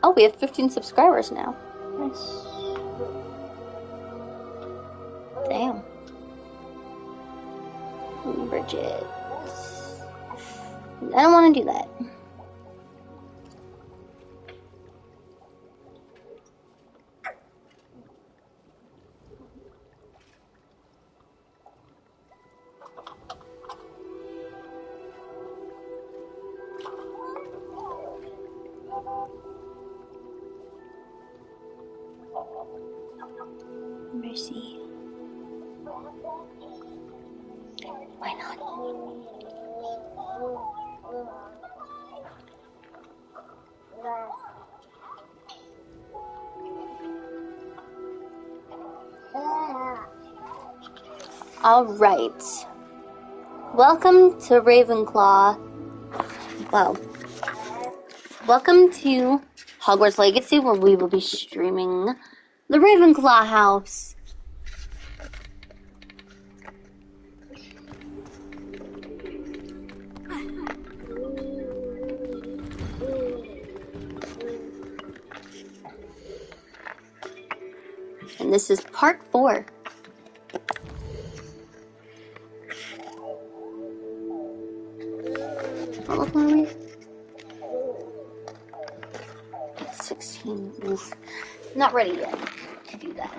Oh, we have 15 subscribers now. Nice. Damn. Bridget. I don't want to do that. Mercy. Why not? All right. Welcome to Ravenclaw. Wow. Welcome to Hogwarts Legacy, where we will be streaming the Ravenclaw house. And this is part 4. What level are we? 16. Oof. Not ready yet to do that.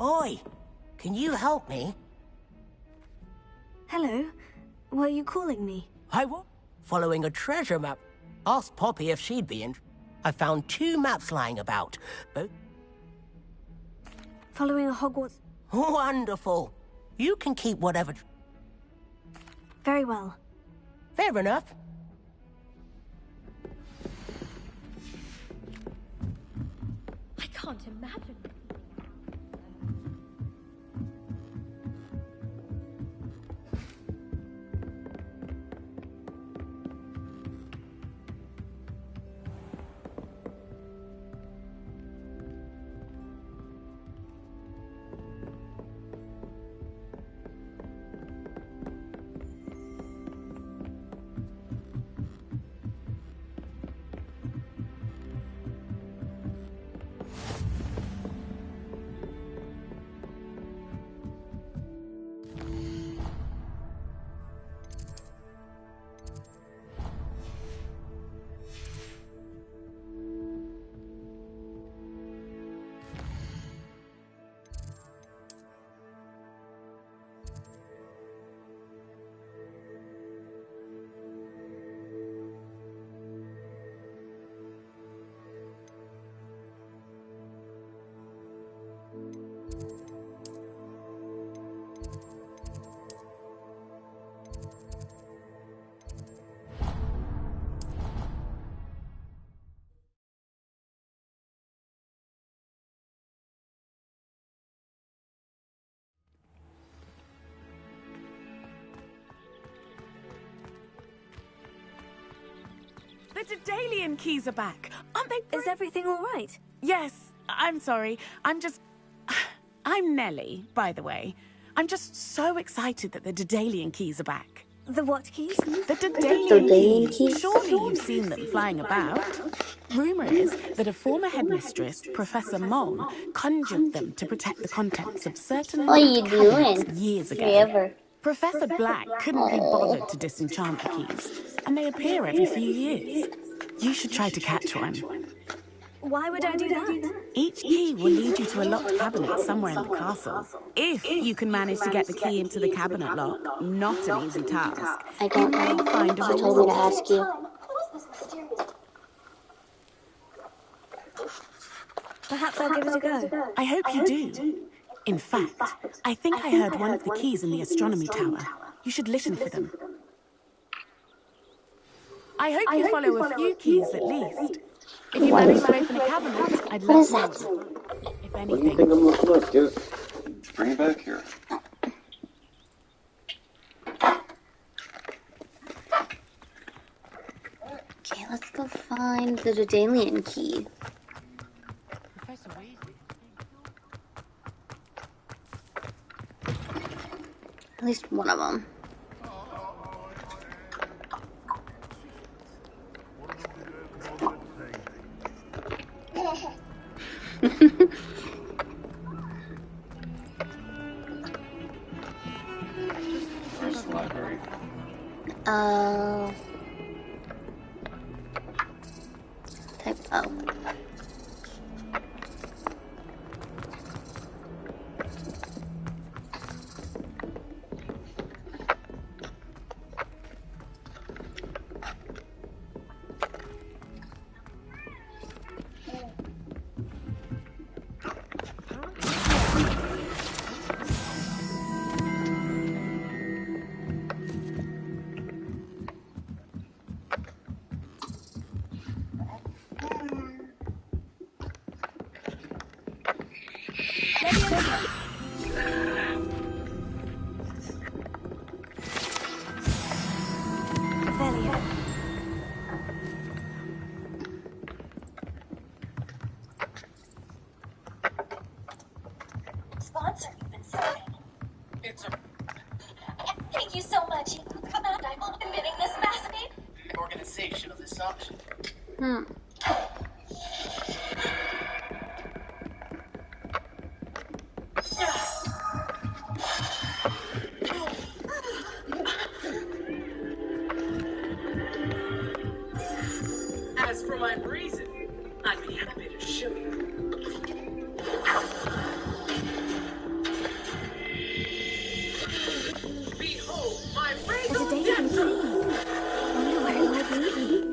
Oi! Can you help me? Hello. Were you calling me? I was following a treasure map. Asked Poppy if she'd be in. I found 2 maps lying about. Both Following a Hogwarts... wonderful. You can keep whatever. Very well. Fair enough. I can't imagine. The Daedalian keys are back. Aren't they? Is everything all right? Yes, I'm sorry. I'm Nellie, by the way. I'm just so excited that the Daedalian keys are back. The what keys? The Daedalian keys. Surely you've seen them flying about. Rumour is that a former headmistress, Professor Mong, conjured them to protect the contents of certain What are you cabinets doing? years ago. Ever. Professor Black couldn't be bothered to disenchant the keys, and they appear every few years. You should try to catch one. Why would I do that? Each key will lead you to a locked cabinet somewhere in the castle. If you can manage to get the key into the cabinet lock, not an easy task. I don't know. You may find a She told me to reward. ask you. Perhaps I'll give it a go. I hope you do. In fact, I think I heard one of the keys in the astronomy tower. You should listen for them. I hope you follow a few keys at least. If you manage to open a cabinet, I'd love to know that? if What do you anything. think I'm looking up? Just bring it back here. Okay, let's go find the Daedalian key. At least one of them. Where's the library? Type O. Sponsor you've been serving. It's a... Thank you so much. Come out, I will be admitting this massive... Organization of this auction. As for my reason, I'd be happy to show you. Behold My A regal Daedalian depth. key. Wonder where it might lead me.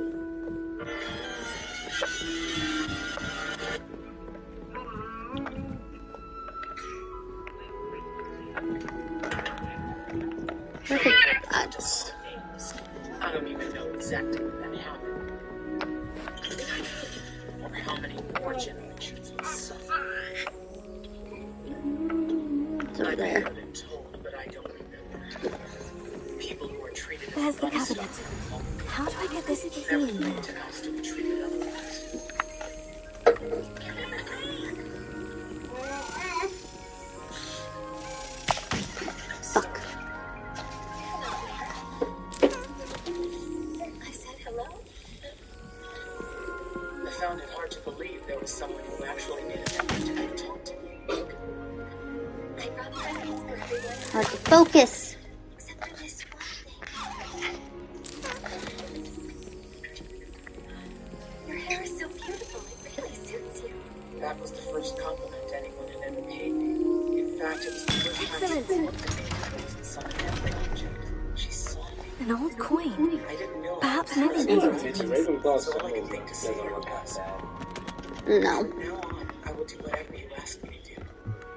Perfect. That's I don't even know exactly when that happened. Or how many more generations will suffer. it's over I may there. have been told, but I don't remember. People who are treated as There's the monsters cabinet. How do I get this key never in there? think to ask to be treated otherwise. Fuck. I said hello. I found it hard to believe there was someone who actually made an effort to talk to me. I brought presents for everyone. Hard to focus. Except for this one thing. Your hair is so beautiful. It really suits you. That was the first compliment anyone had ever paid me. In fact, it was the first time Excellent. she looked at me and there wasn't some inanimate object. She saw me. An old coin. I didn't know. Perhaps I was Nellie present. knows what it It's means. Ravenclaw So all I symbol could think to say doesn't her look that was, bad. No. from now on, I will do whatever you ask me to do.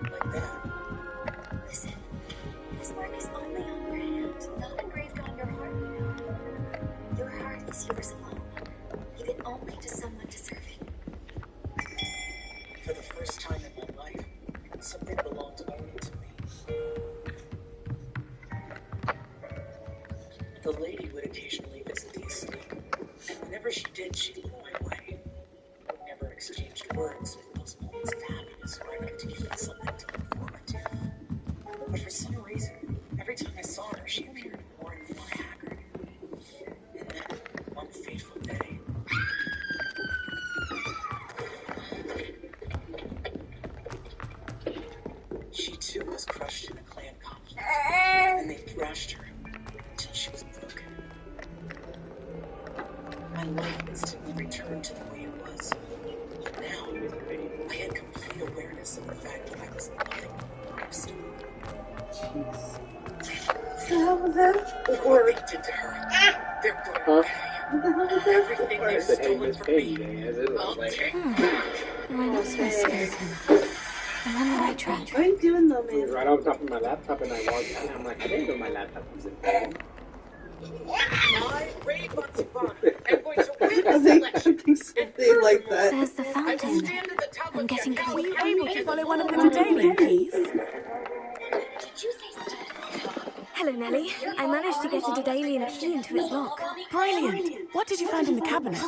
Like that. Listen, this mark is only on your hand, not engraved on your heart, you know. Your heart is yours alone, given only to someone deserving. For the first time in my life, something belonged only to me. The lady would occasionally visit the estate, and whenever she did, she looked my way. We never exchanged words, but those moments of happiness were enough to give me something to look forward to. But for some reason, every time I saw her, she appeared more and more haggard. And then, one fateful day, she too was crushed in a clan conflict, and they thrashed her until she was broken. My life instantly returned to the way it was. But now, I had complete awareness of the fact that I was nothing but a ghost. What they did to her, they're going to pay. Everything they've stolen from me, I'll take back. Rhinoceros skeleton. I'm on the right track. What are you doing though, It was man? right on top of my laptop, and I walked in, and I'm like, I didn't know my laptop was in pain. I, Ray Bunsipan, am going to win I this think election. something like that. There's the I will fountain. stand at the top I'm of getting that close. hill. Were you able to follow one of the Daedalian keys? Did you say something? Hello, Nellie. I managed to get a Daedalian key into its lock. Brilliant. What did you find in the cabinet?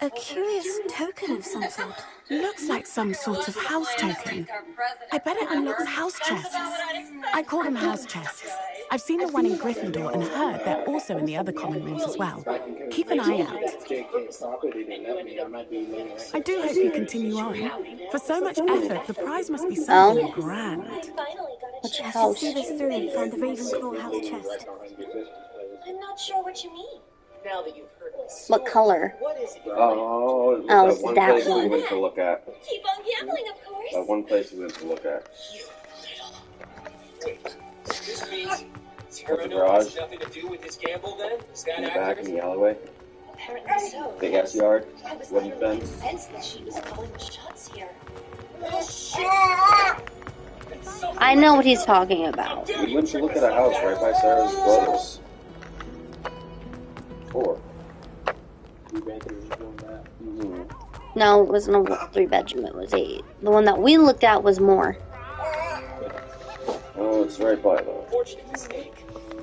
A curious token of some sort. Looks like some sort of house token. I bet it unlocks house chests. I call them house chests. I've seen the one in Gryffindor and heard they're also in the other common rooms as well. Keep an eye out. JK property didn't let me. I might be leaving. I do hope you continue on. For so much effort, the prize must be something grand. Finally got a Which chance. I should house? see this through and find the Ravenclaw house chest. I'm not sure what you mean. Now that you've heard my What color? what is it? Oh, it was Oh, that one that place one. we went to look at. Keep on gambling, of course. That one place we went to look at. You little. Wait, this means Zero What's the No has garage? nothing to do with this gamble then? Is that In the back, accurate? in the alleyway. Apparently so. Big ass yard. I was Wooden literally fence. convinced that she was calling the shots here. I know what he's talking about. We went to look at a house right by Sarah's brother's. 4. Mm-hmm. No, it wasn't a 3-bedroom. It was 8. The one that we looked at was more. Oh, it's right by though. Fortunate mistake.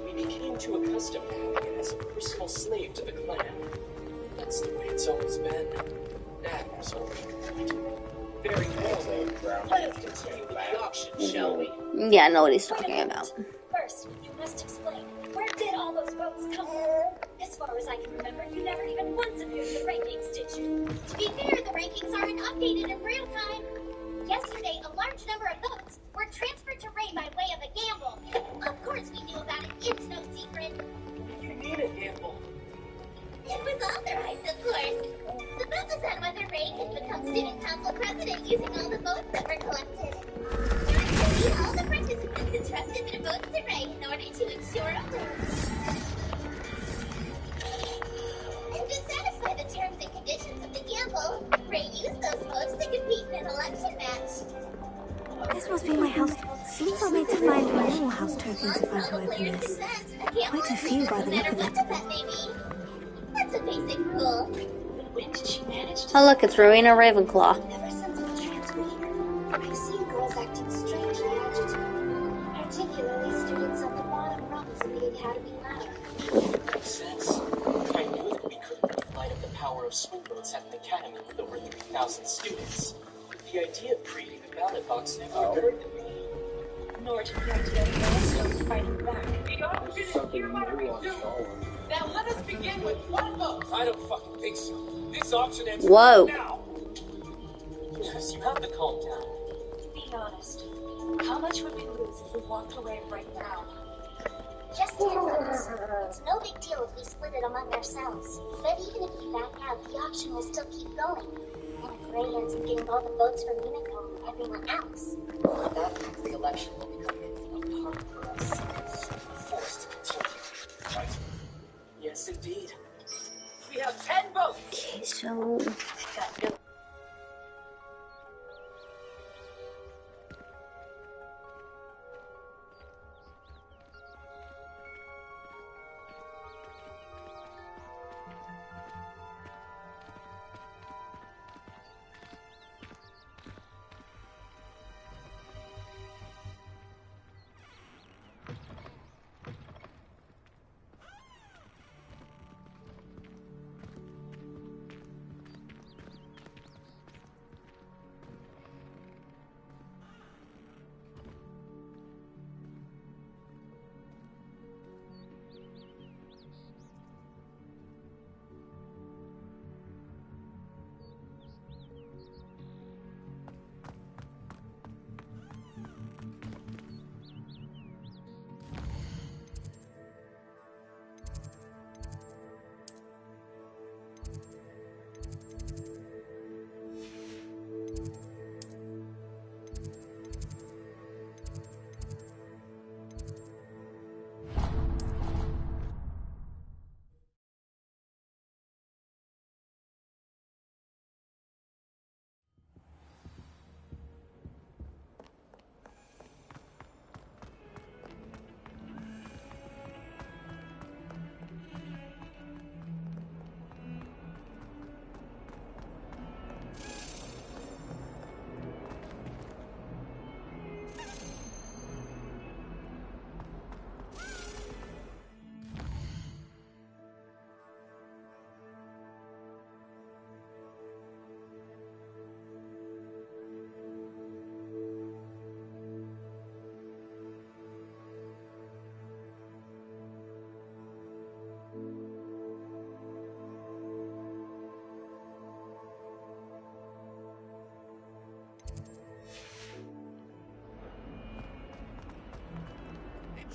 We became too accustomed to having it as a personal slave to the clan. That's the way it's always been. That was always right. Very well. Let's continue with the auction, shall we? Yeah, I know what he's talking about. First, you must explain, where did all those votes come from? As far as I can remember, you never even once appeared in the rankings, did you? To be fair, the rankings aren't updated in real time. Yesterday, a large number of votes were transferred to Ray by way of a gamble. Of course we knew about it, it's no secret. You mean a gamble? It was authorized, of course. The vote was on whether Ray could become student council president using all the votes that were collected. All the participants entrusted their votes to Ray in order to ensure a win. seconds if I'm to open this. I can't Quite a believe few you by the let look her of mess it. with that baby. That's a basic rule. When did she manage to... Oh, look, it's Rowena Ravenclaw. Ever since I transferred here, I've seen girls acting strangely agitated, particularly students on the bottom rungs of the academy ladder. Makes sense. I knew that we couldn't light up the power of swing votes at an academy with over 3,000 students. The idea of creating a ballot box never occurred to me. Nor did the idea of girls fighting back. This is something new on Star Wars. Now let us begin with one vote. I don't fucking think so. This auction ends Whoa. now. Yes, you have to calm down. Be honest. How much would we lose if we walked away right now? Just 10 votes. It's no big deal if we split it among ourselves. But even if we back out, the auction will still keep going. And if Ray ends up getting all the votes from Unico and everyone else, That means the election will become a part for us. Forced to continue. Right? Yes, indeed. We have 10 votes. Okay, so got no.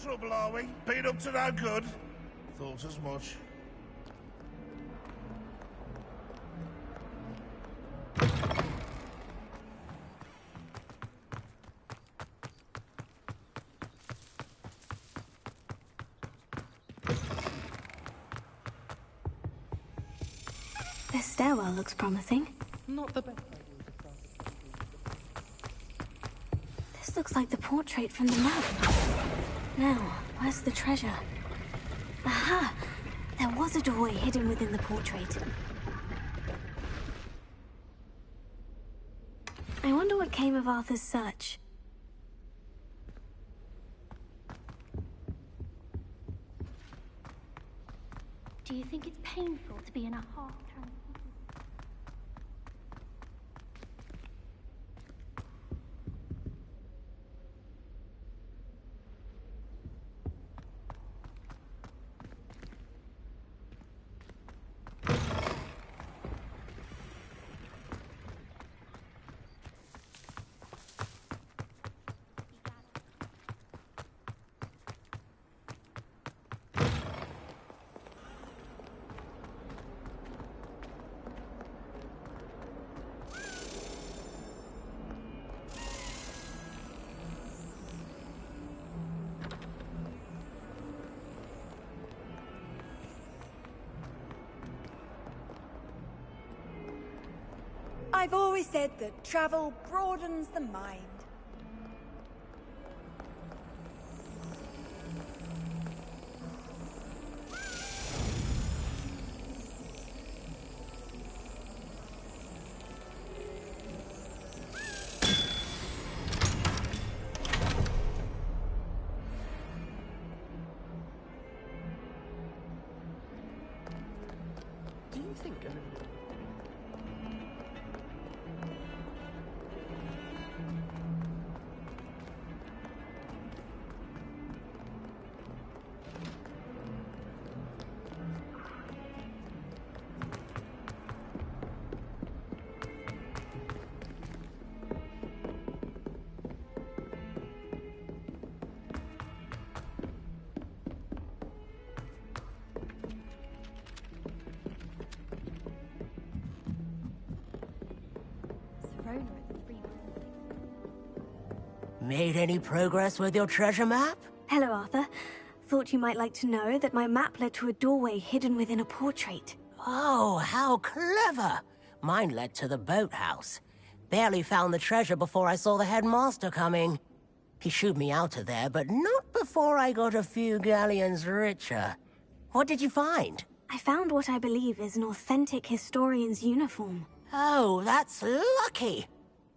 Trouble, are we? Been up to no good? Thought as much. This stairwell looks promising. Not the best. This looks like the portrait from the map. Now, where's the treasure? Aha! There was a doorway hidden within the portrait. I wonder what came of Arthur's search. Do you think it's painful to be in a half transported? I've always said that travel broadens the mind. think. Made any progress with your treasure map? Hello, Arthur. Thought you might like to know that my map led to a doorway hidden within a portrait. Oh, how clever! Mine led to the boathouse. Barely found the treasure before I saw the headmaster coming. He shooed me out of there, but not before I got a few galleons richer. What did you find? I found what I believe is an authentic historian's uniform. Oh, that's lucky.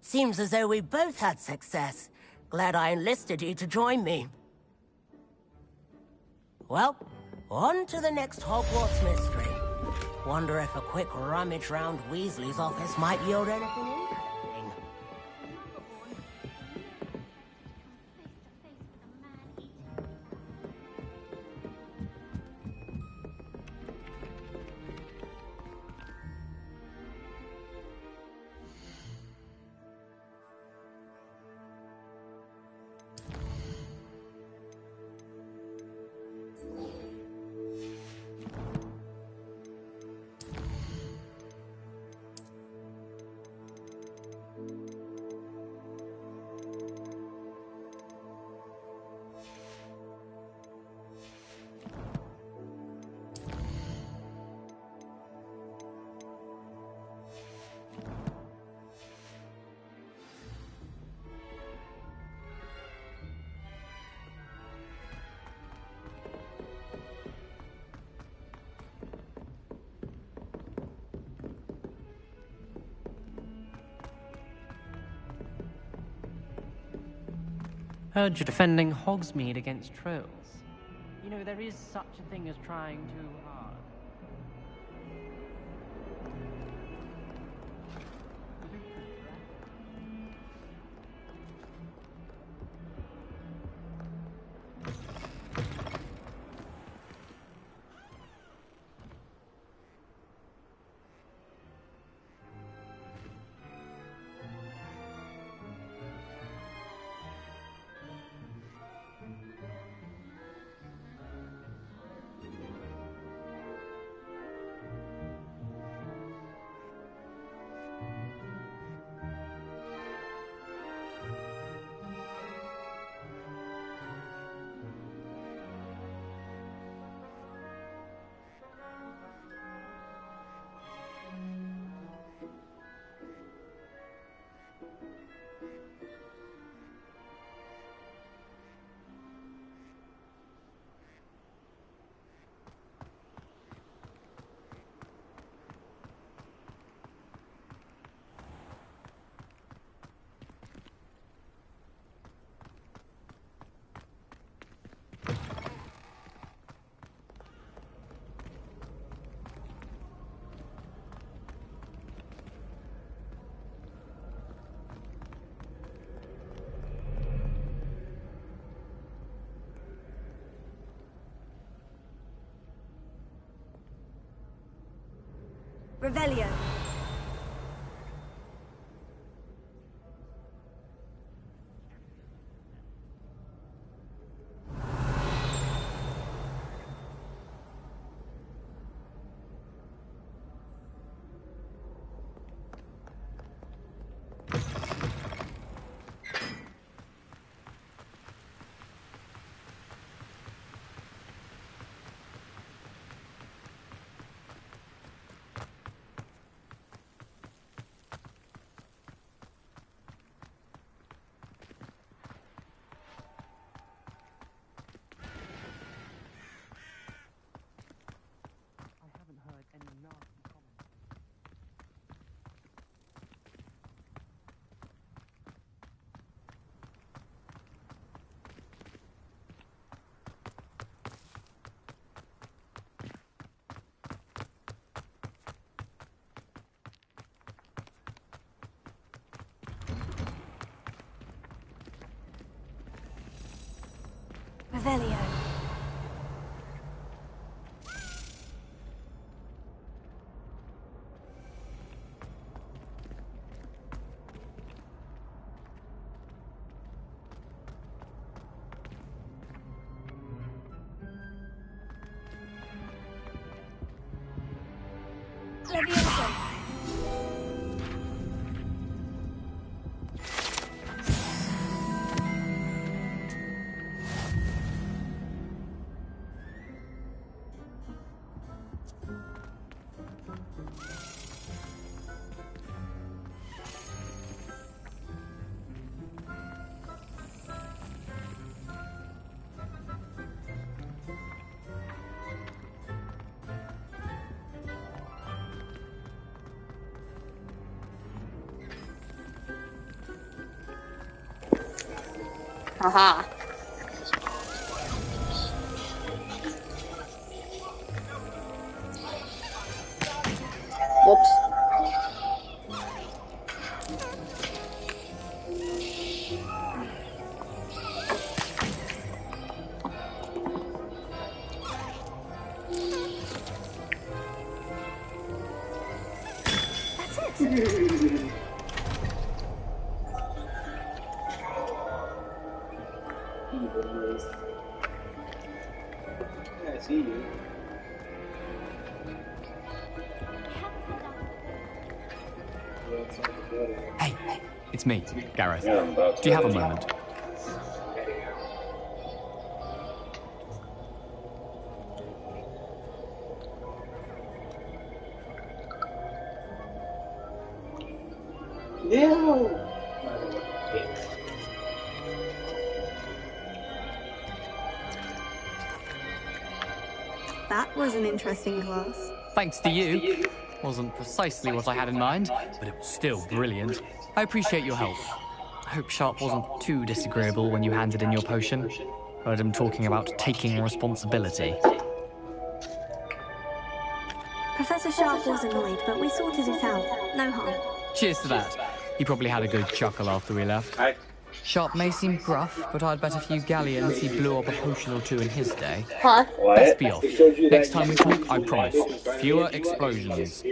Seems as though we both had success. Glad I enlisted you to join me. Well, on to the next Hogwarts mystery. Wonder if a quick rummage round Weasley's office might yield anything interesting. Heard you're defending Hogsmeade against trolls. You know, there is such a thing as trying too hard. Revelio. Revelio. Levioso. Haha. Whoops. That's it. Yeah, I see you. Hey, it's me, Gareth. Yeah, I'm about to. Do you have a moment? No! That was an interesting class. Thanks to you. Wasn't precisely what I had in mind, but it was still brilliant. I appreciate your help. I hope Sharp wasn't too disagreeable when you handed in your potion. Heard him talking about taking responsibility. Professor Sharp was annoyed, but we sorted it out. No harm. Cheers to that. He probably had a good chuckle after we left. Sharp may seem gruff, but I'd bet a few galleons he blew up a potion or two in his day. Huh? Best be off. Next time we talk, I promise, fewer explosions.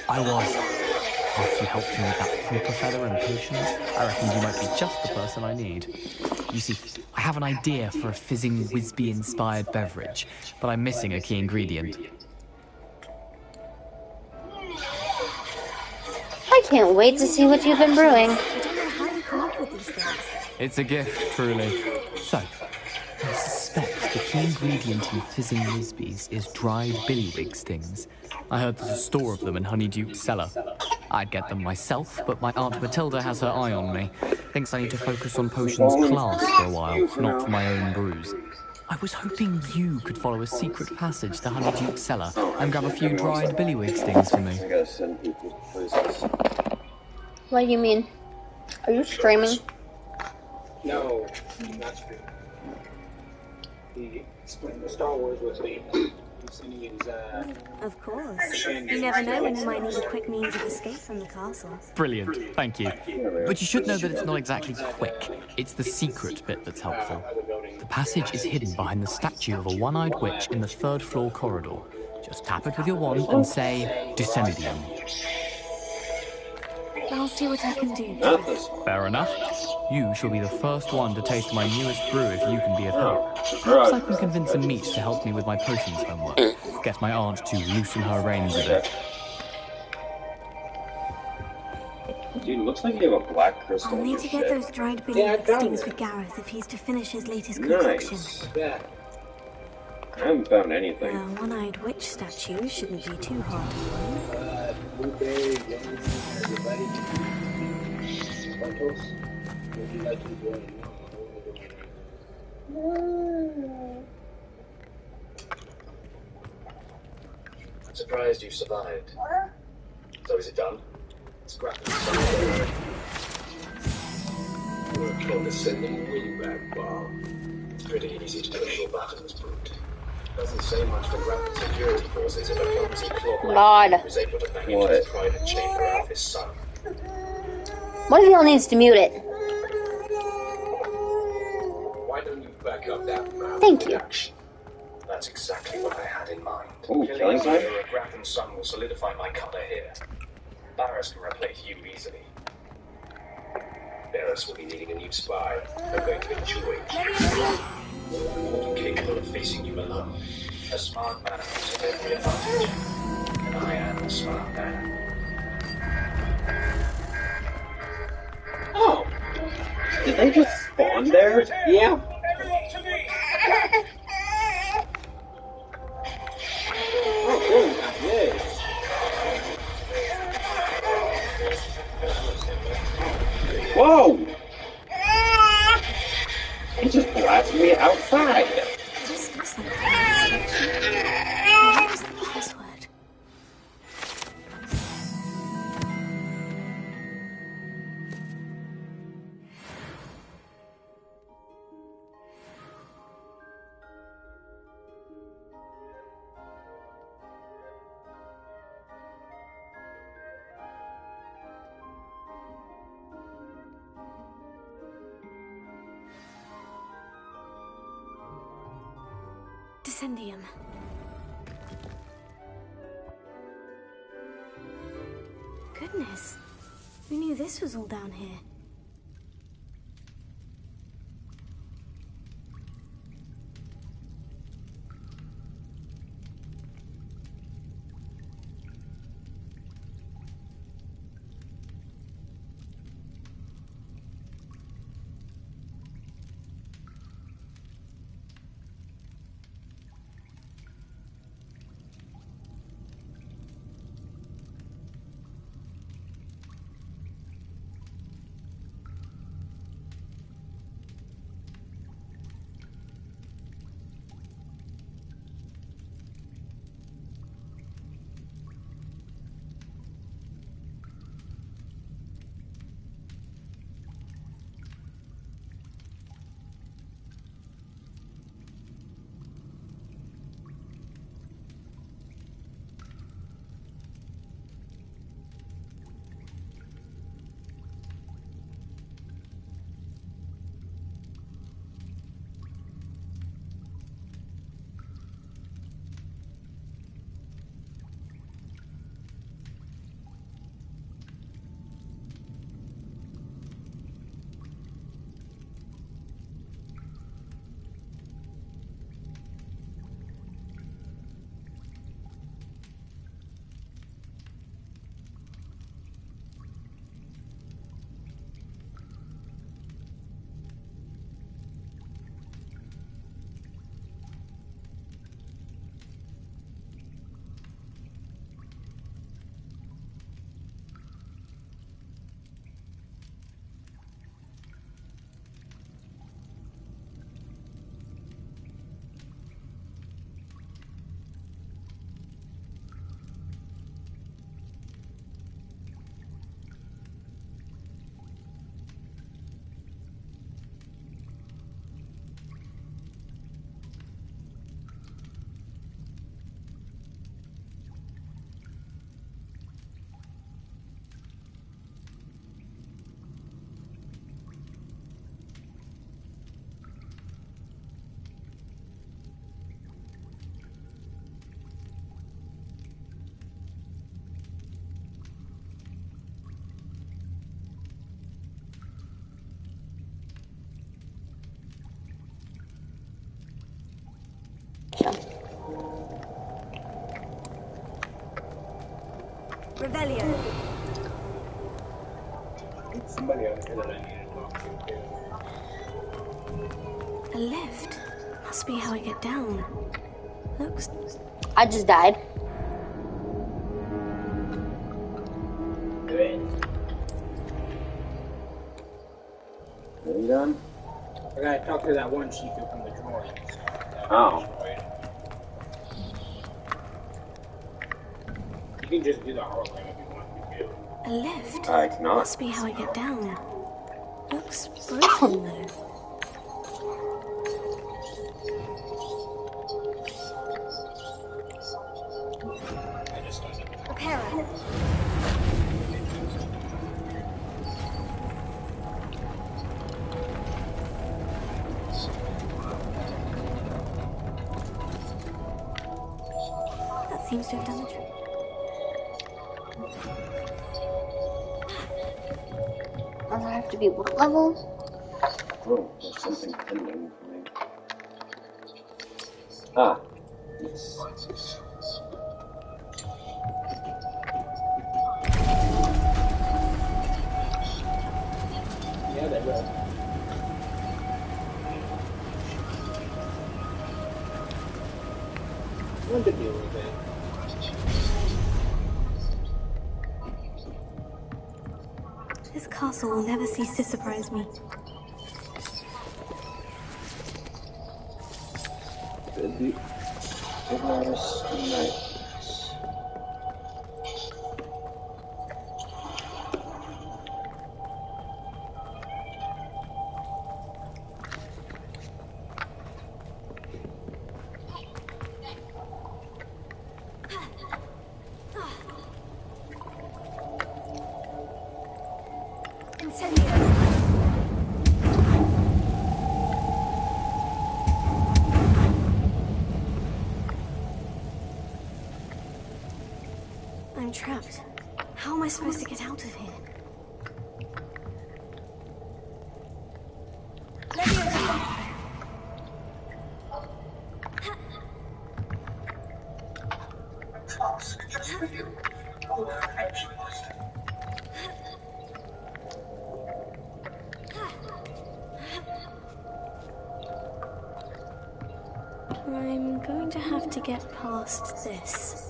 I was. After you helped me with that flipper feather and potions, I reckoned you might be just the person I need. You see, I have an idea for a fizzing Whizbee-inspired beverage, but I'm missing a key ingredient. I can't wait to see what you've been brewing. I don't know how you come up with these things. It's a gift, truly. So, I suspect the key ingredient in fizzing Whizbees is dried billywig stings. I heard there's a store of them in Honeyduke's cellar. I'd get them myself, but my Aunt Matilda has her eye on me. Thinks I need to focus on potions class for a while, not for my own brews. I was hoping you could follow a secret passage to Honeyduke's cellar and grab a few dried billywig stings for me. I gotta send people places. What do you mean? Are you streaming? No, not streaming. The Star Wars was the sending his, Of course. You never know when you might need a quick means of escape from the castle. Brilliant, thank you. But you should know that it's not exactly quick. It's the secret bit that's helpful. The passage is hidden behind the statue of a one-eyed witch in the third floor corridor. Just tap it with your wand and say, Descendium. I'll see what I can do. Fair enough. You shall be the first one to taste my newest brew if you can be of help. Perhaps I can convince a meat to help me with my potions homework. Get my aunt to loosen her reins a bit. Dude, looks like you have a black crystal. I'll need to get those dried billywig stings for Gareth if he's to finish his latest concoction. Nice. I haven't found anything. A one-eyed witch statue shouldn't be too hard to find. Blueberry, everybody. Photos? Would you like to join? I'm surprised you survived. So is it done? Scrap the Work on the sending wing back bar. It's pretty easy to do a short battle as brute. Doesn't say much for Grafton security forces if a clumsy clogger God. was able to bang into his private chamber out of his son. One of y'all needs to mute it. Why don't you back up that mouth Thank with you. action? That's exactly what I had in mind. Ooh, killing time? Grafton's son will solidify my cover here. Barris can replace you easily. Barris will be needing a new spy. I'm going to enjoy more capable of facing you alone. A smart man has every advantage. And I am a smart man. Oh! Did they just spawn there? Yeah. Everyone to me! Oh, really? Yay. Whoa! He just blasted me outside. This looks like the right station. What was the password? Descendium. Goodness, who knew this was all down here? Revelio. It's somebody out here that I need to talk to. A lift. Must be how I get down. Looks... I just died. Good. Are you done? I gotta talk to that one chief from the droids. Oh. You can just do the hologram if you want to. A lift. It's not. Must be how I get down. Looks broken though. seems to have done the trick. I have to be what level? Oh, there's something pending for me. Ah. Yes. Yeah, they will. One to deal with it. This castle will never cease to surprise me. Could be. Nice. I'm trapped. How am I supposed to get out of here? I'm going to have to get past this.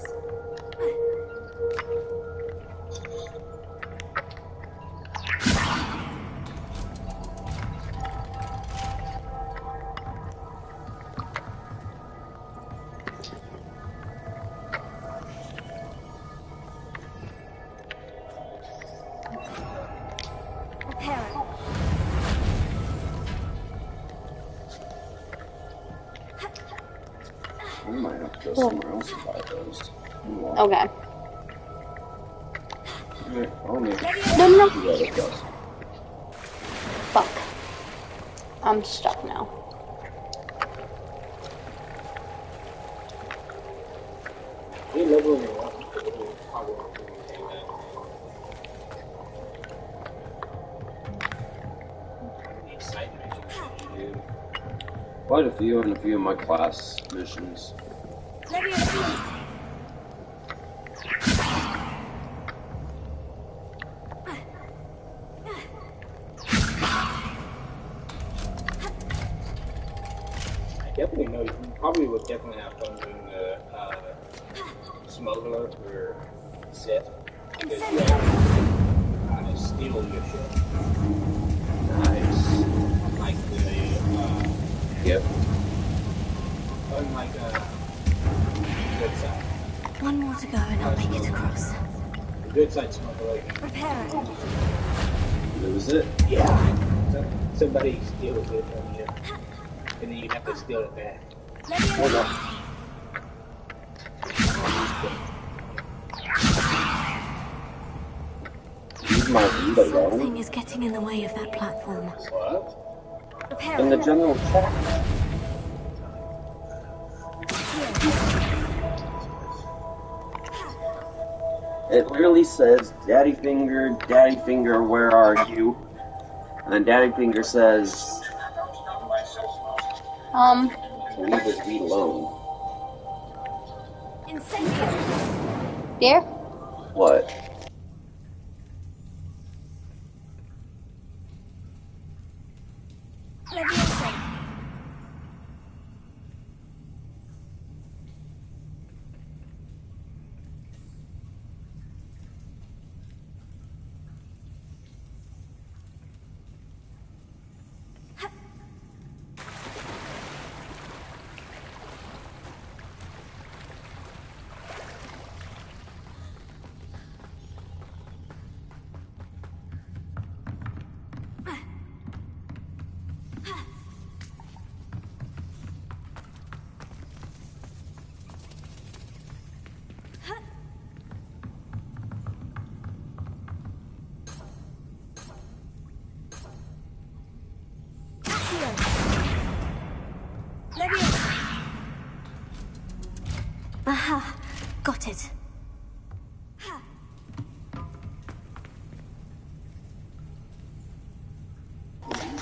I might have to go somewhere else and buy those. Okay. Alright, I'll make No. it goes. Fuck. I'm stuck now. We literally want Quite a few in a few of my class missions. definitely know you probably would definitely have fun doing the smuggler or Sith. Because you have steal your shit. Nice. Unlike the Yep. unlike good side. One more to go and I'll make it across. The good side smuggler. Prepare it. That was it? Yeah. Somebody steals it from you. And then you have to steal it back. Hold on. Use my Vita alone. Something is getting in the way of that platform. What? Prepare In the it. general chat. It literally says, Daddy Finger, where are you? And then Daddy Finger says, leave his feet alone. Here? What?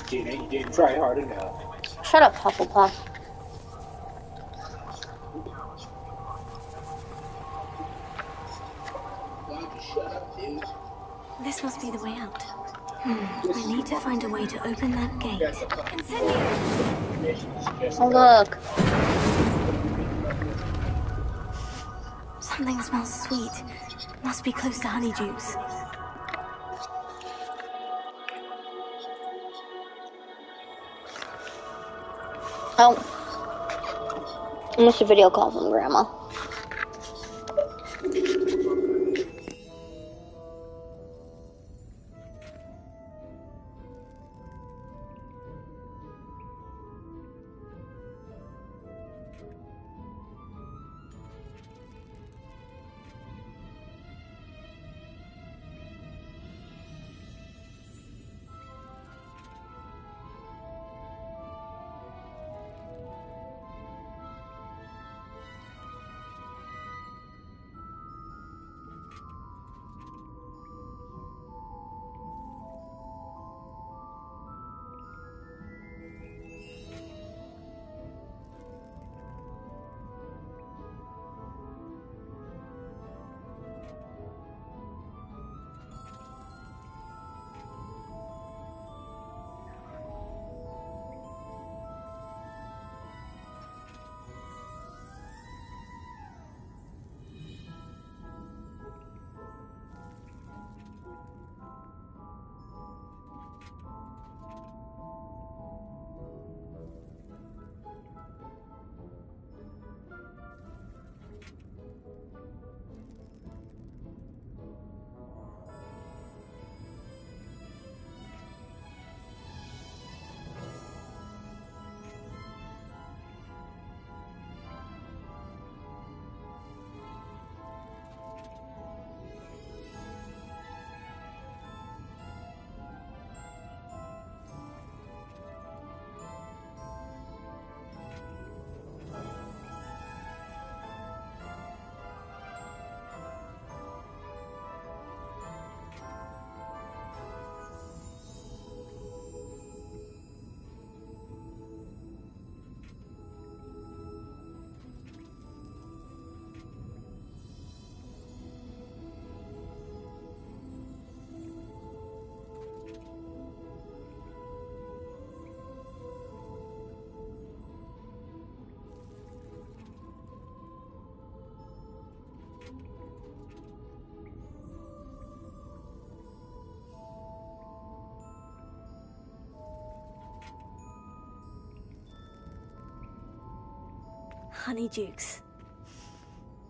You didn't try hard enough. Shut up, Hufflepuff. This must be the way out. I need to find a way to open that gate. Oh, look. Something smells sweet. Must be close to Honeydukes. Oh. I missed a video call from Grandma. Honeydukes.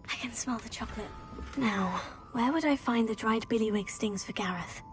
I can smell the chocolate. Now, where would I find the dried billywig stings for Gareth?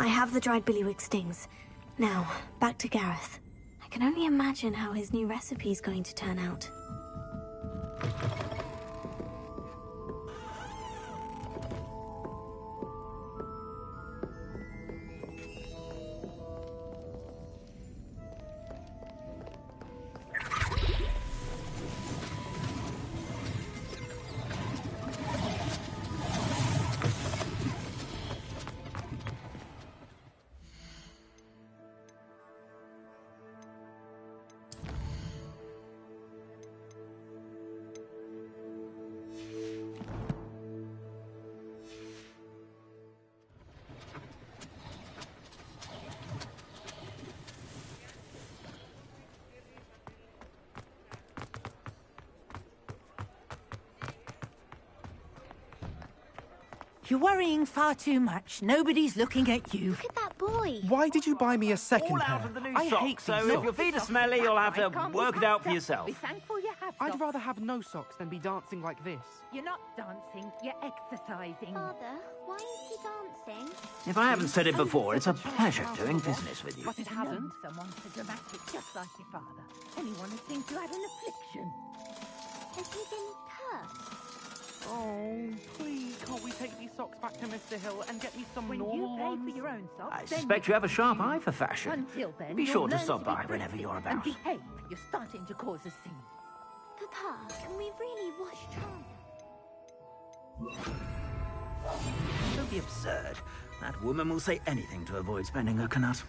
I have the dried billywig stings. Now, back to Gareth. I can only imagine how his new recipe is going to turn out. You're worrying far too much. Nobody's looking at you. Look at that boy. Why did you buy me a second All pair? out of the new I hate socks, so these if your socks. feet are smelly, you'll have to work it out for yourself. Be thankful you have I'd socks. rather have no socks than be dancing like this. You're not dancing, you're exercising. Father, why is he dancing? If I haven't said it before, it's a pleasure doing business with you. But it hasn't. Someone so dramatic, just like your father. Anyone who thinks you had an affliction. Has he been cursed? Oh, please, can't we take these socks back to Mr. Hill and get me some When normal you pay ones? for your own socks, I suspect you have a sharp eye for fashion. Until then, Be you'll sure to learn stop be by whenever thrifty you're and about. behave. You're starting to cause a scene. Papa, can we really wash trousers? Don't be absurd. That woman will say anything to avoid spending her canut.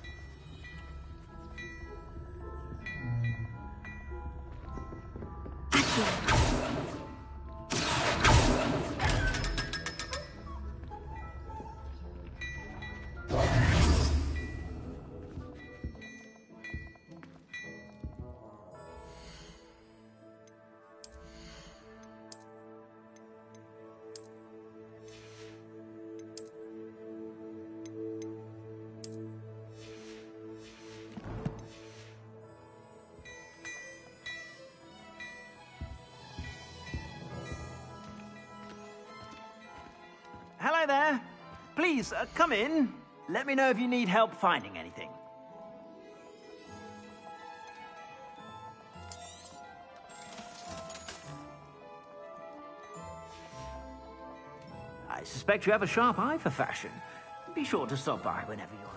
Hello there. Please, come in. Let me know if you need help finding anything. I suspect you have a sharp eye for fashion. Be sure to stop by whenever you're...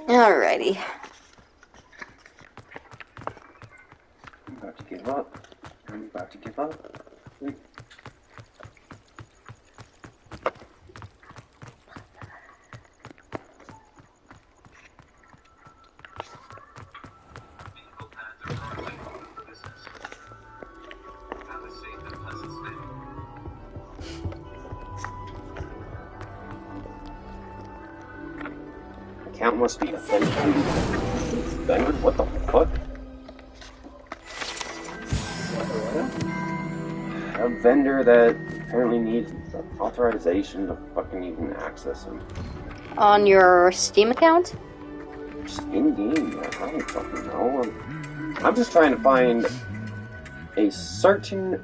Alrighty. I'm about to give up. I'm about to give up. Account must be authenticated. Vendor? What the fuck? A vendor that apparently needs authorization to fucking even access him. On your Steam account? Just in-game, I don't fucking know. I'm just trying to find a certain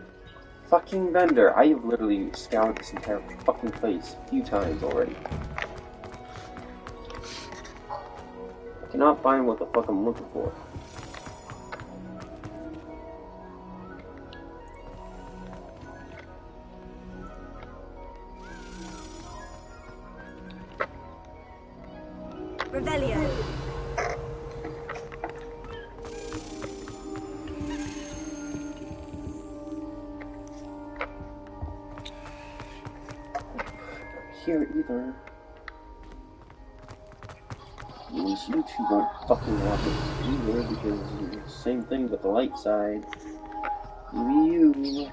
fucking vendor. I have literally scoured this entire fucking place a few times already. I cannot find what the fuck I'm looking for. Revelio. Here either. At least you two don't fucking want it either, because it's the same thing but the light side. You.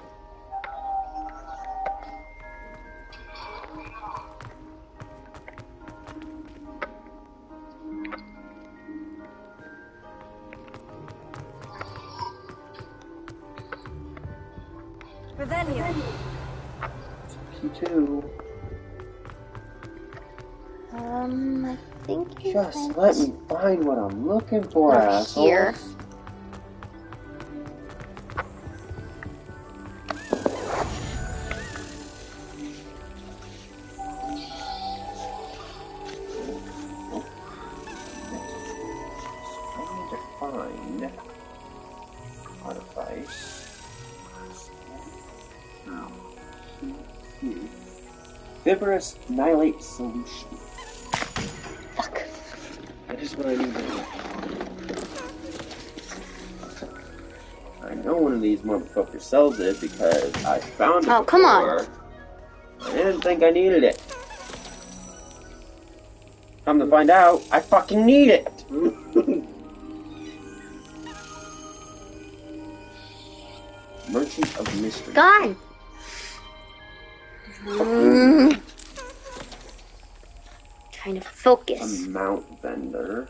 Revelio. You too. I think you Just let me find what I'm looking for, assholes. Here. Trying to find artifice. Fibrous Annihilate Solution. Fuck. That is what I need to do. I know one of these motherfuckers sells it because I found it before. Come on. I didn't think I needed it. Come to find out, I fucking need it. Merchant of Mystery. God. Trying to focus. A mount vendor.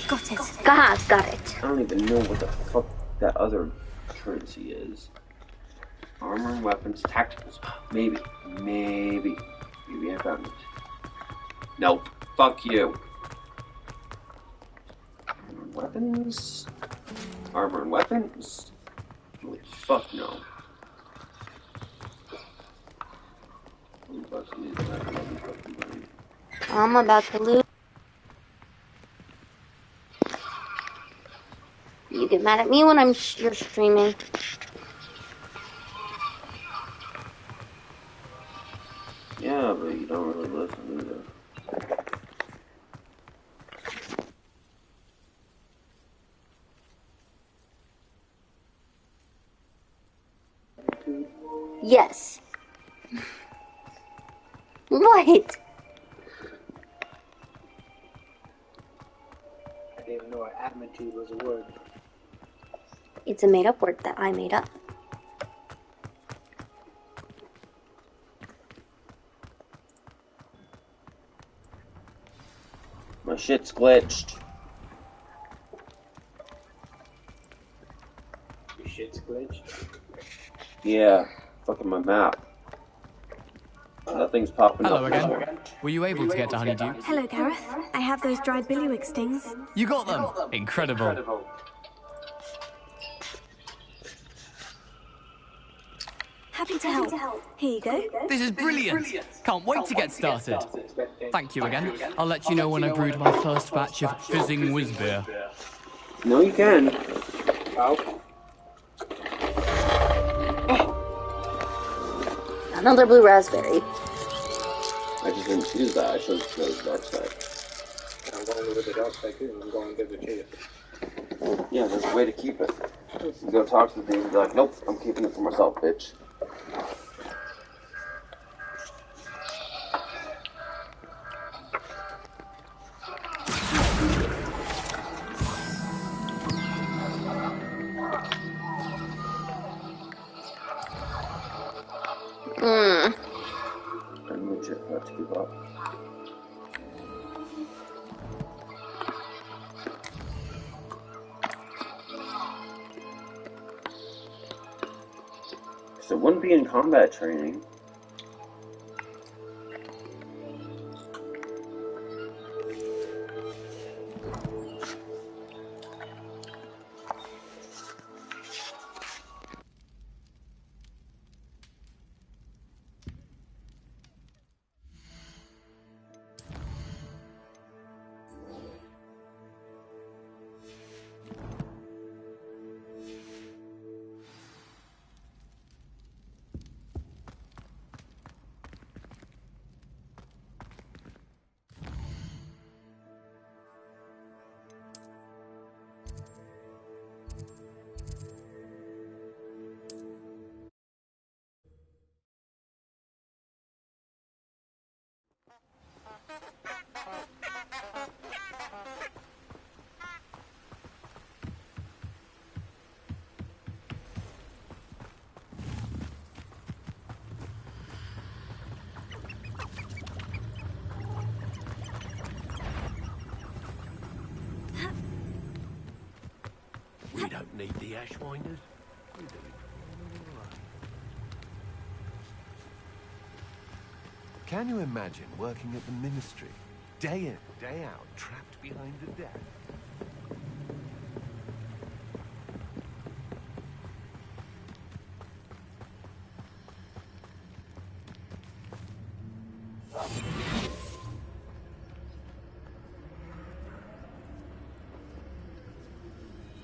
Got it. God, got it. I don't even know what the fuck that other currency is. Armor and weapons, tacticals. Maybe I found it. No, fuck you. Weapons? Armor and weapons? Holy fuck no. I'm about to lose. You get mad at me when you're streaming. Yeah, but you don't really listen either. Yes. What? I didn't even know adamantitude was a word. It's a made-up word that I made up. My shit's glitched. Your shit's glitched? Yeah, fucking my map. Nothing's popping Hello up. again. Were you able to get to Honeydew? Hello, Gareth. I have those dried billywig stings. You got them? Incredible. Happy to help. Here you go. This is brilliant. Can't wait to get started. Thank you again. I'll let you know when I brewed my first batch of fizzing whizbeer. No, you can. Another blue raspberry. I just didn't choose that. I chose the dark side. I'm going with the dark side too. I'm going to give it a chase. Yeah, there's a way to keep it. You go talk to the dude and be like, nope, I'm keeping it for myself, bitch. I'm legit about to give up. So it wouldn't be in combat training. We don't need the ashwinders. We do it. Can you imagine working at the ministry, day in, day out, trapped behind a desk?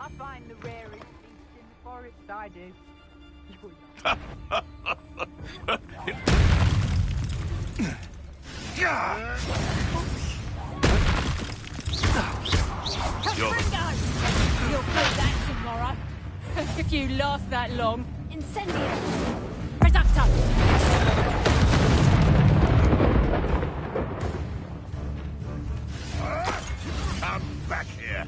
I find the rarest beast in the forest, I do. You'll feel that tomorrow. If you last that long. Incendio! Reductor! Come back here.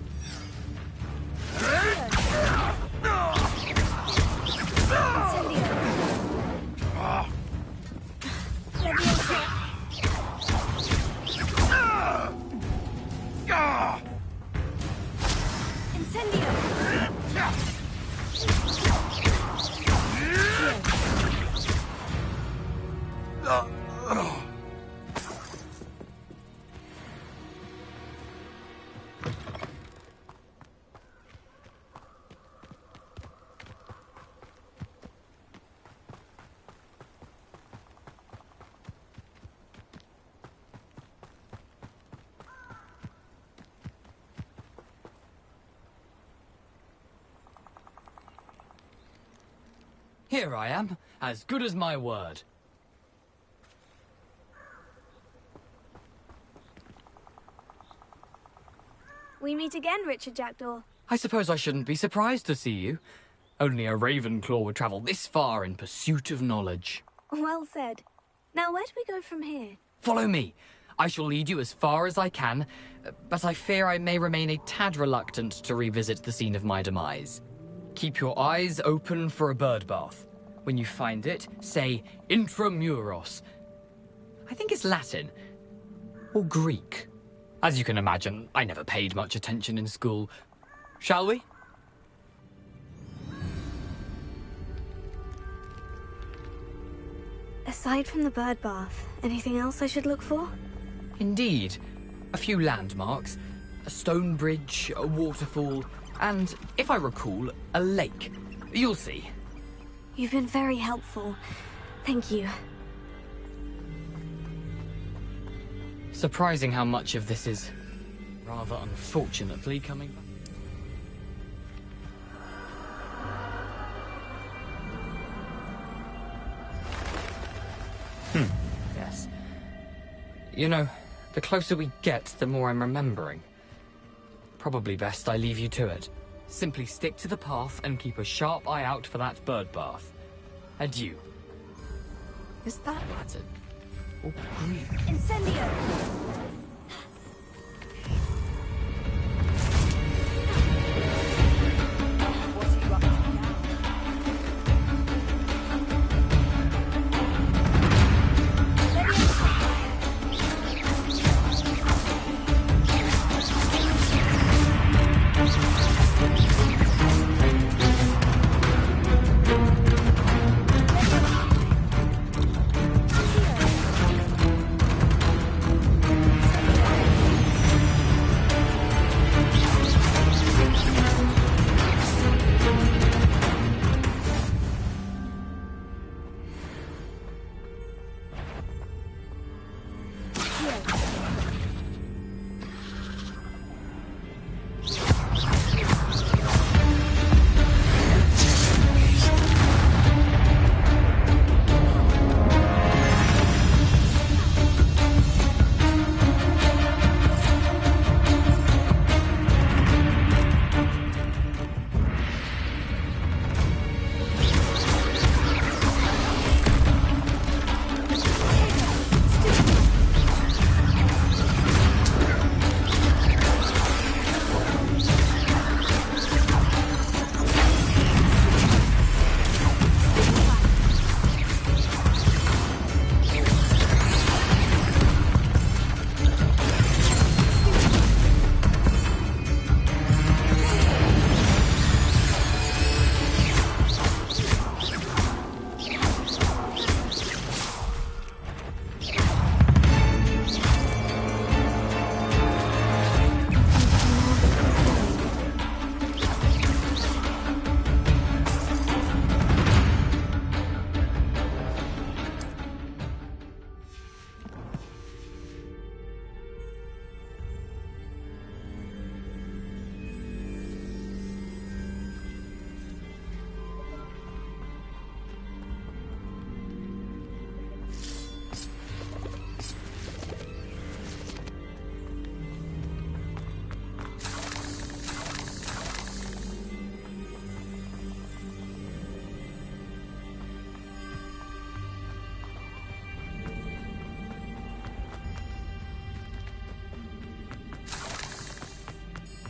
Here I am, as good as my word. We meet again, Richard Jackdaw. I suppose I shouldn't be surprised to see you. Only a Ravenclaw would travel this far in pursuit of knowledge. Well said. Now, where do we go from here? Follow me. I shall lead you as far as I can, but I fear I may remain a tad reluctant to revisit the scene of my demise. Keep your eyes open for a bird bath. When you find it, say intramuros. I think it's Latin. Or Greek. As you can imagine, I never paid much attention in school. Shall we? Aside from the bird bath, anything else I should look for? Indeed. A few landmarks. A stone bridge, a waterfall, and, if I recall, a lake. You'll see. You've been very helpful. Thank you. Surprising how much of this is, rather unfortunately, coming back. Yes. You know, the closer we get, the more I'm remembering. Probably best I leave you to it. Simply stick to the path and keep a sharp eye out for that bird bath. Adieu. Is that Latin? Or Greek? Incendio!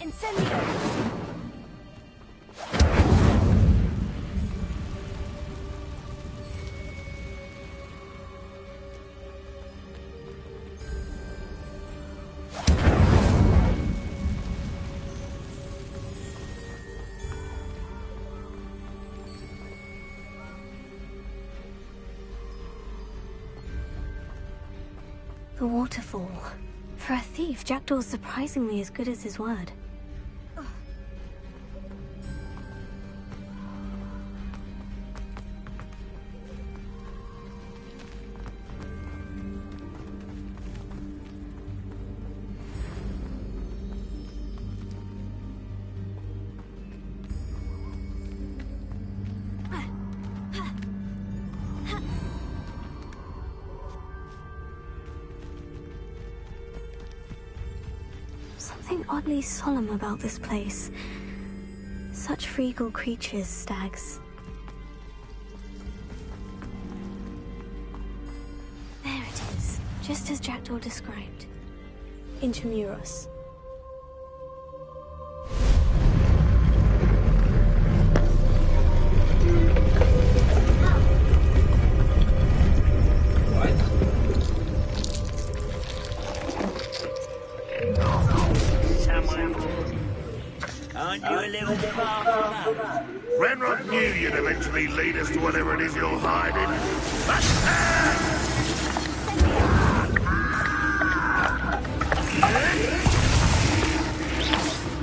Incendio! The waterfall. For a thief, Jackdaw's surprisingly as good as his word. Something oddly solemn about this place. Such regal creatures, stags. There it is, just as Jackdaw described. Intramuros. Renrock knew you'd eventually lead us to whatever it is you're hiding.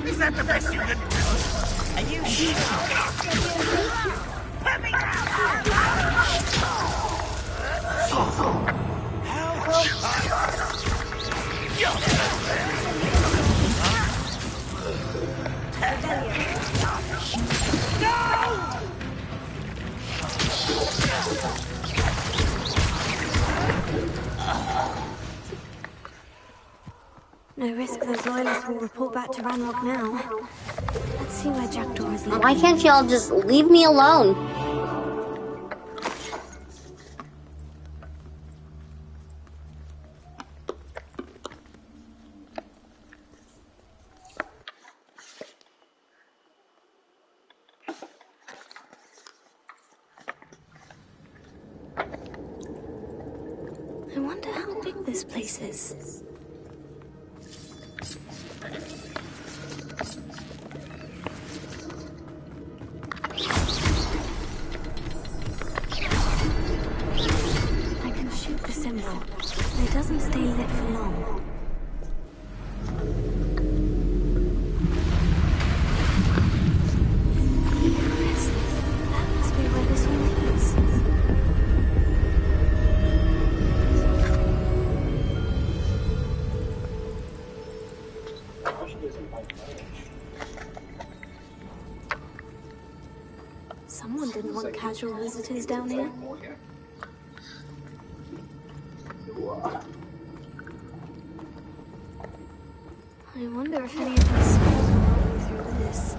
Is that the best you can do? Are you sure? Let me No risk those loyalists will report back to Ranrock now. Let's see where Jackdaw is leading. Why can't y'all just leave me alone? I wonder how big this place is. I can shoot the symbol, but it doesn't stay lit for long. Yes, that must be where this one leads. Someone didn't want casual visitors down here. I wonder if any of us will go through this.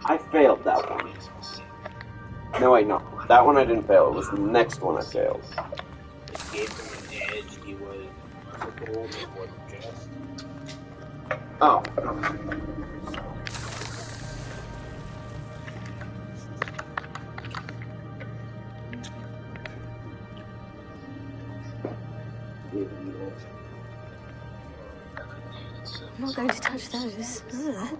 I failed that one. No, wait, no. That one I didn't fail. It was the next one I failed. It gave him an edge. He was merciful. It wasn't just. Oh. I'm not going to touch those. Ugh.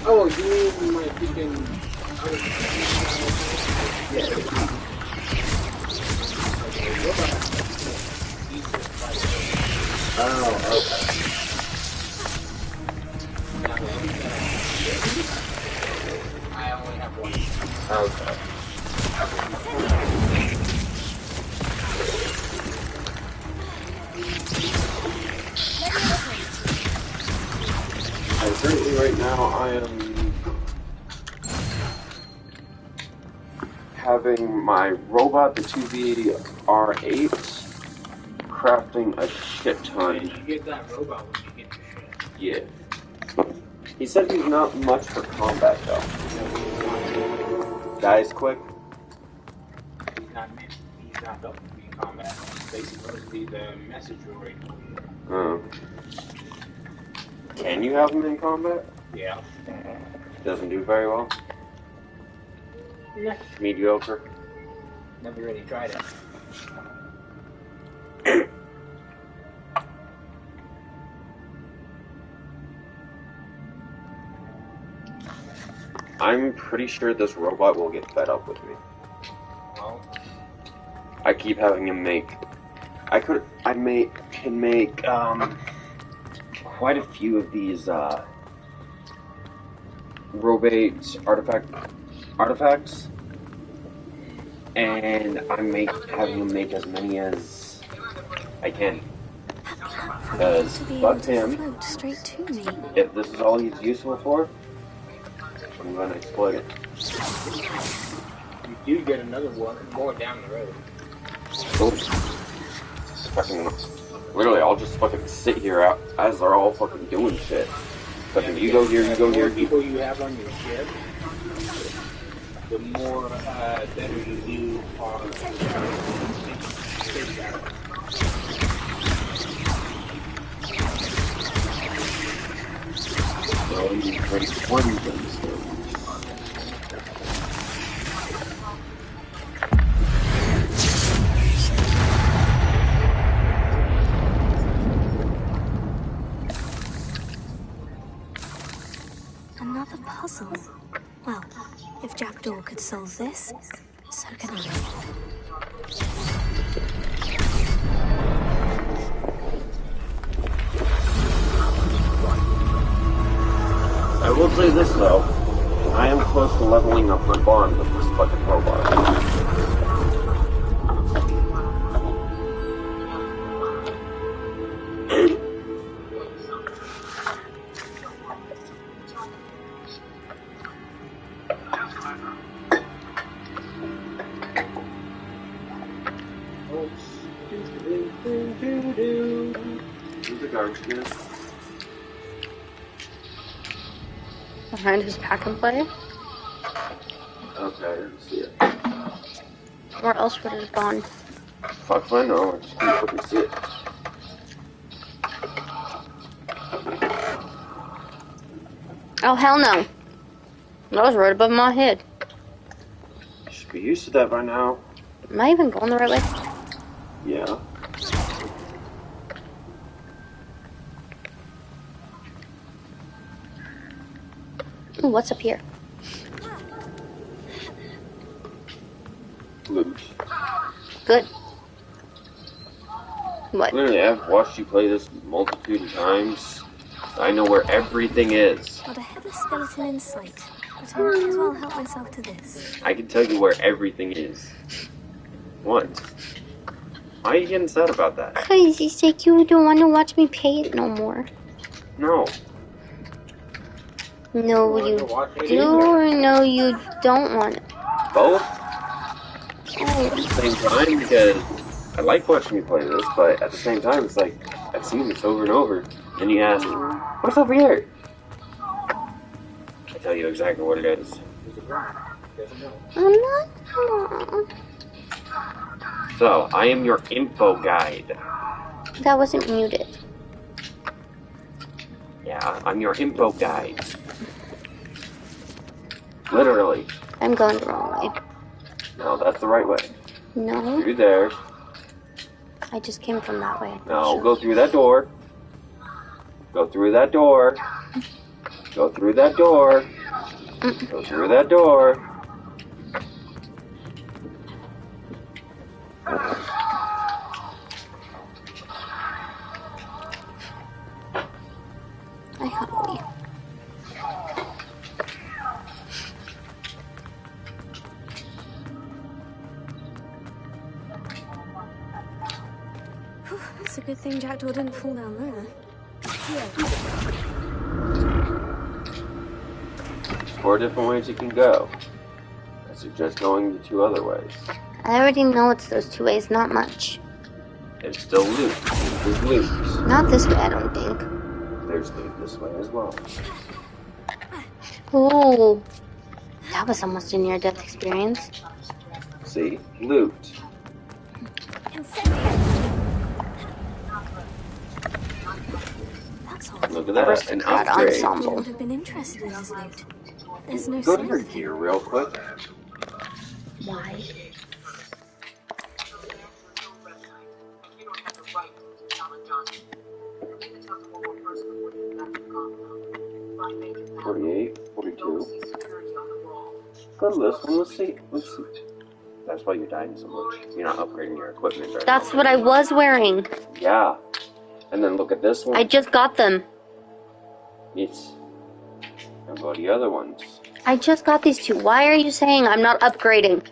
Oh, you mean my freaking... Oh, okay. I only have one. Okay. Currently, right now, I am having my robot, the 2VR8, crafting a shit ton. You get that robot when you get your shit. Yeah. He said he's not much for combat, though. Dies quick. He's not built to be in combat. He's basically supposed to be the message droid. Can you have him in combat? Yeah. Doesn't do very well. Nah. Mediocre. Never really tried it. I'm pretty sure this robot will get fed up with me. Well, I keep having him make... can make, quite a few of these, robate artifacts. And I'm having him make as many as I can. Because, fuck him, straight to me. if this is all he's useful for, I'm gonna exploit it. you do get another one more down the road. Oops. Fucking, literally, I'll just fucking sit here out as they're all fucking doing shit. Fucking, you go here, you go here. The more people you have on your ship, the more better you do on space battle. So you create one of them. Another puzzle. Well, if Jackdaw could solve this, so can I. I will say this though, I am close to leveling up my bond with this fucking robot. Who's the garbage can? Behind his pack and play? Okay, I didn't see it. Where else would it have gone? Fuck if I know, I just can't fucking see it. Oh, hell no. That was right above my head. You should be used to that by now. Am I even going the right way? Yeah. Ooh, what's up here? Loot. Good. What? Literally, I've watched you play this multitude of times. I know where everything is. Got a heavy skeleton in sight, but I might as well help myself to this. I can tell you where everything is. What? Why are you getting sad about that? Cause you said you don't want to watch me pay it no more. No. No, you do, or no, you don't want it. Both? At the same time, because I like watching you play this, but at the same time, it's like, I've seen this over and over. And you ask, what's over here? I tell you exactly what it is. I'm not. So, I am your info guide. That wasn't muted. Yeah, I'm your info guide. Literally. I'm going the wrong way. No, that's the right way. No. Through there. I just came from that way. No, go through that door. Go through that door. Go through that door. Go through that door. I hungry. It's a good thing Jackdaw didn't fall down there. Yeah. 4 different ways you can go. I suggest going the 2 other ways. I already know it's those 2 ways, not much. There's still loot. There's loot. Not this way, I don't think. There's loot this way as well. Ooh. That was almost a near-death experience. See? Loot. Look at that. An upgrade. I would have been interested in this loot. There's no Go to sense. her gear real quick. Why? $48, $42. Go to this one. Let's see. Let's see. That's why you're dying so much. You're not upgrading your equipment right That's now. what I was wearing. Yeah. And then look at this one. I just got them. Yes. And go to the other ones. I just got these 2. Why are you saying I'm not upgrading?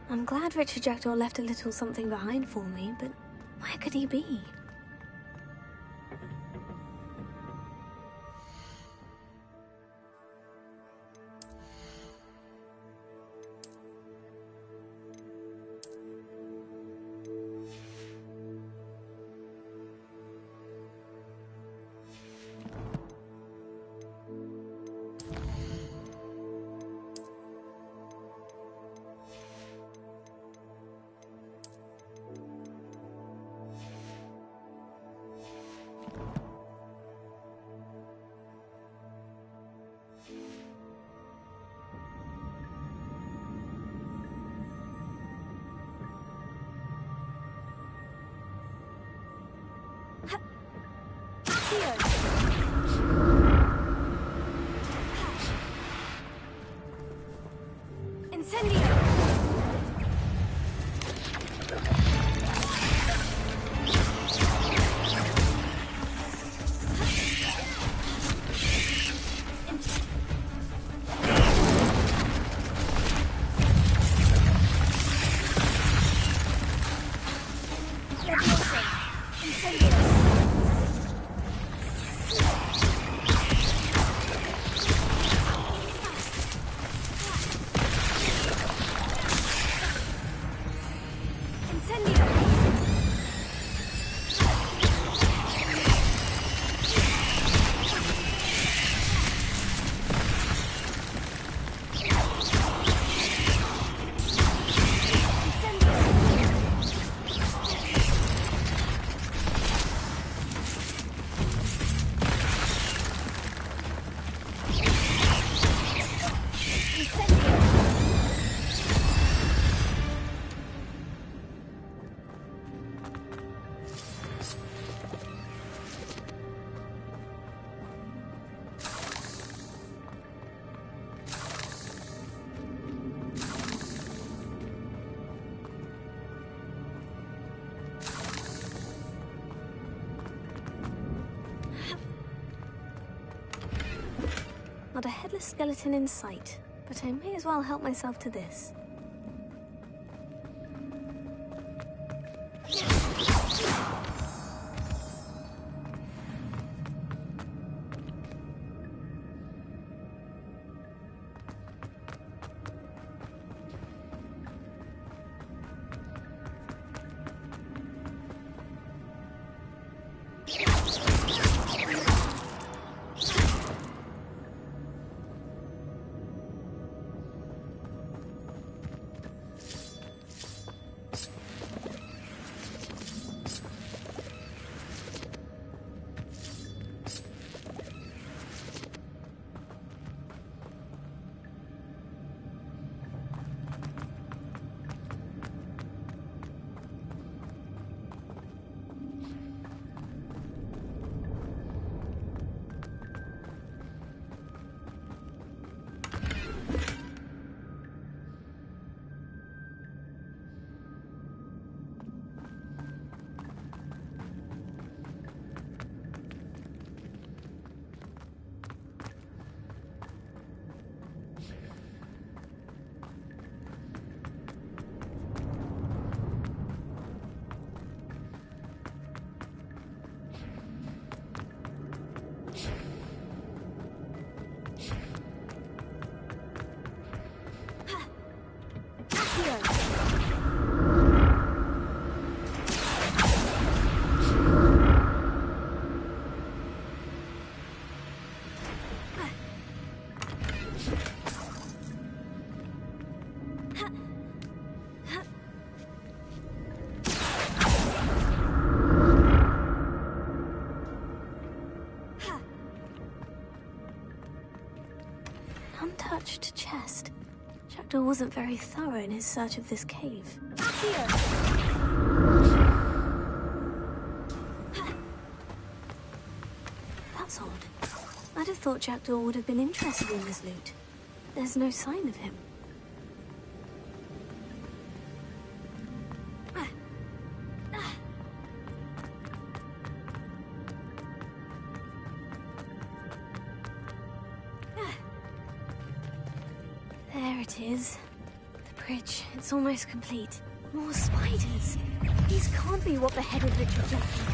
I'm glad Richard Jackdaw left a little something behind for me, but where could he be? Not a headless skeleton in sight, but I may as well help myself to this. Untouched chest. Jackdaw wasn't very thorough in his search of this cave. That's odd. I'd have thought Jackdaw would have been interested in this loot. There's no sign of him. There it is. The bridge. It's almost complete. More spiders. These can't be what beheaded Richard Jackdaw.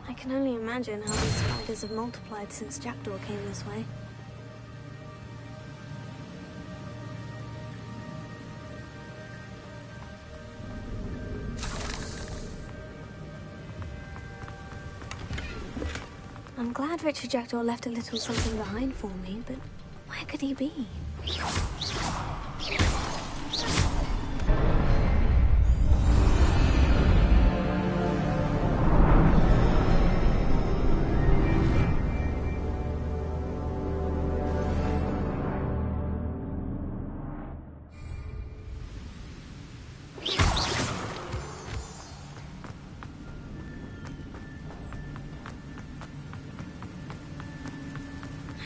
I can only imagine how these spiders have multiplied since Jackdaw came this way. I'm glad Richard Jackdaw left a little something behind for me, but where could he be?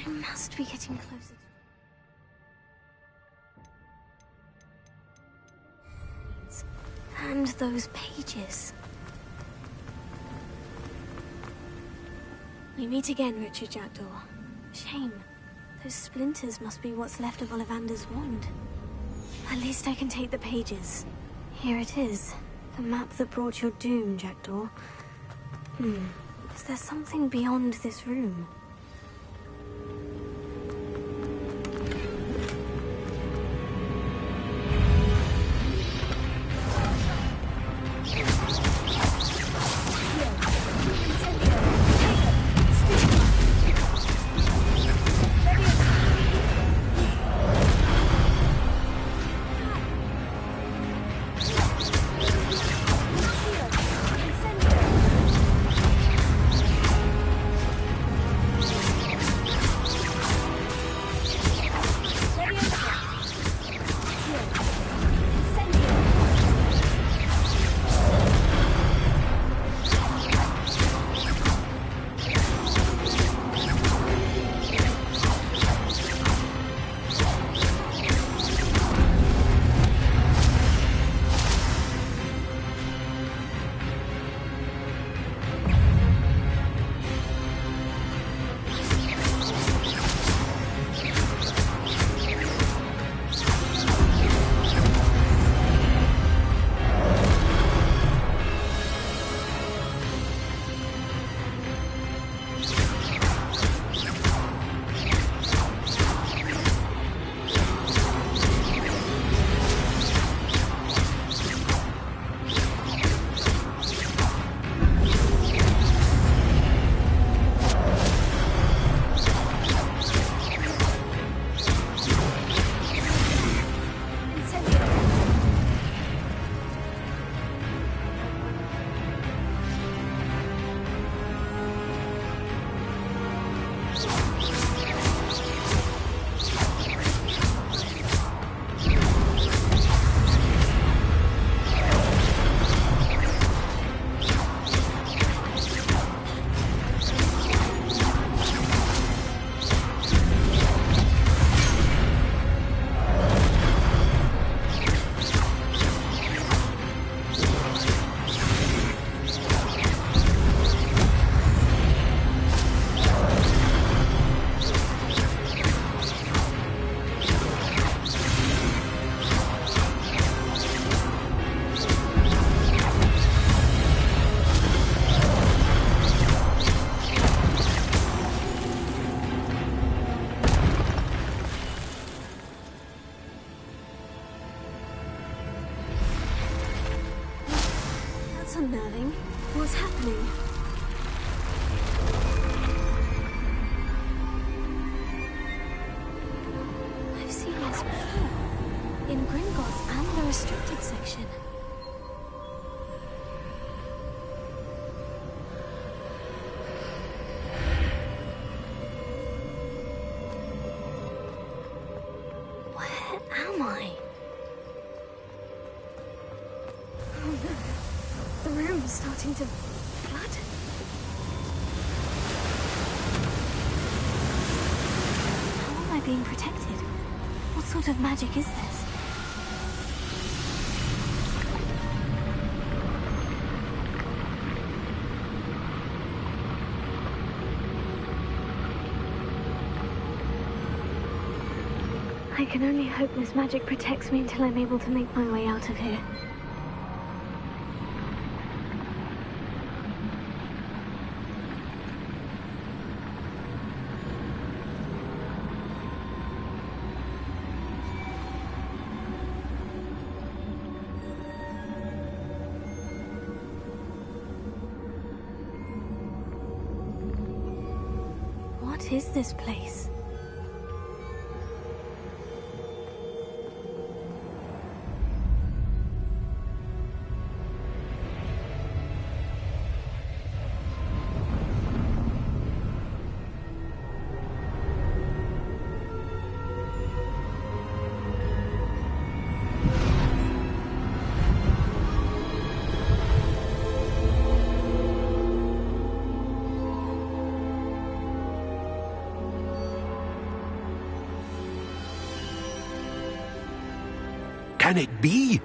I must be getting closer. And those pages. We meet again, Richard Jackdaw. Shame. Those splinters must be what's left of Ollivander's wand. At least I can take the pages. Here it is. The map that brought your doom, Jackdaw. Is there something beyond this room? That's unnerving. What's happening? I've seen this before. In Gringotts and the restricted section. Where am I? Oh no. The room is starting to flood. How am I being protected? What sort of magic is this? I can only hope this magic protects me until I'm able to make my way out of here. What is this place? can it be?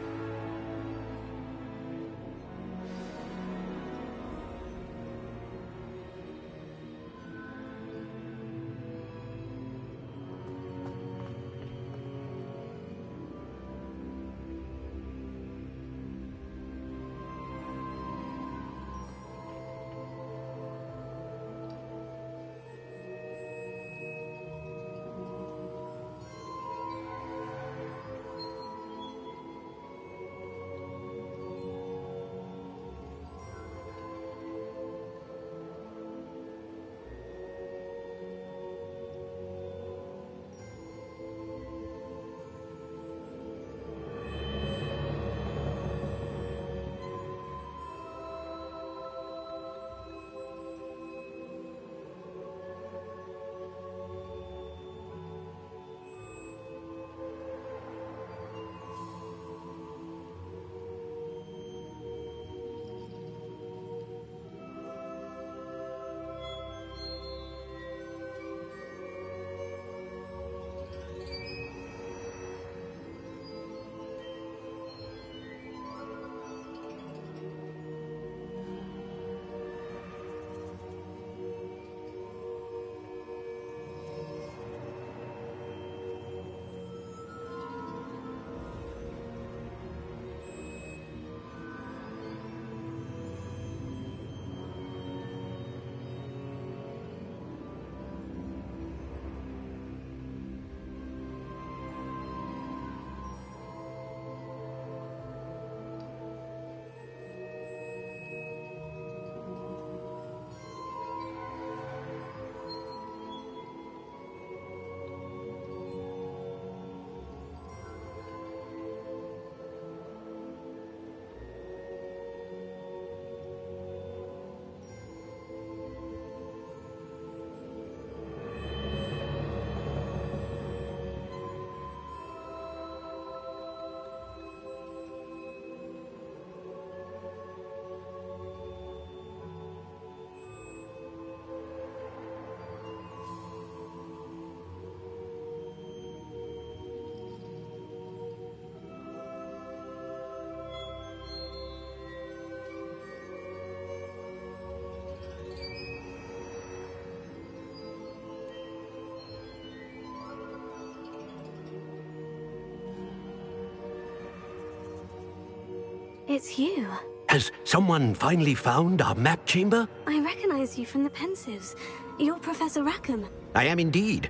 It's you. Has someone finally found our map chamber? I recognize you from the Pensives. You're Professor Rackham. I am indeed.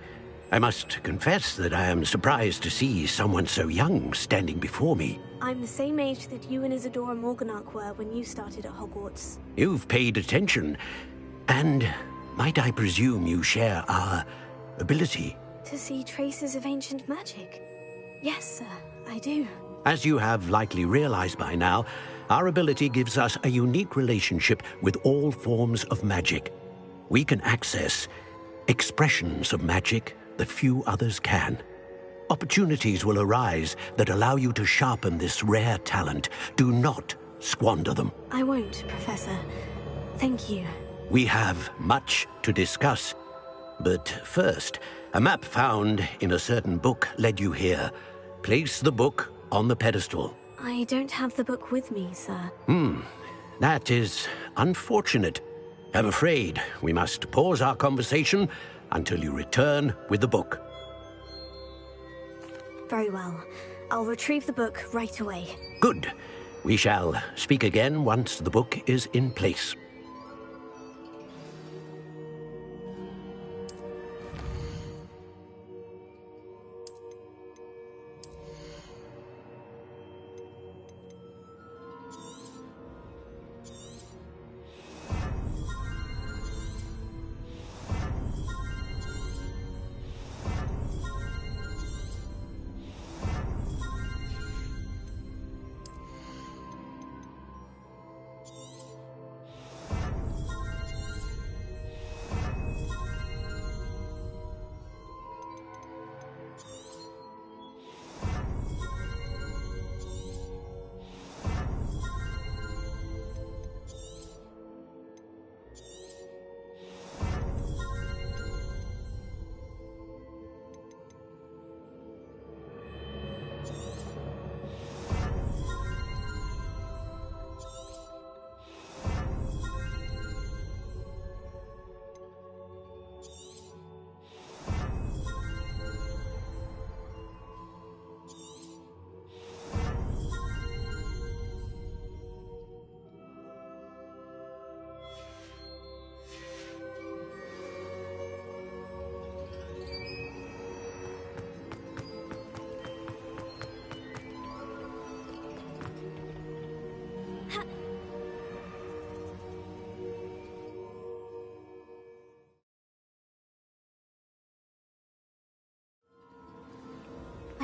I must confess that I am surprised to see someone so young standing before me. I'm the same age that you and Isadora Morganach were when you started at Hogwarts. You've paid attention. And might I presume you share our ability? To see traces of ancient magic? Yes, sir, I do. As you have likely realized by now, our ability gives us a unique relationship with all forms of magic. We can access expressions of magic that few others can. Opportunities will arise that allow you to sharpen this rare talent. Do not squander them. I won't, Professor. Thank you. We have much to discuss. But first, a map found in a certain book led you here. Place the book on the pedestal. I don't have the book with me, sir. That is unfortunate. I'm afraid we must pause our conversation until you return with the book. Very well. I'll retrieve the book right away. Good. We shall speak again once the book is in place.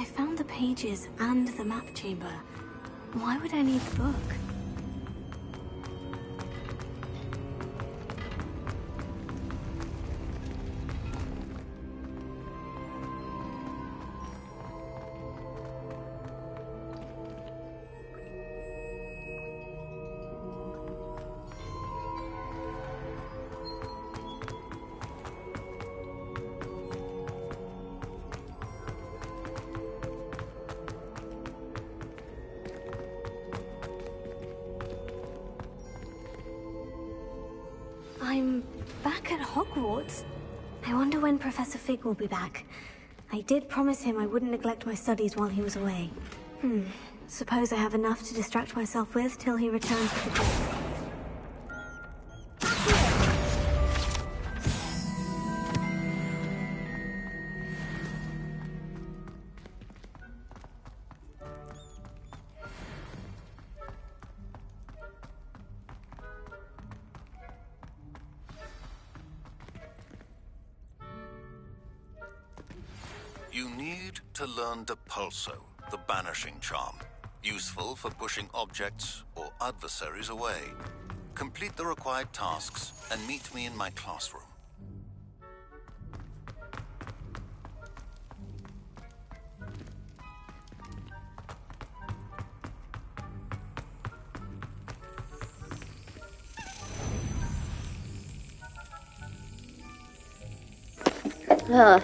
I found the pages and the map chamber. Why would I need the book? I'm back at Hogwarts. I wonder when Professor Fig will be back. I did promise him I wouldn't neglect my studies while he was away. Suppose I have enough to distract myself with till he returns with the book. You need to learn Depulso, the banishing charm. Useful for pushing objects or adversaries away. Complete the required tasks and meet me in my classroom. Ugh.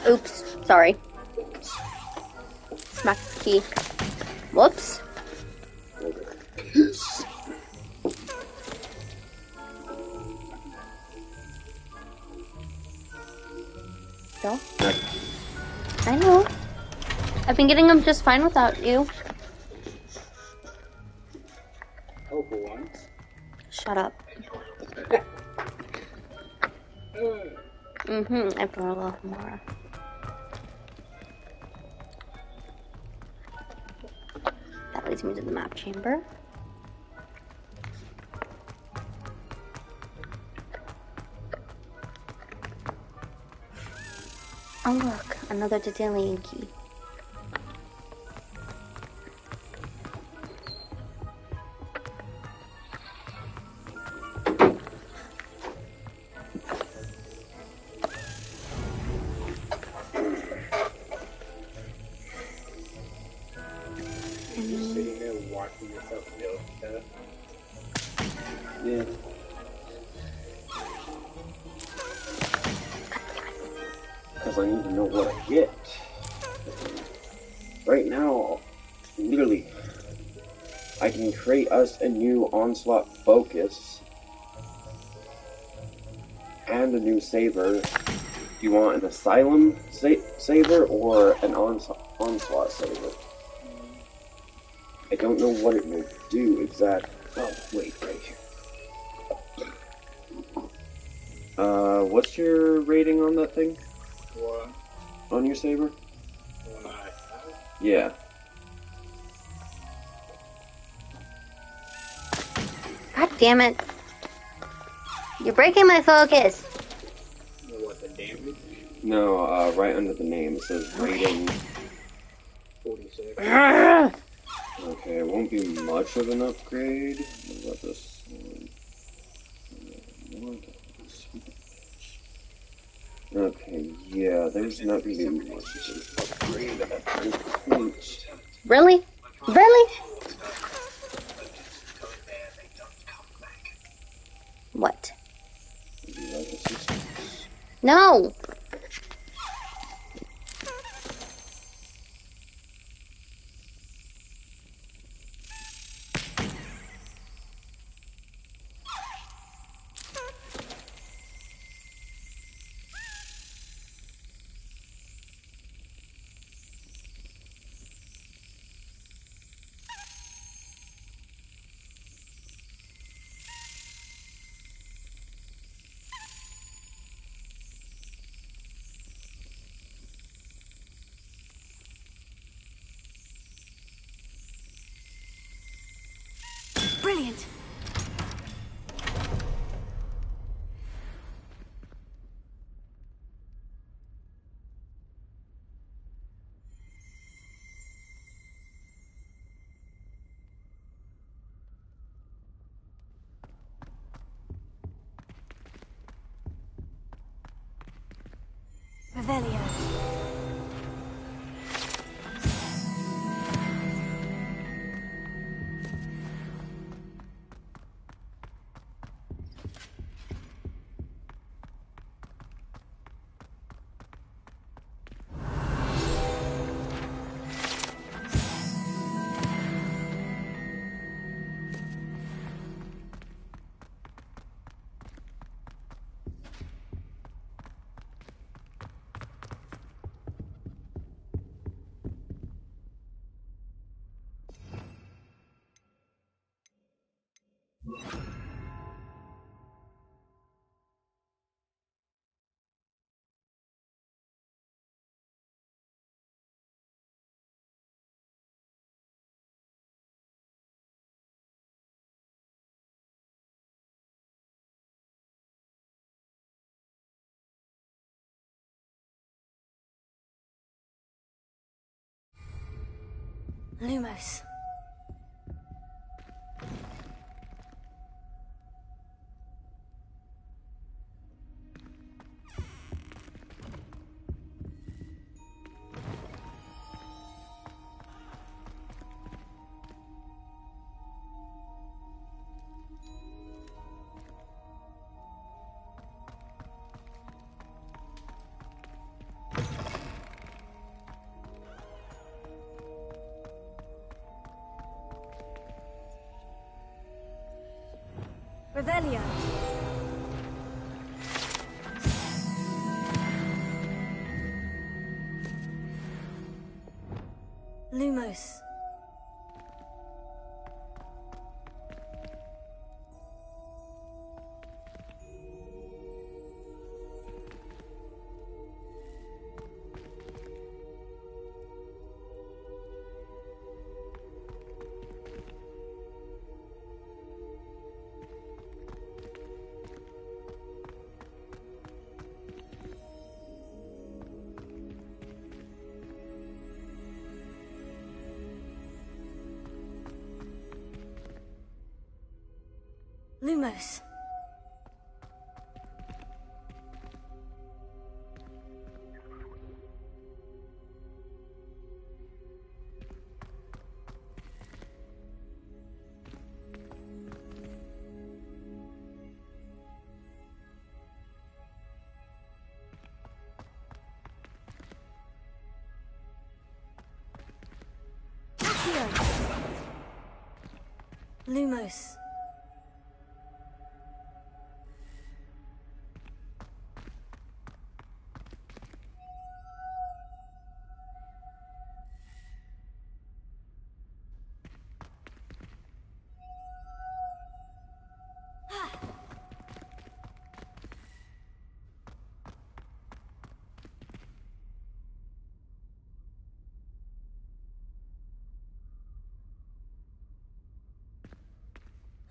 Oops, sorry. Smack the key. Whoops. Still? I know. I've been getting them just fine without you. Oh, for once. Shut up. I put a lot more. That leads me to the map chamber. Oh look, another Dedalian key. Just sitting there watching yourself build stuff. Yeah. Because I need to know what I get. Right now, literally, I can create us a new Onslaught Focus and a new saber. Do you want an Asylum saber or an Onslaught saber? I don't know what it will do exactly. Oh, wait, right here. What's your rating on that thing? What? On your saber? When I have? Yeah. God damn it. You're breaking my focus. What, the damage? No, right under the name it says rating 46. Okay, it won't be much of an upgrade. What about this one? Okay, yeah, there's not going to be much of an upgrade at this point. Really? Really? What? No! Revelio. Lumos. Revelio. Lumos. Lumos. Lumos.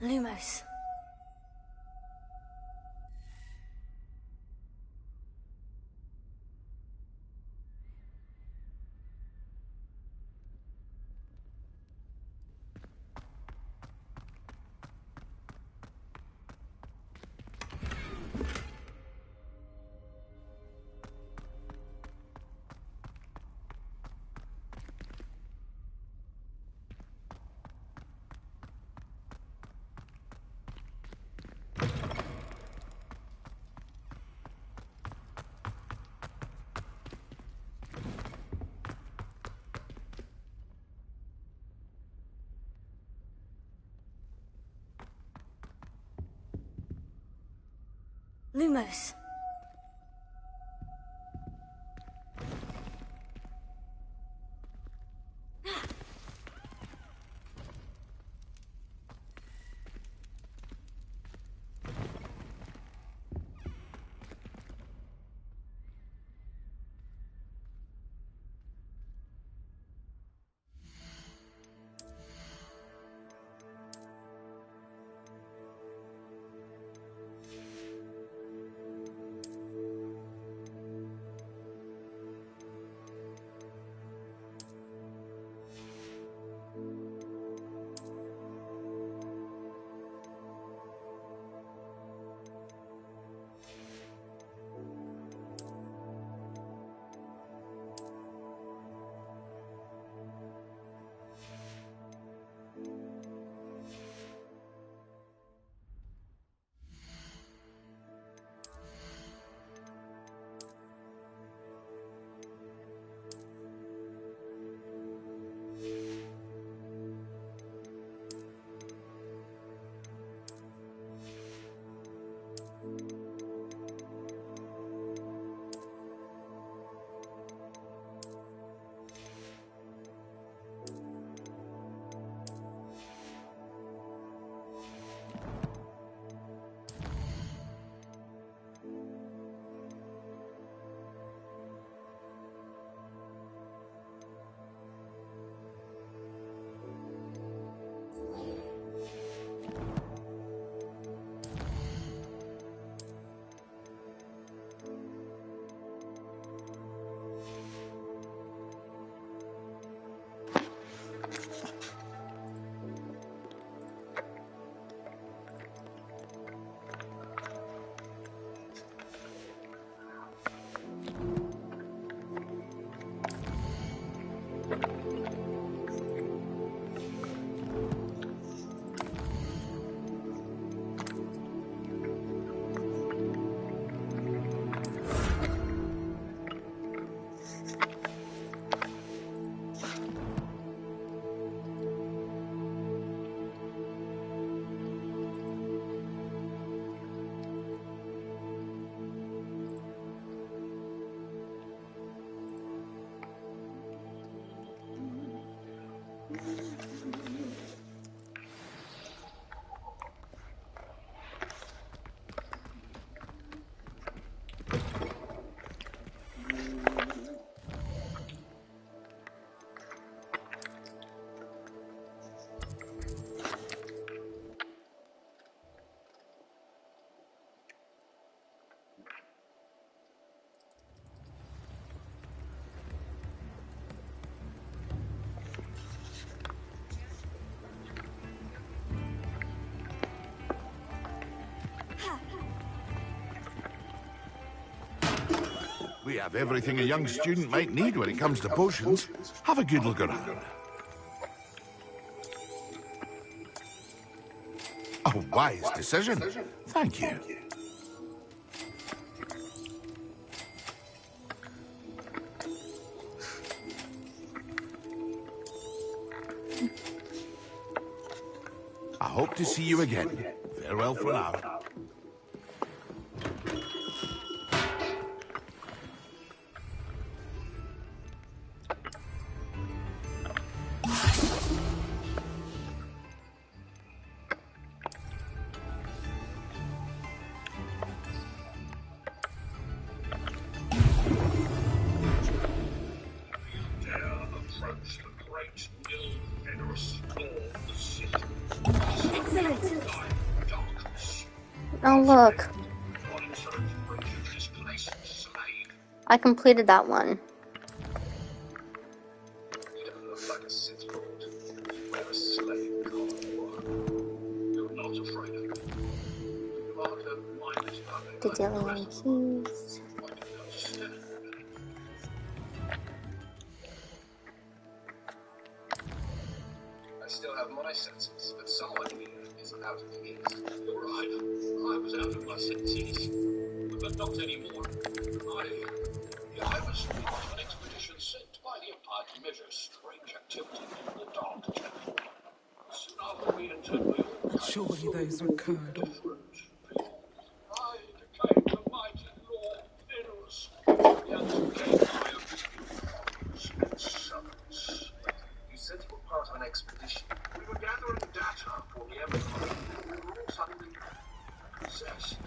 Lumos. Lumos. We have everything a young student might need when it comes to potions. Have a good look around. A wise decision. Thank you. I hope to see you again. Farewell for now. Oh, look. I completed that one. The Dillian Keys. I still have my senses, but someone here is out of his. You're right. I was out of my senses. But not anymore. I was part of an expedition sent by the Empire to measure strange activity in the Dark Temple. Soon after we entered my own surely those were Curdle. I became the mighty Lord Venus. And became my obedience and servants. You said you were part of an expedition. We were gathering data for the Empire. We were all suddenly possessed.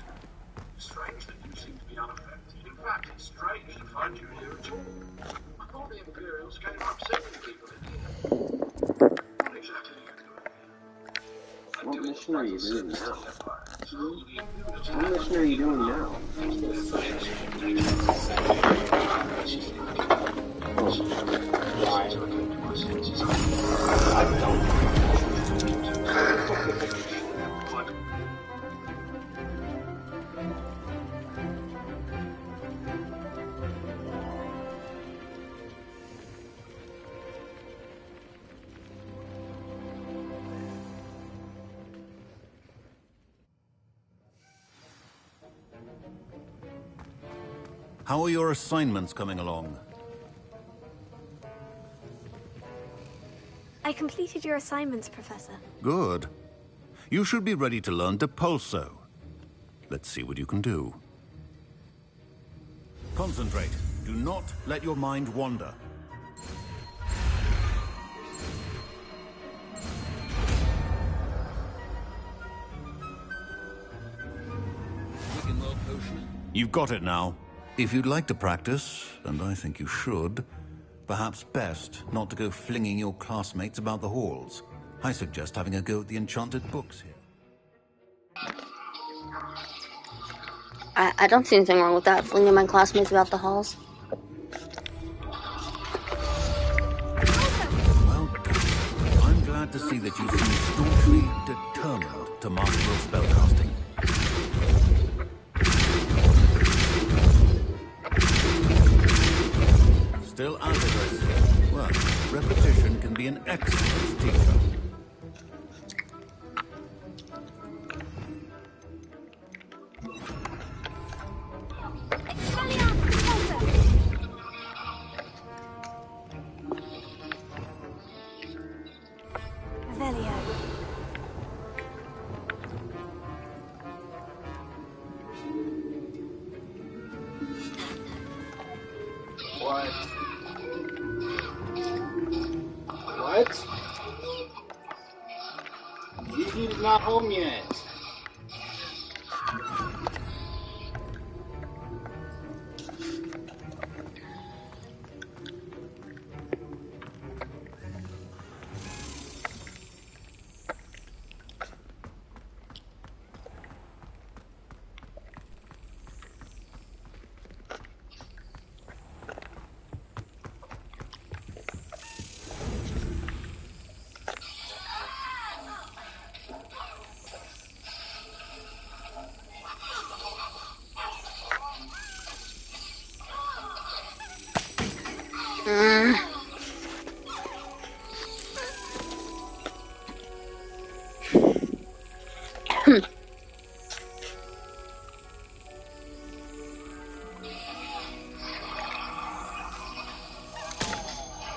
Strange that you seem to be unaffected. In fact, it's strange to find you here at all. I thought the Imperials came up sending people in here. What exactly are you doing here? What mission are you doing now? What mission are you doing now? I don't. How are your assignments coming along? I completed your assignments, Professor. Good. You should be ready to learn Depulso. Let's see what you can do. Concentrate. Do not let your mind wander. You've got it now. If you'd like to practice, and I think you should, perhaps best not to go flinging your classmates about the halls. I suggest having a go at the enchanted books here. I don't see anything wrong with that, flinging my classmates about the halls. Well done. I'm glad to see that you seem staunchly determined to master your spellcasting. Still out of this. Well, repetition can be an excellent teacher. What? What? Gigi's not home yet.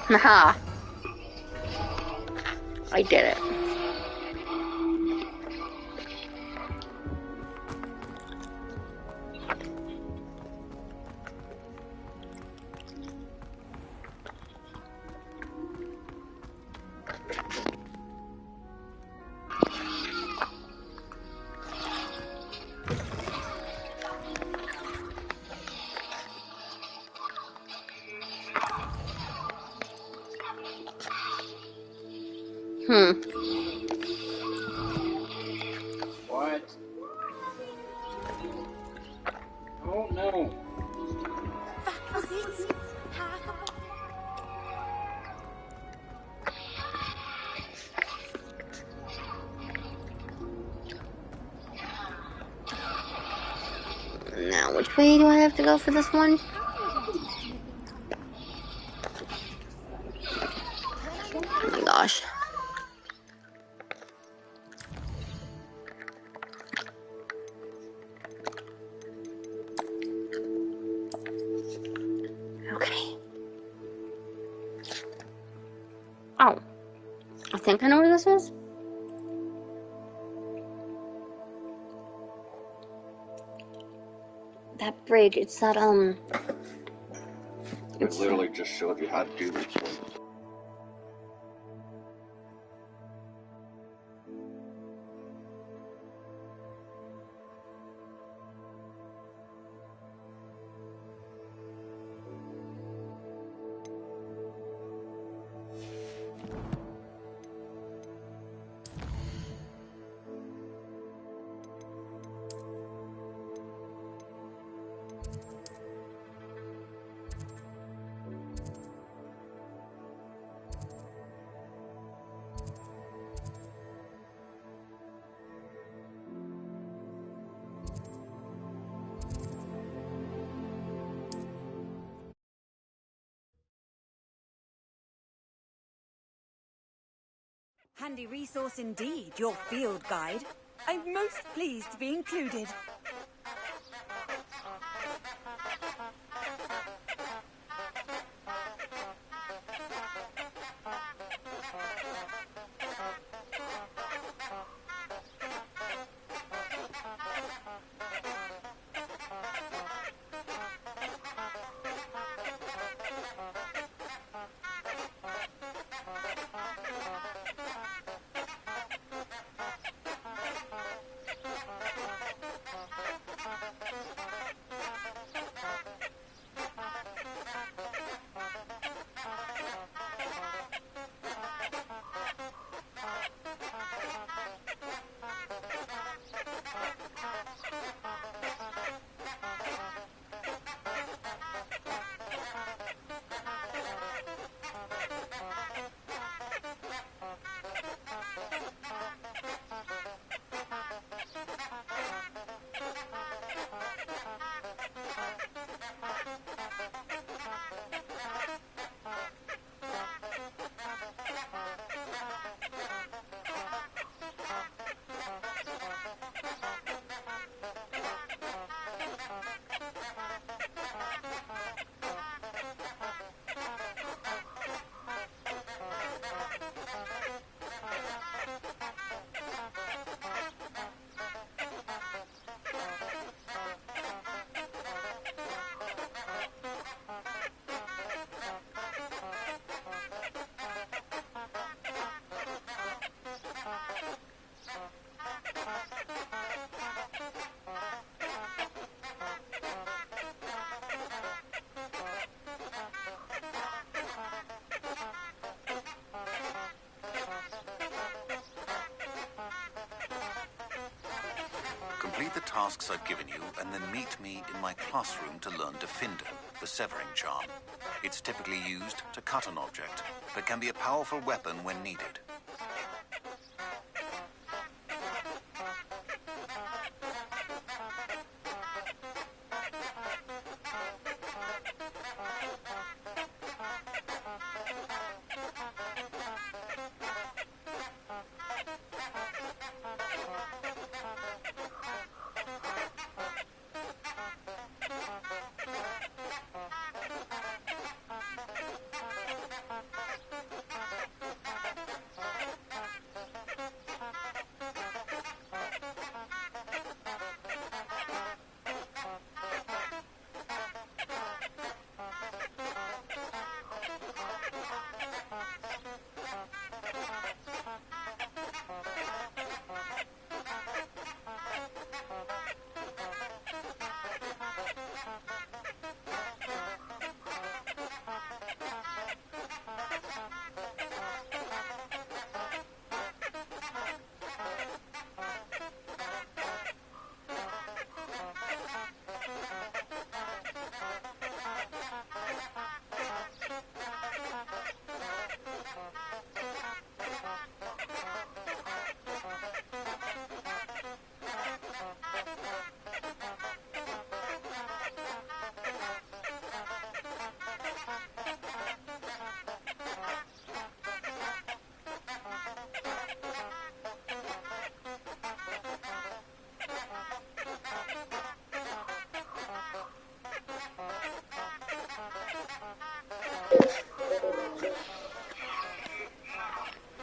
Haha. I did it. What? Oh no. Now, which way do I have to go for this one? Oh my gosh. Okay. Oh. I think I know where this is. That bridge, it's that, It literally just showed you how to do this one. Handy resource indeed, your field guide. I'm most pleased to be included. Complete the tasks I've given you, and then meet me in my classroom to learn Defindo, the severing charm. It's typically used to cut an object, but can be a powerful weapon when needed.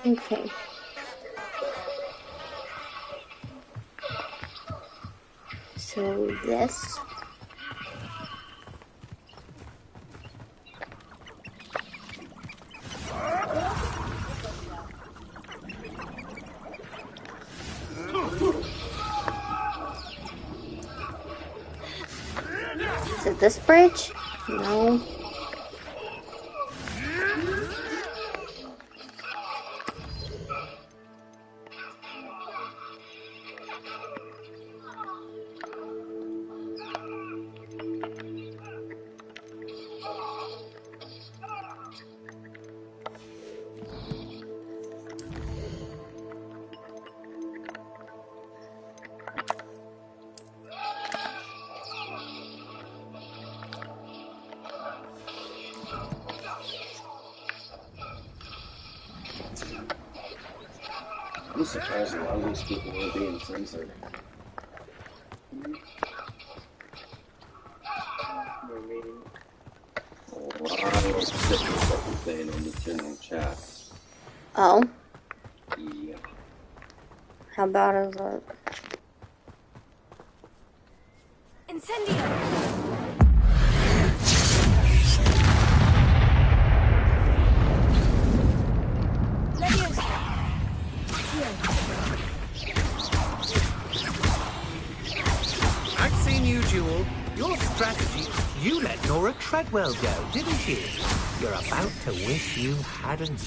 Okay. So this. Is it this bridge? No. I'm surprised a lot of these people are being censored. A lot of stuff is saying on the general chat. Oh. Yeah. How bad is it? Incendio! I've seen you, Jewel. Your strategy, you let Nora Treadwell go, didn't you? You're about to wish you hadn't.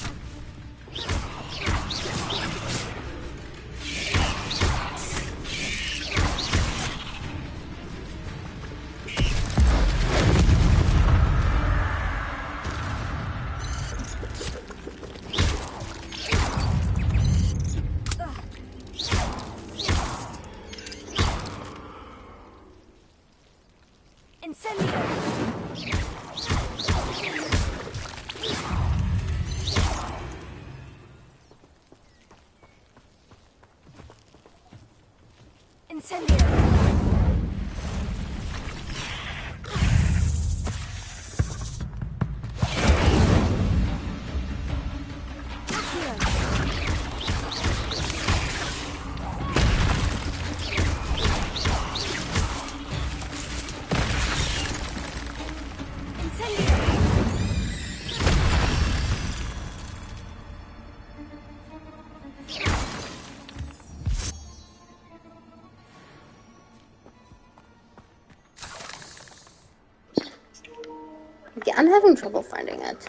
Yeah, I'm having trouble finding it.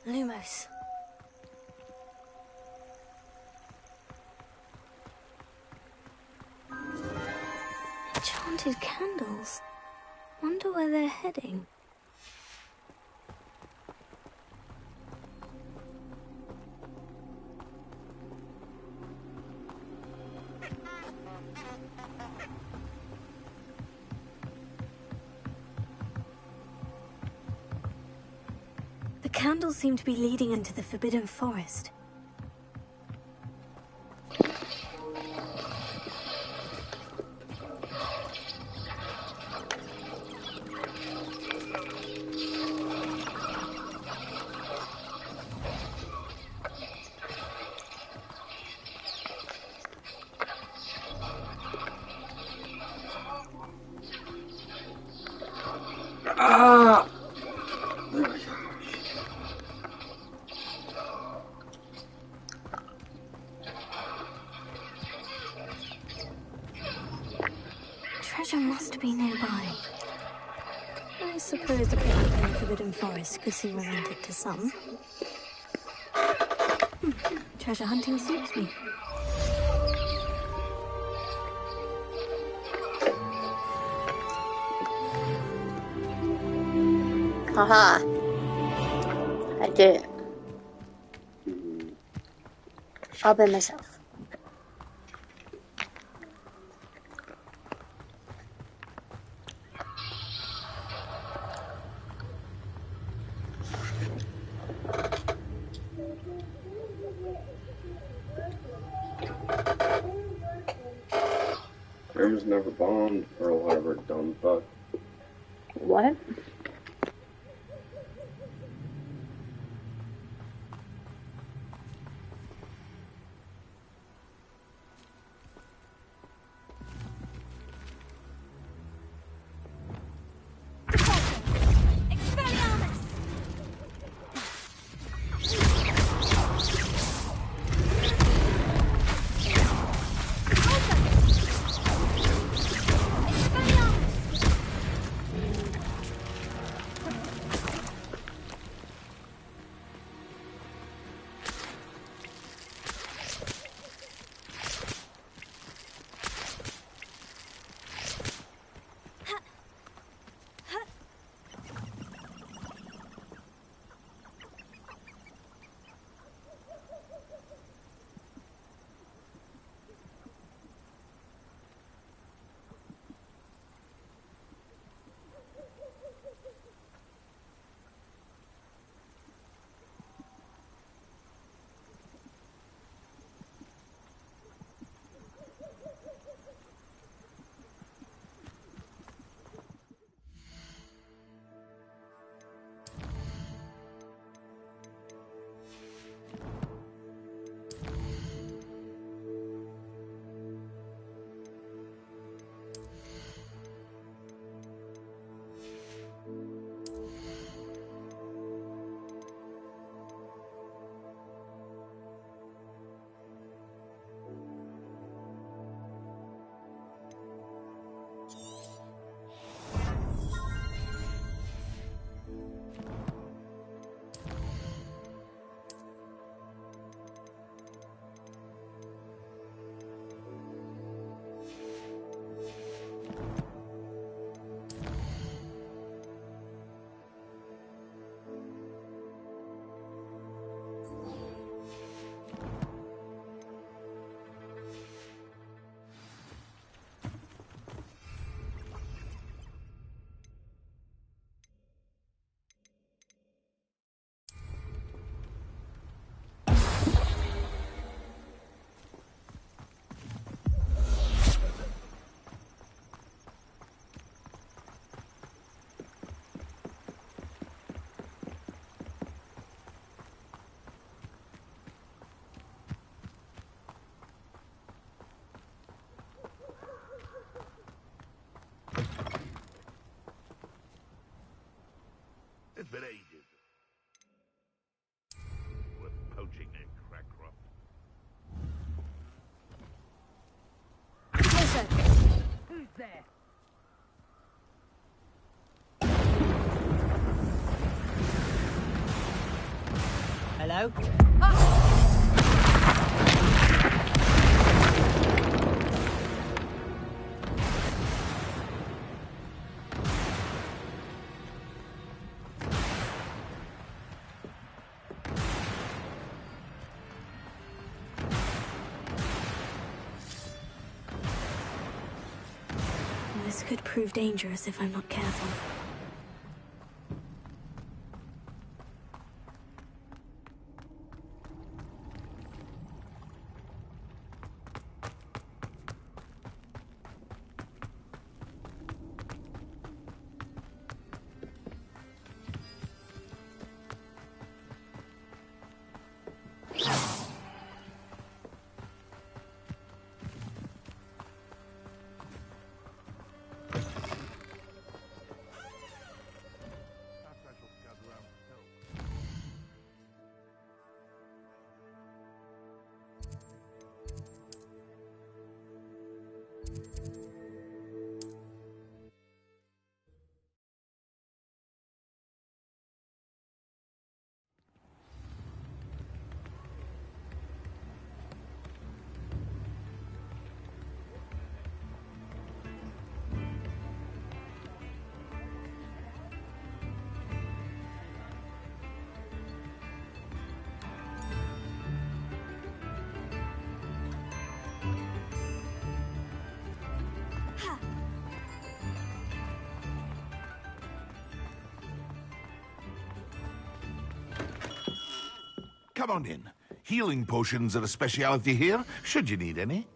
Lumos. Enchanted candles. Wonder where they're heading. The candles seem to be leading into the Forbidden Forest. Ah! Treasure must be nearby. I suppose the people in the Forbidden Forest could seem romantic to some. Treasure hunting suits me. Haha. I did it. All by myself. Rams never bombed or whatever, dumb fuck. What? Hello. This could prove dangerous if I'm not careful. Come on in. Healing potions are a speciality here, should you need any.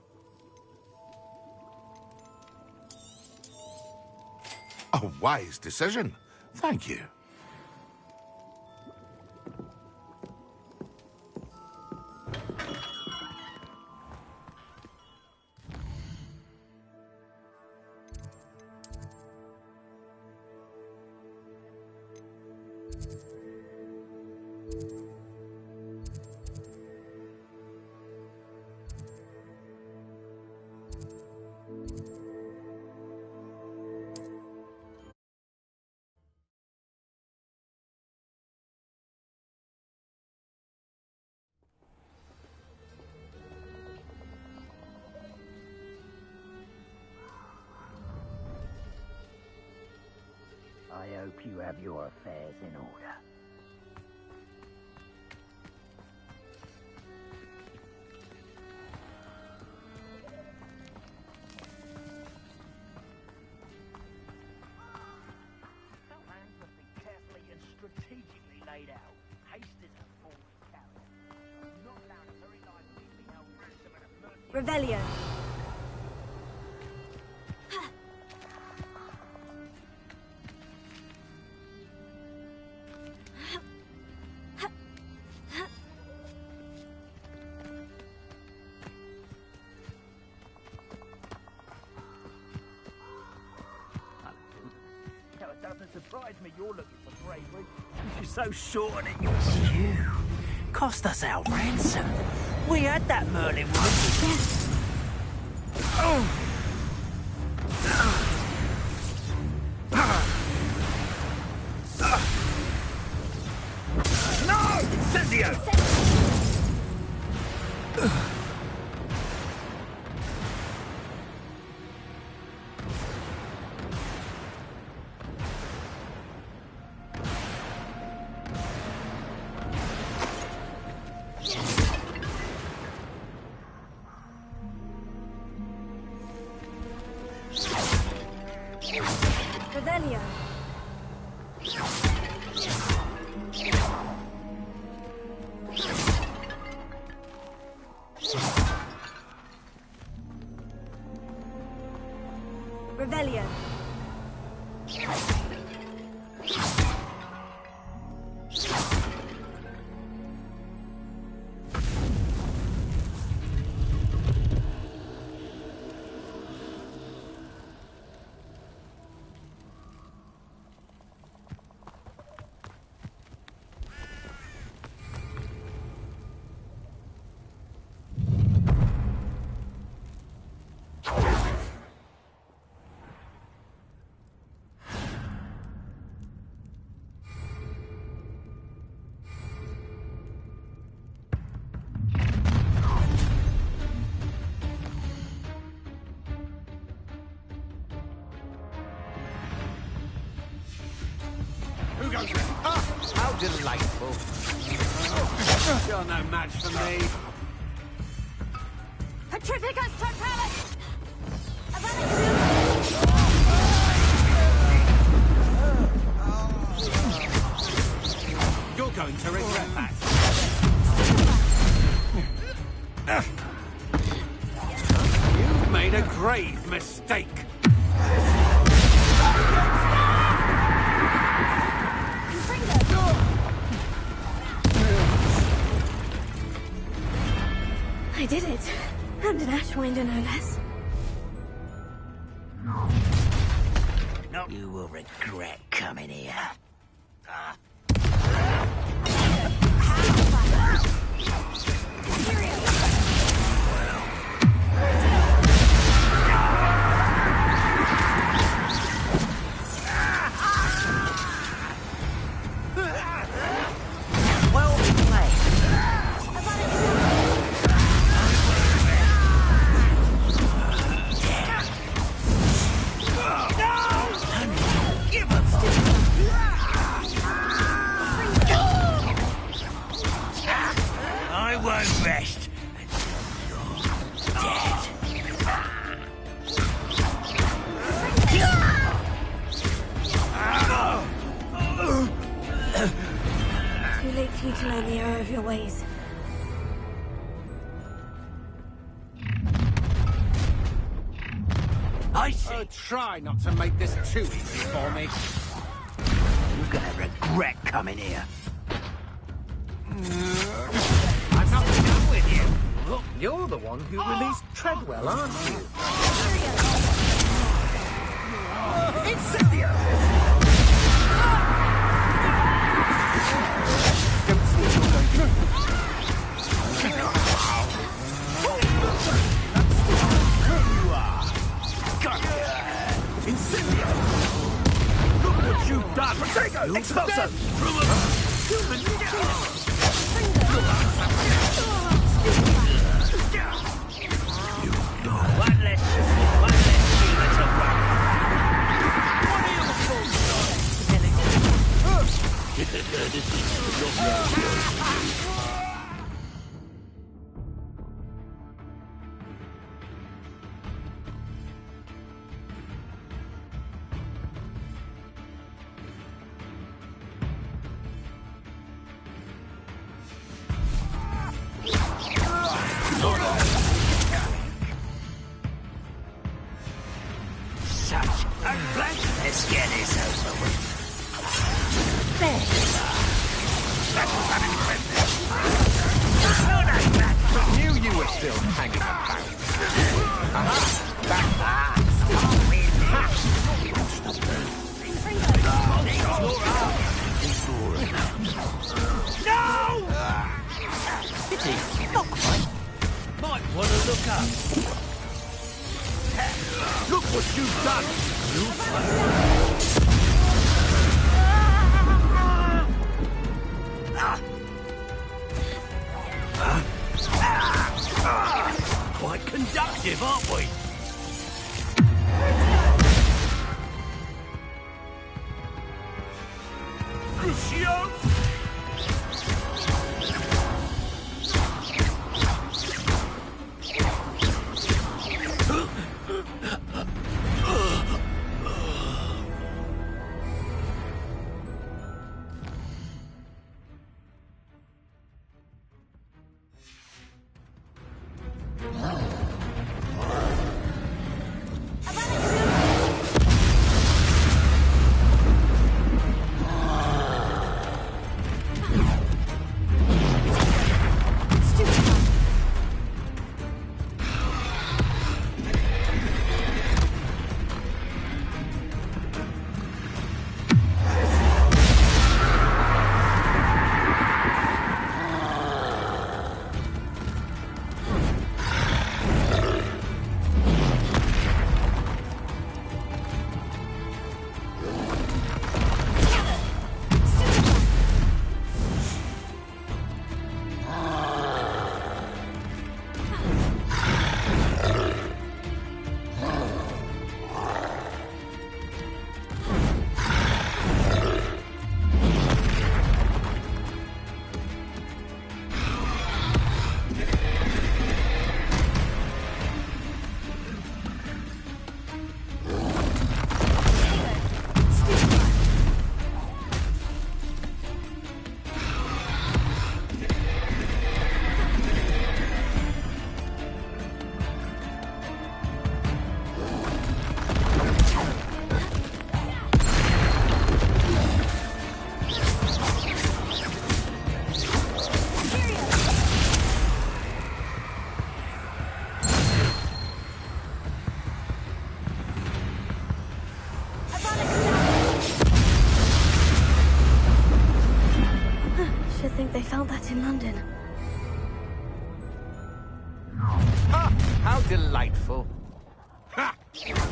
A wise decision. Thank you. I hope you have your affairs in order. Plans must be carefully and strategically laid out. Haste is a fool's carrier. Not allowed a very lively be held ransom at a mercy. Revelio. It doesn't surprise me you're looking for bravery. You're so short and you're You cost us our ransom. We had that Merlin woman. No! Incendio! Revelio. Revelio. delightful. You're no match for me. Petrificus totalis! You're going to regret that. You've made a grave mistake. I did it. And an Ashwinder, no less. You will regret coming here. Well played. I won't rest until you're dead. Too late for you to learn the error of your ways. I see. Try not to make this too easy for me. You're gonna regret coming here. I'm not done with you. Look, you're the one who released Treadwell, aren't you? Incendio! Don't see you're going to... You are. Incendio! Look what you've done! Protego! Expulso! One less human to worry. Such unpleasant. Let's get this over with. There you are. That's I knew you were still hanging about. Aha! Back. No! Pity. Not quite. Might want to look up. Look what you've done! Quite conductive, aren't we? Crucio! How delightful. Ha! You're going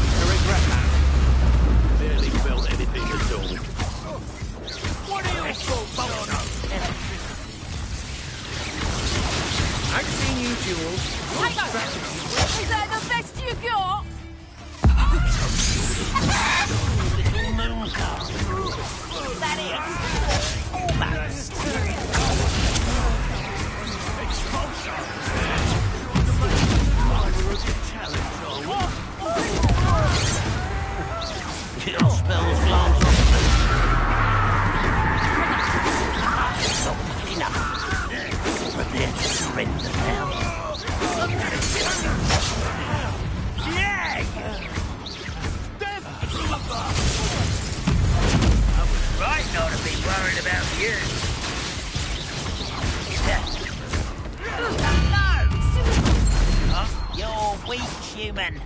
to regret that. Barely built anything at all. What are you for, Bono? I've seen you, Jules. Hang on! Is that the best you got? Little moon calf. That is almost. Expulsion. Kill spells glance off. Not enough. Prepare to surrender now. Yeah! I was right not to be worried about you. No! You're weak, human. At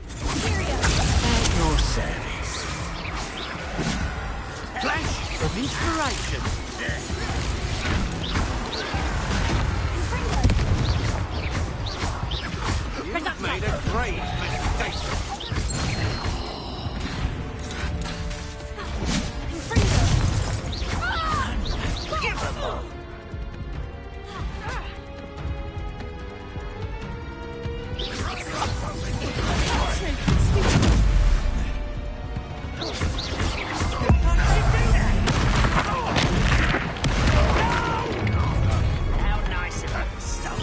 your service. Flash of inspiration. You've made a great mistake. Unforgivable. How nice of you to stop.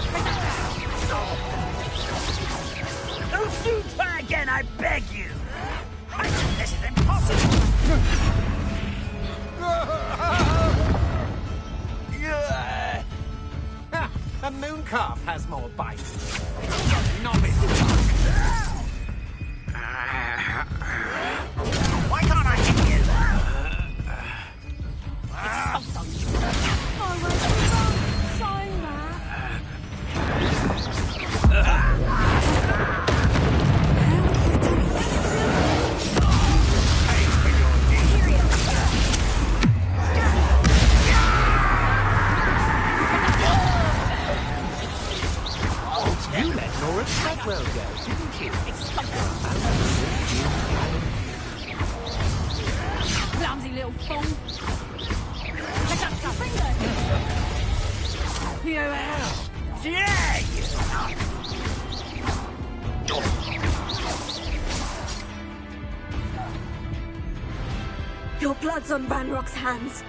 Don't do that again, I beg you. This is impossible. Ha! A moon calf has more bite. Novice. Why can't I hit you? You let Nora Treadwell go, didn't you? Clumsy little fool. You out. Yeah! Your blood's on Ranrock's hands.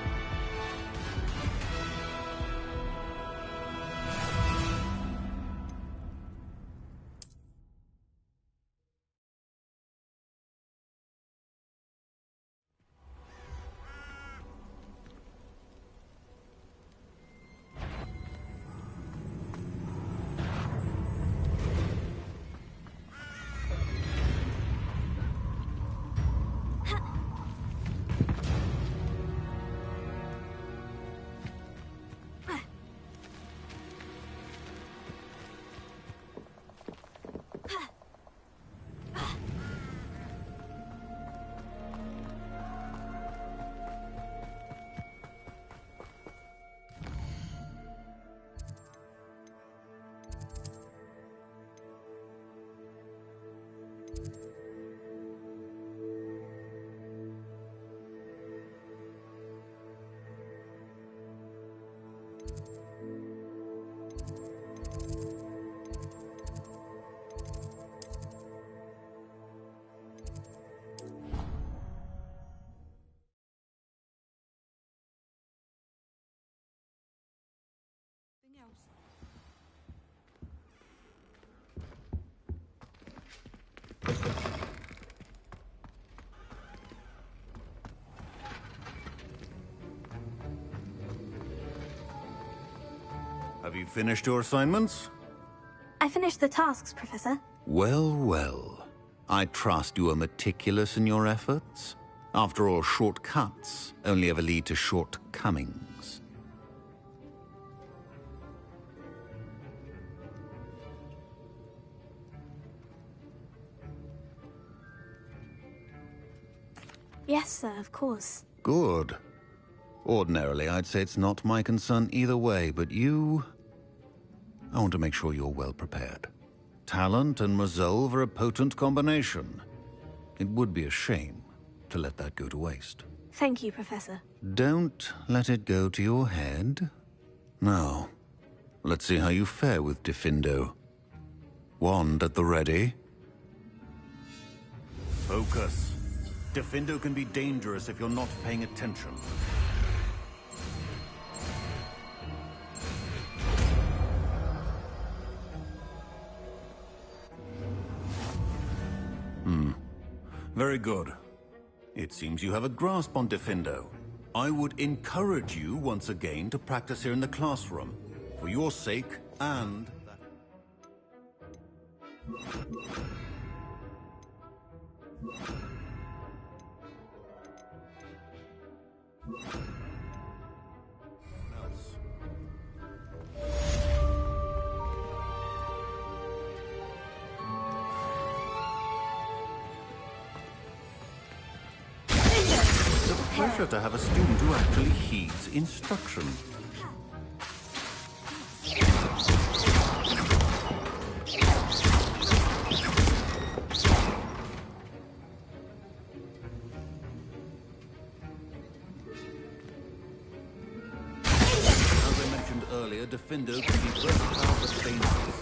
Have you finished your assignments? I finished the tasks, Professor. Well, well. I trust you are meticulous in your efforts. After all, shortcuts only ever lead to shortcomings. Yes, sir, of course. Good. Ordinarily, I'd say it's not my concern either way, but you... I want to make sure you're well prepared. Talent and resolve are a potent combination. It would be a shame to let that go to waste. Thank you, Professor. Don't let it go to your head. Now, let's see how you fare with Diffindo. Wand at the ready. Focus. Diffindo can be dangerous if you're not paying attention. Very good. It seems you have a grasp on Diffindo. I would encourage you once again to practice here in the classroom, for your sake and... Pleasure to have a student who actually heeds instruction. As I mentioned earlier, Diffindo can be versatile but dangerous.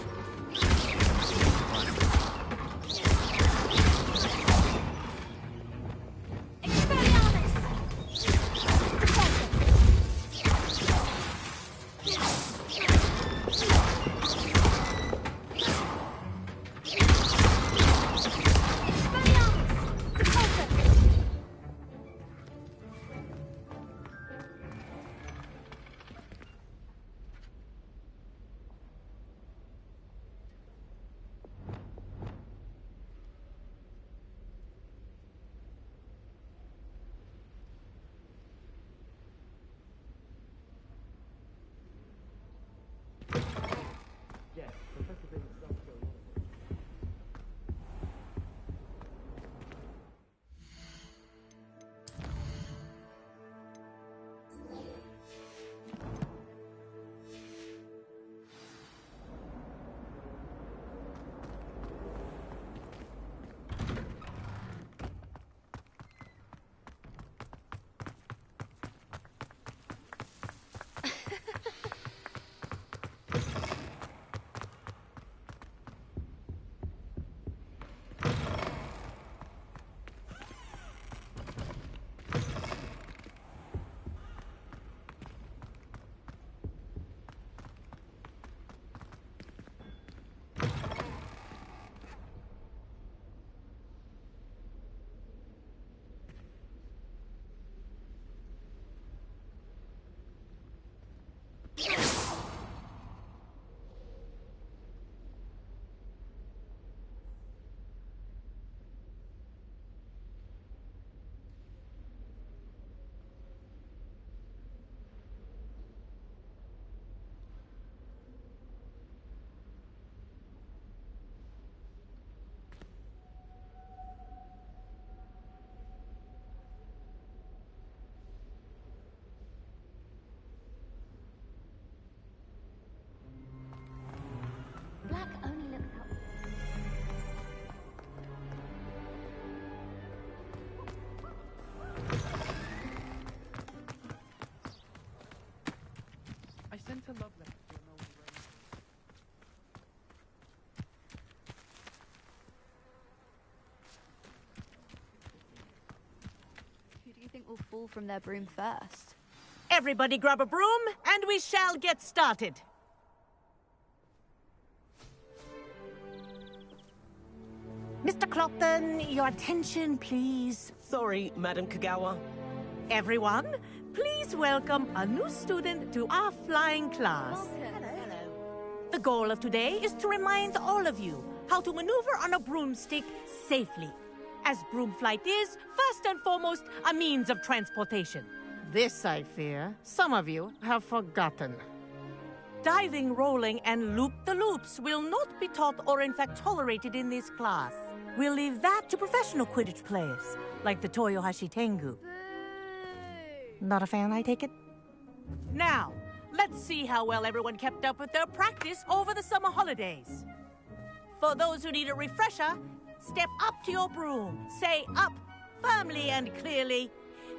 Black only looks out. I sent a love letter to an old ranger. Who do you think will fall from their broom first? Everybody grab a broom, and we shall get started. Mr. Clopton, your attention, please. Sorry, Madam Kagawa. Everyone, please welcome a new student to our flying class. The goal of today is to remind all of you how to maneuver on a broomstick safely, as broom flight is, first and foremost, a means of transportation. This, I fear, some of you have forgotten. Diving, rolling, and loop-the-loops will not be taught or in fact tolerated in this class. We'll leave that to professional Quidditch players, like the Toyohashi Tengu. Not a fan, I take it? Now, let's see how well everyone kept up with their practice over the summer holidays. For those who need a refresher, step up to your broom, say up firmly and clearly,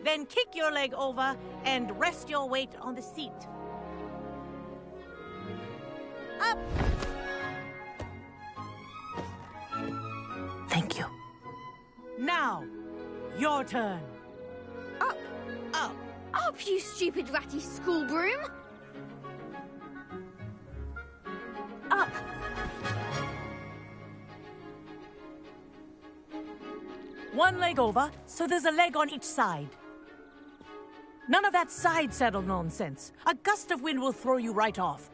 then kick your leg over and rest your weight on the seat. Up! Thank you. Now, your turn. Up! Up! Up, you stupid ratty school broom! Up! One leg over, so there's a leg on each side. None of that side saddle nonsense. A gust of wind will throw you right off.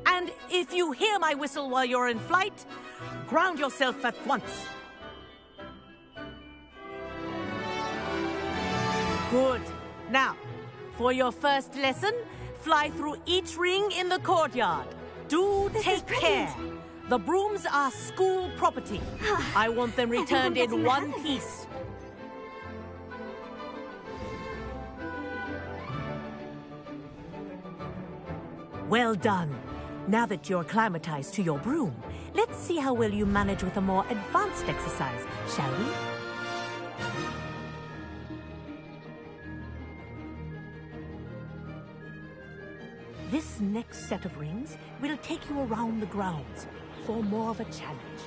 And if you hear my whistle while you're in flight, ground yourself at once. Good. Now, for your first lesson, fly through each ring in the courtyard. Do take care. The brooms are school property. I want them returned in one piece. Well done. Now that you're acclimatized to your broom, let's see how well you manage with a more advanced exercise, shall we? This next set of rings will take you around the grounds for more of a challenge.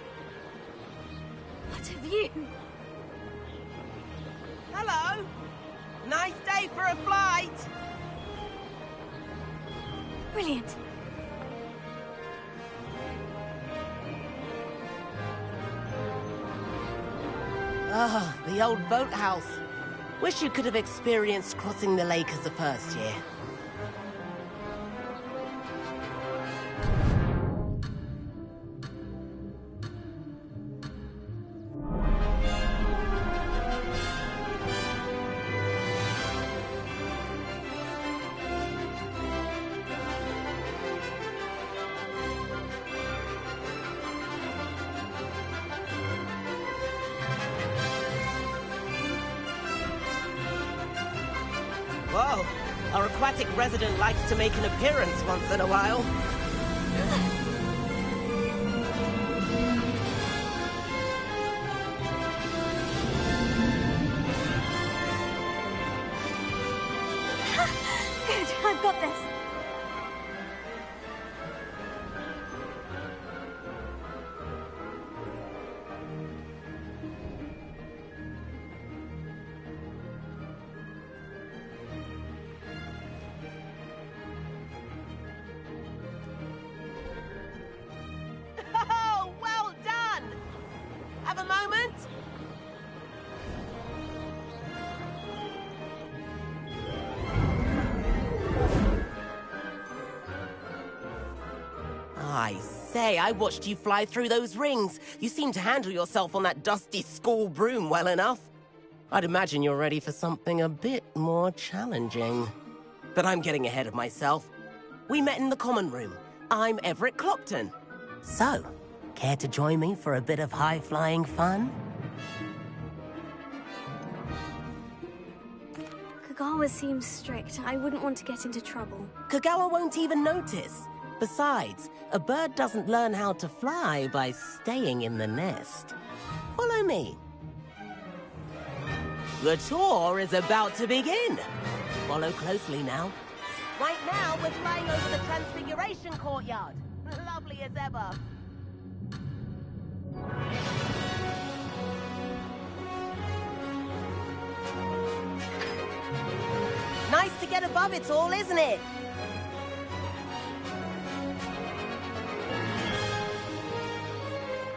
What have you? Hello. Nice day for a flight. Brilliant. Ah, the old boathouse. Wish you could have experienced crossing the lake as the first year. Whoa, our aquatic resident likes to make an appearance once in a while. Good, I've got this. Oh, well done! Have a moment? I say, I watched you fly through those rings. You seem to handle yourself on that dusty school broom well enough. I'd imagine you're ready for something a bit more challenging. But I'm getting ahead of myself. We met in the common room. I'm Everett Clopton. So, care to join me for a bit of high-flying fun? Kagawa seems strict. I wouldn't want to get into trouble. Kagawa won't even notice. Besides, a bird doesn't learn how to fly by staying in the nest. Follow me. The tour is about to begin. Follow closely now. Right now, we're flying over the Transfiguration Courtyard. Lovely as ever. Nice to get above it all, isn't it?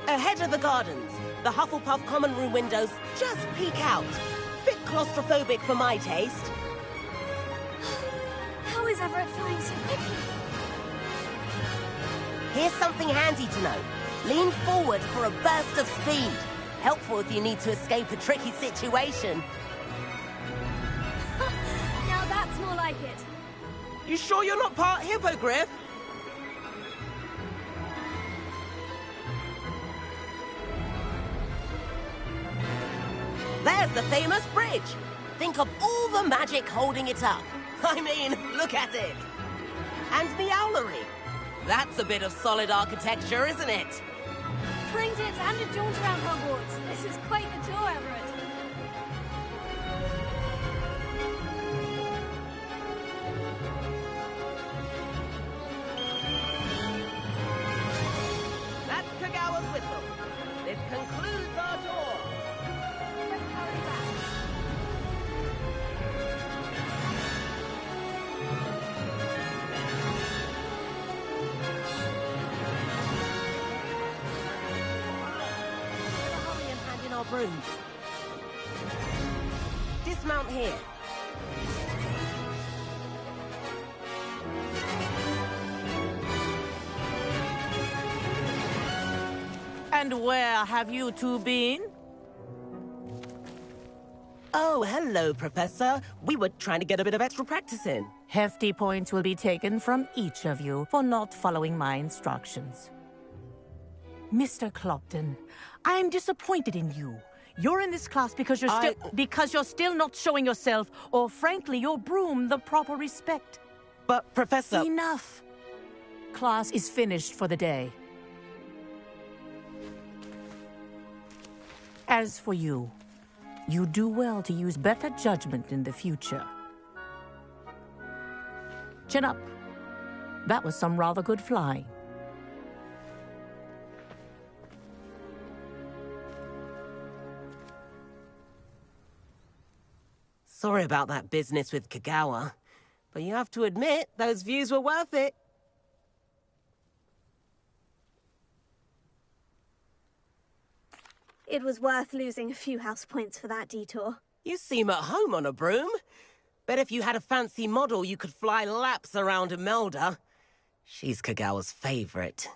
Ahead of the gardens, the Hufflepuff common room windows just peek out. Bit claustrophobic for my taste. How is Everett flying so quickly? Here's something handy to know. Lean forward for a burst of speed. Helpful if you need to escape a tricky situation. Now that's more like it. You sure you're not part hippogriff? there's the famous bridge. Think of all the magic holding it up. I mean, look at it. And the owlery. That's a bit of solid architecture, isn't it? Train tips and a jaunt around Hogwarts. This is quite the tour, Everett. That's Kagawa's whistle. This concludes our tour. Hurry and hand in our brooms. Dismount here. And where have you two been? Oh, hello, Professor. We were trying to get a bit of extra practice in. Hefty points will be taken from each of you for not following my instructions. Mr. Clopton, I'm disappointed in you. You're in this class because you're still not showing yourself, or frankly, your broom, the proper respect. But, Professor... Enough. Class is finished for the day. As for you, you do well to use better judgment in the future. Chin up. That was some rather good flying. Sorry about that business with Kagawa, but you have to admit, those views were worth it. It was worth losing a few house points for that detour. You seem at home on a broom. Bet if you had a fancy model, you could fly laps around Imelda. She's Kagawa's favorite.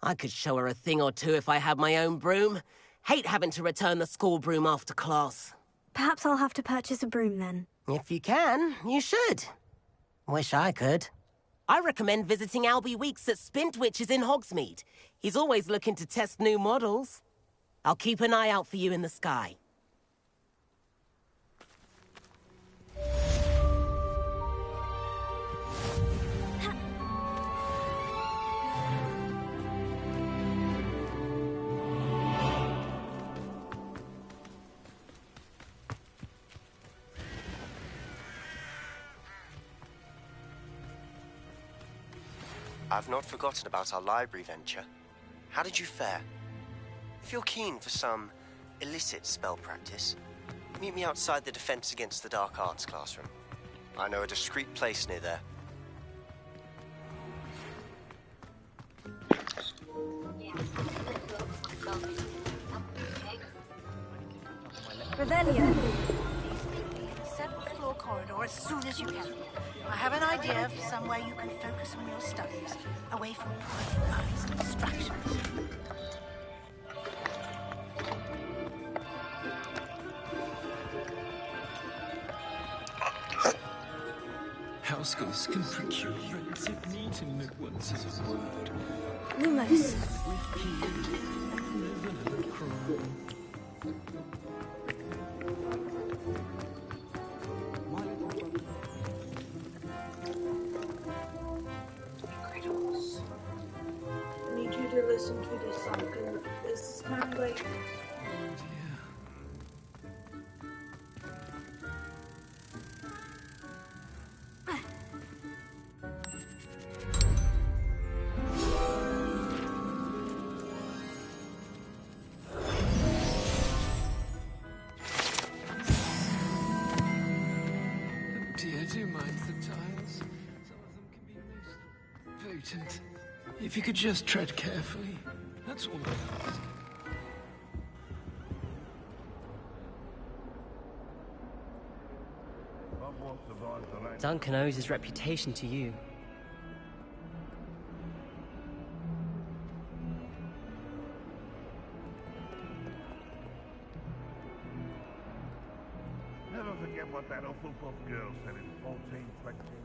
I could show her a thing or two if I had my own broom. Hate having to return the school broom after class. Perhaps I'll have to purchase a broom then. If you can, you should. Wish I could. I recommend visiting Albie Weeks at Spintwitches in Hogsmeade. He's always looking to test new models. I'll keep an eye out for you in the sky. I've not forgotten about our library venture. How did you fare? If you're keen for some illicit spell practice, meet me outside the Defense Against the Dark Arts classroom. I know a discreet place near there. Revelio. 7th floor corridor as soon as you can. I have an idea for somewhere you can focus on your studies, away from prying eyes and distractions. House ghosts can procure rancid meat and no one says a word. Lumos. I need you to listen to this song, and this is kind of like... Dear, do mind the tiles. Some of them can be most potent. If you could just tread carefully, that's all I ask. Duncan owes his reputation to you. Never forget what that Hufflepuff girl said in 1420.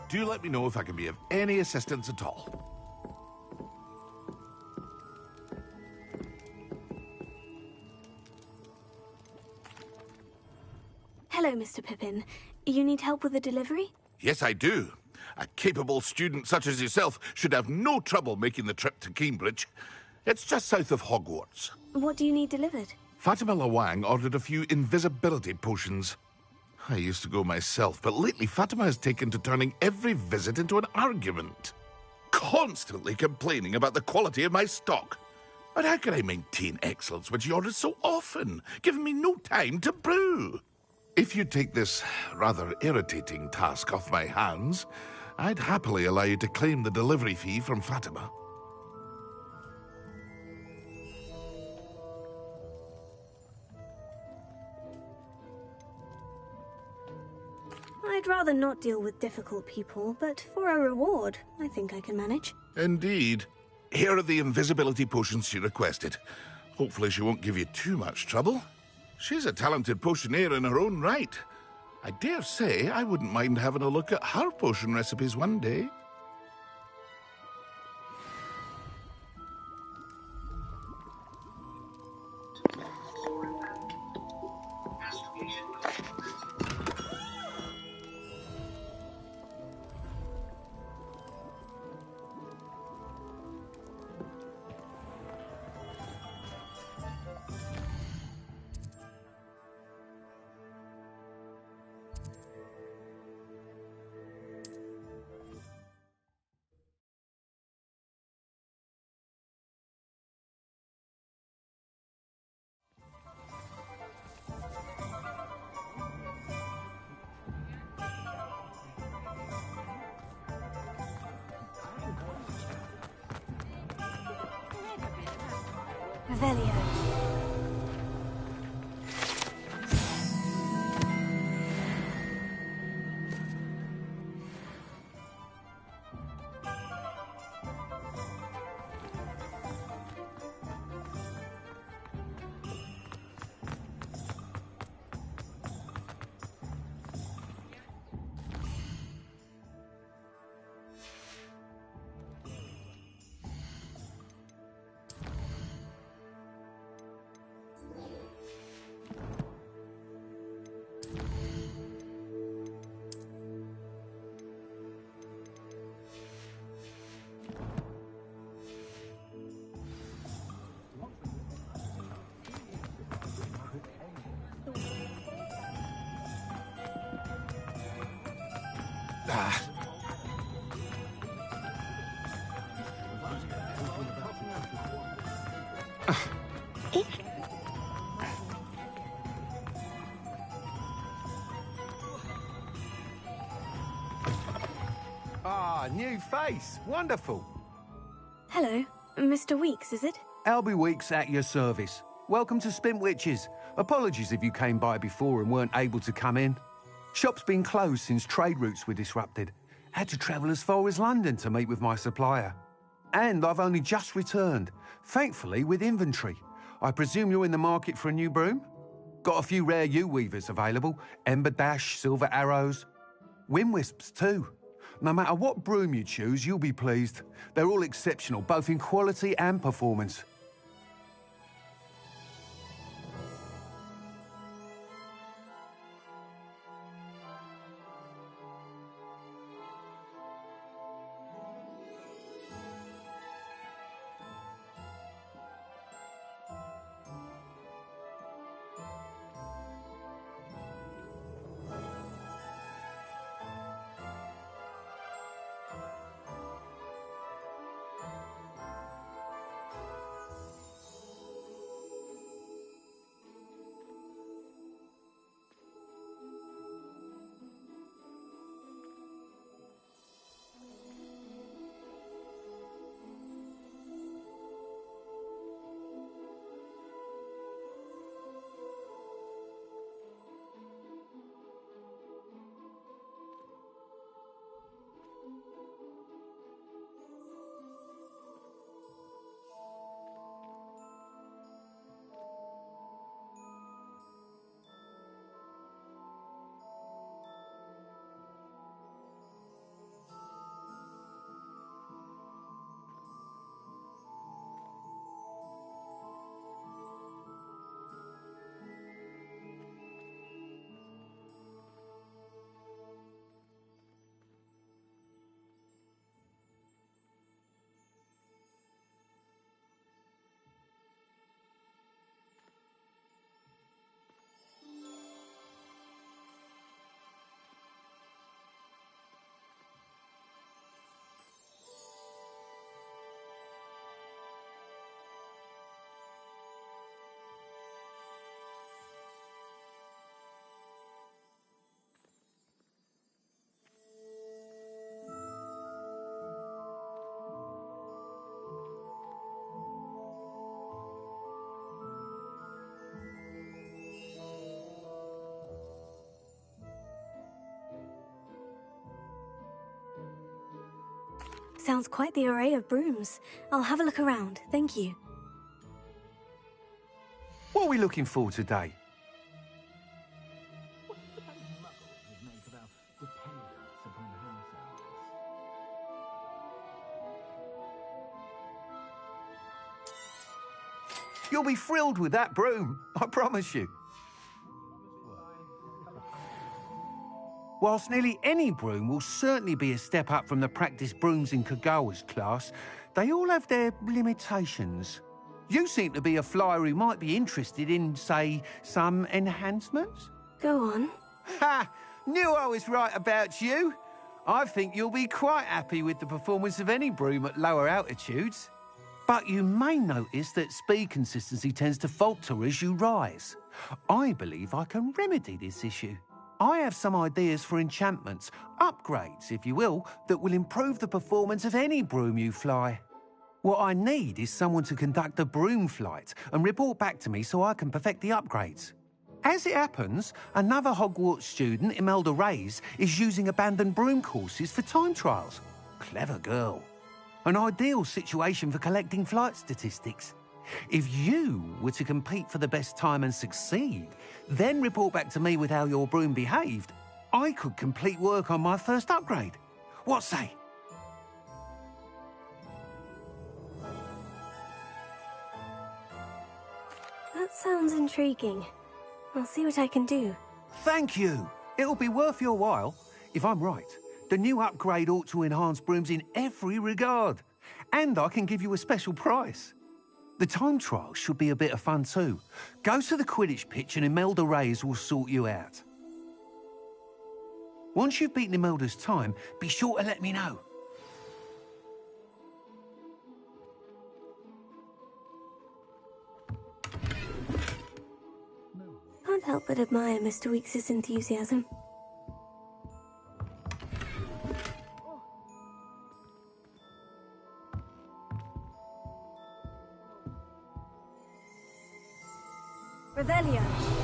Do let me know if I can be of any assistance at all. Hello, Mr. Pippin. You need help with a delivery? Yes, I do. A capable student such as yourself should have no trouble making the trip to Cambridge. It's just south of Hogwarts. What do you need delivered? Fatima Lawang ordered a few invisibility potions. I used to go myself, but lately Fatima has taken to turning every visit into an argument. Constantly complaining about the quality of my stock. But how can I maintain excellence when she orders so often, giving me no time to brew? If you take this rather irritating task off my hands, I'd happily allow you to claim the delivery fee from Fatima. I'd rather not deal with difficult people, but for a reward, I think I can manage. Indeed. Here are the invisibility potions she requested. Hopefully she won't give you too much trouble. She's a talented potioneer in her own right. I dare say I wouldn't mind having a look at her potion recipes one day. Revelio. New face. Wonderful. Hello. Mr. Weeks, is it? Albie Weeks at your service. Welcome to Spintwitches. Apologies if you came by before and weren't able to come in. Shop's been closed since trade routes were disrupted. Had to travel as far as London to meet with my supplier. And I've only just returned, thankfully with inventory. I presume you're in the market for a new broom? Got a few rare yew-weavers available. Ember Dash, Silver Arrows. Wind Wisps too. No matter what broom you choose, you'll be pleased. They're all exceptional, both in quality and performance. sounds quite the array of brooms. I'll have a look around, thank you. What are we looking for today? You'll be thrilled with that broom, I promise you. Whilst nearly any broom will certainly be a step up from the practice brooms in Kagawa's class, they all have their limitations. You seem to be a flyer who might be interested in, say, some enhancements? Go on. Ha! Knew I was right about you. I think you'll be quite happy with the performance of any broom at lower altitudes. But you may notice that speed consistency tends to falter as you rise. I believe I can remedy this issue. I have some ideas for enchantments, upgrades, if you will, that will improve the performance of any broom you fly. What I need is someone to conduct a broom flight and report back to me so I can perfect the upgrades. As it happens, another Hogwarts student, Imelda Reyes, is using abandoned broom courses for time trials. Clever girl. An ideal situation for collecting flight statistics. If you were to compete for the best time and succeed, then report back to me with how your broom behaved, I could complete work on my first upgrade. What say? That sounds intriguing. I'll see what I can do. Thank you. It'll be worth your while. If I'm right, the new upgrade ought to enhance brooms in every regard. And I can give you a special price. The time trial should be a bit of fun too. Go to the Quidditch pitch and Imelda Reyes will sort you out. Once you've beaten Imelda's time, be sure to let me know. Can't help but admire Mr. Weekes' enthusiasm. Revelio.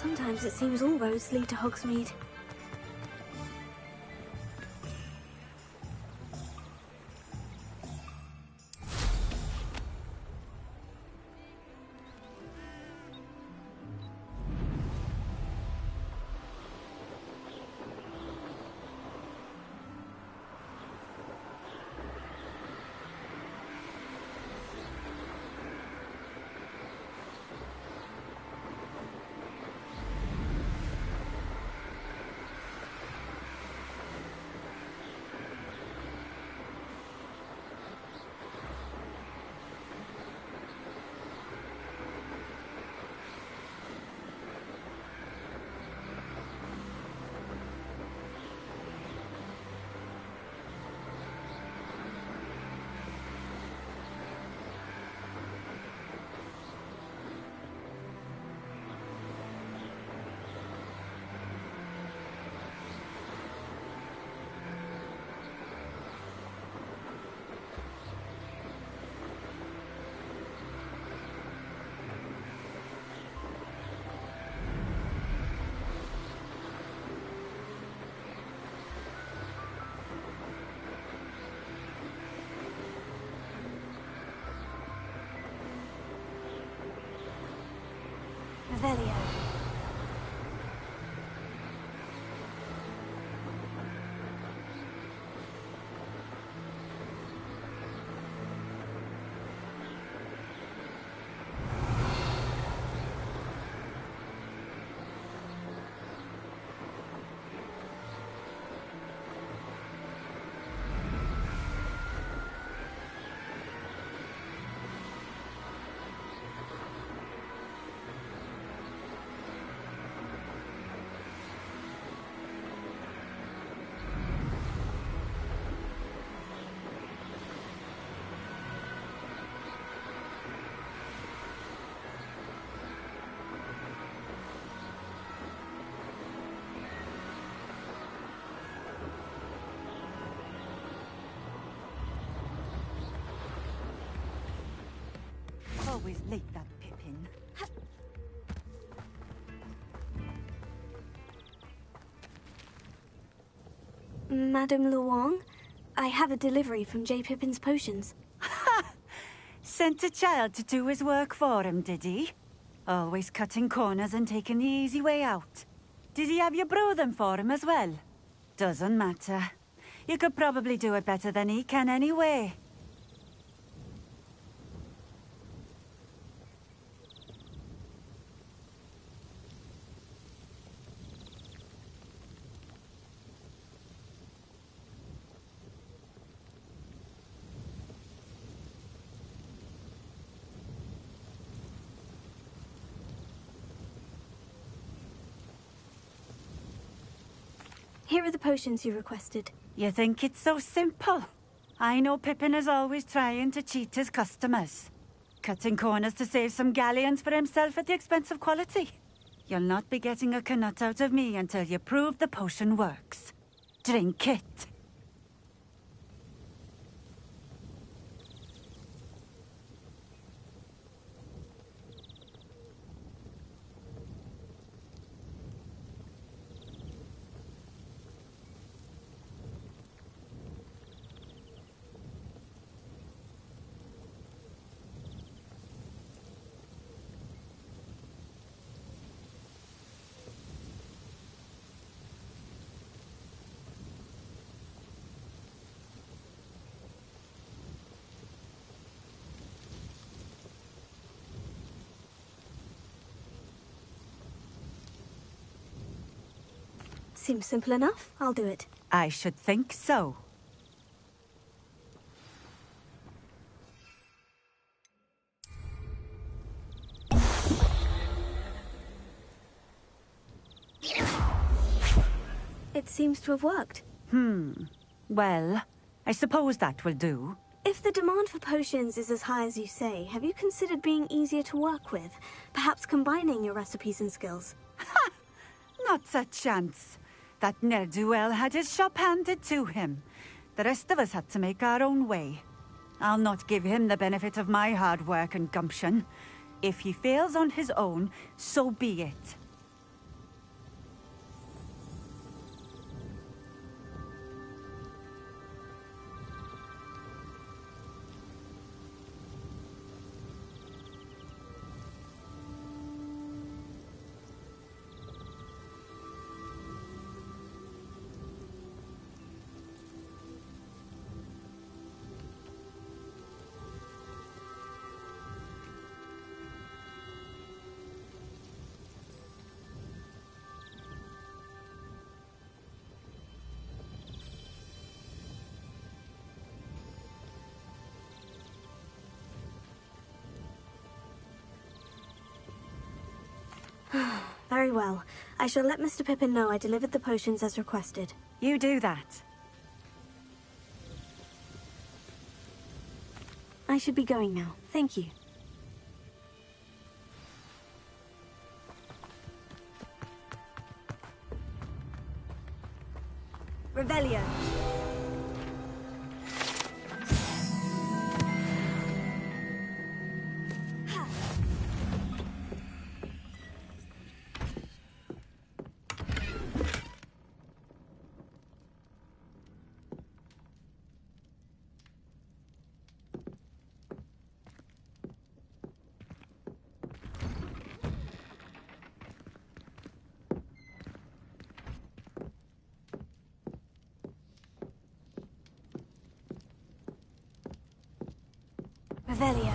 Sometimes it seems all roads lead to Hogsmeade. always like that Pippin. Madame Luong, I have a delivery from J. Pippin's Potions. Sent a child to do his work for him, did he? Always cutting corners and taking the easy way out. Did he have you brew them for him as well? Doesn't matter. You could probably do it better than he can anyway. Here are the potions you requested. You think it's so simple? I know Pippin is always trying to cheat his customers. Cutting corners to save some galleons for himself at the expense of quality. You'll not be getting a canut out of me until you prove the potion works. Drink it. Seems simple enough. I'll do it. I should think so. It seems to have worked. Well, I suppose that will do. If the demand for potions is as high as you say, have you considered being easier to work with? Perhaps combining your recipes and skills? Not a chance. That ne'er-do-well had his shop handed to him. The rest of us had to make our own way. I'll not give him the benefit of my hard work and gumption. If he fails on his own, so be it. Very well. I shall let Mr. Pippin know I delivered the potions as requested. You do that. I should be going now. Thank you. Revelio. Revelio.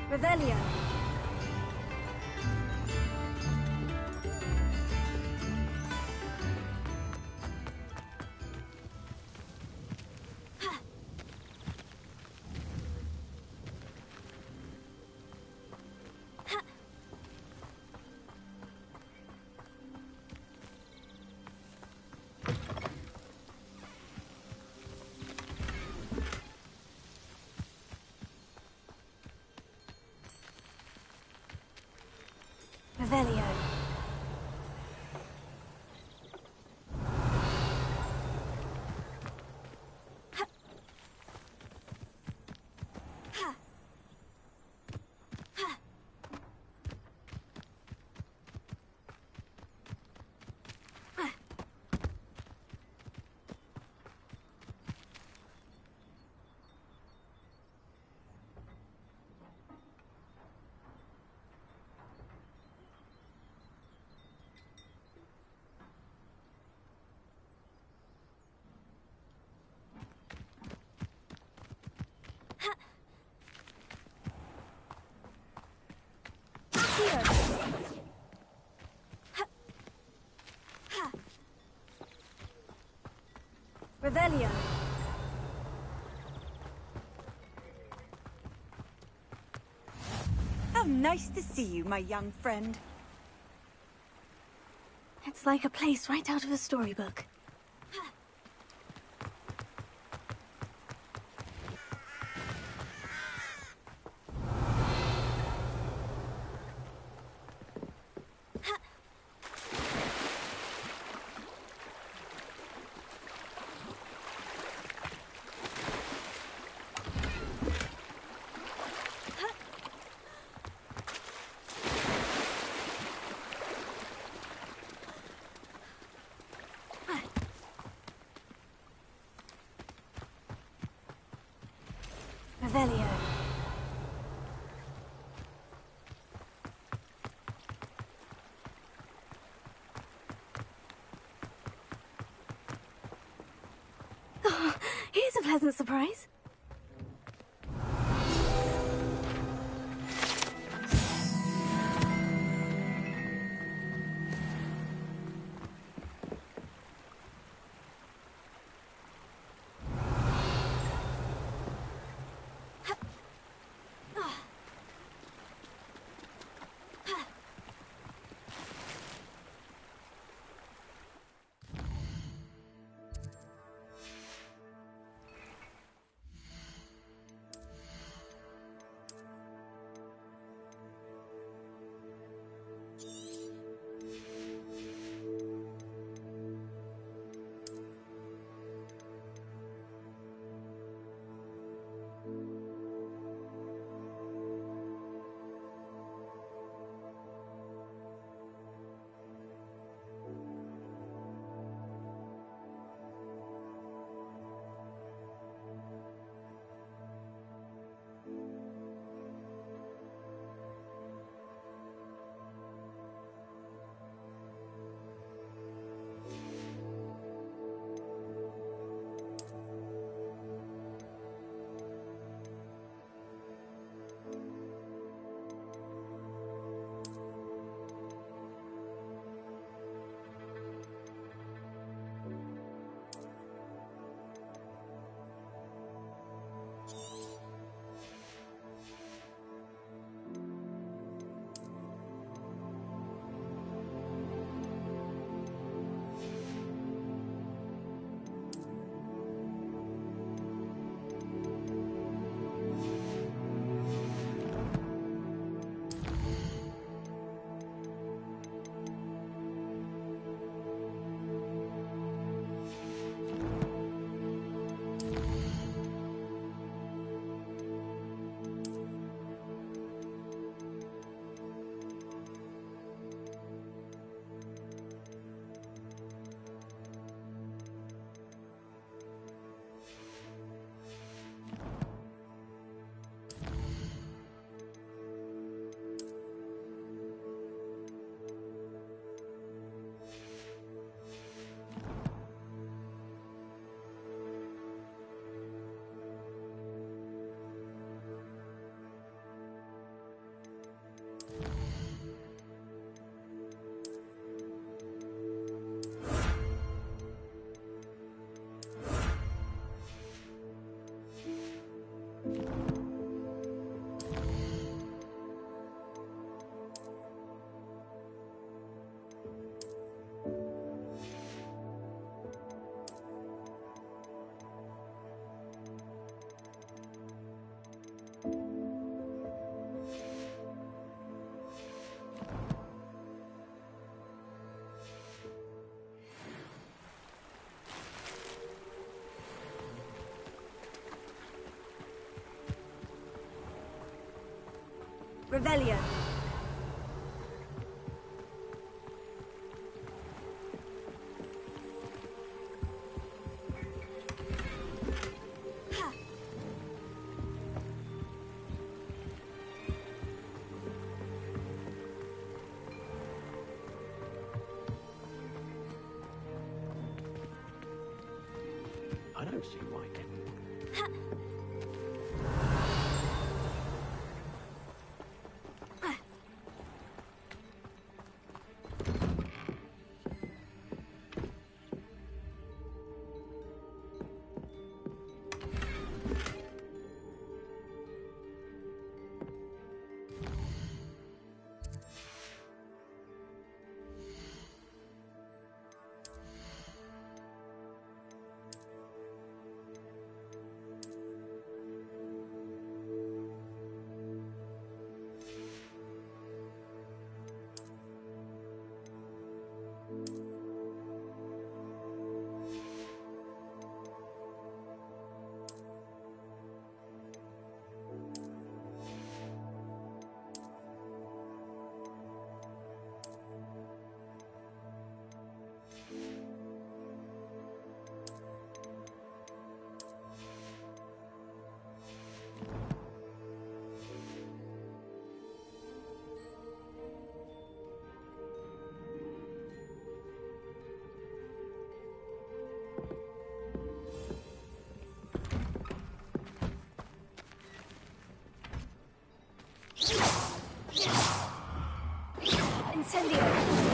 Revelio. Revelio. Revelio. How nice to see you, my young friend. It's like a place right out of a storybook. Revelio. Oh, here's a pleasant surprise. Revelio. I don't see why. Incendio!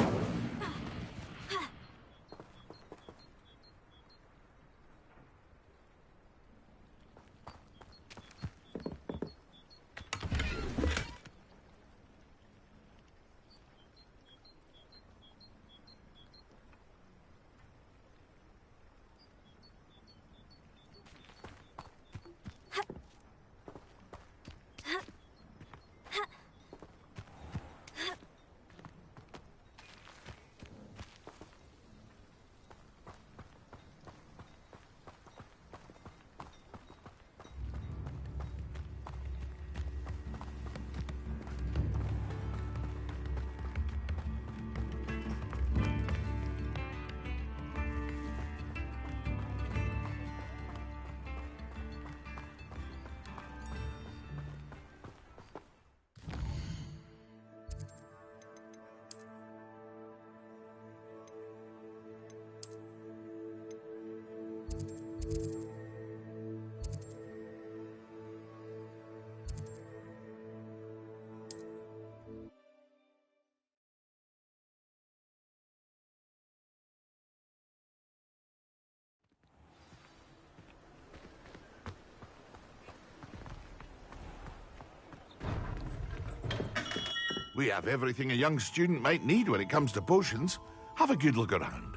We have everything a young student might need when it comes to potions. Have a good look around.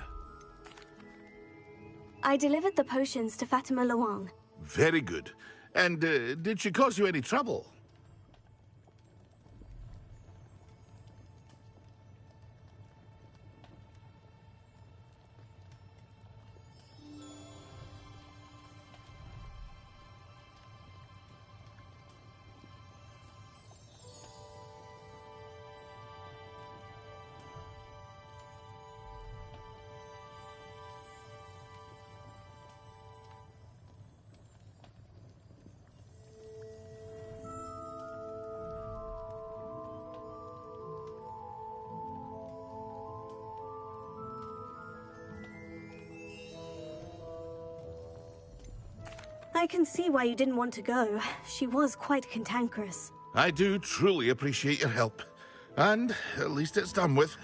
I delivered the potions to Fatima Lawang. Very good. And did she cause you any trouble? I can see why you didn't want to go. She was quite cantankerous. I do truly appreciate your help. And at least it's done with.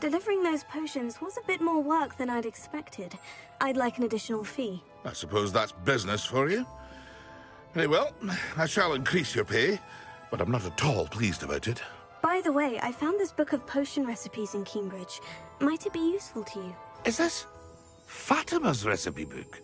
Delivering those potions was a bit more work than I'd expected. I'd like an additional fee. I suppose that's business for you. Very well, I shall increase your pay, but I'm not at all pleased about it. By the way, I found this book of potion recipes in Cambridge. Might it be useful to you? Is this Fatima's recipe book?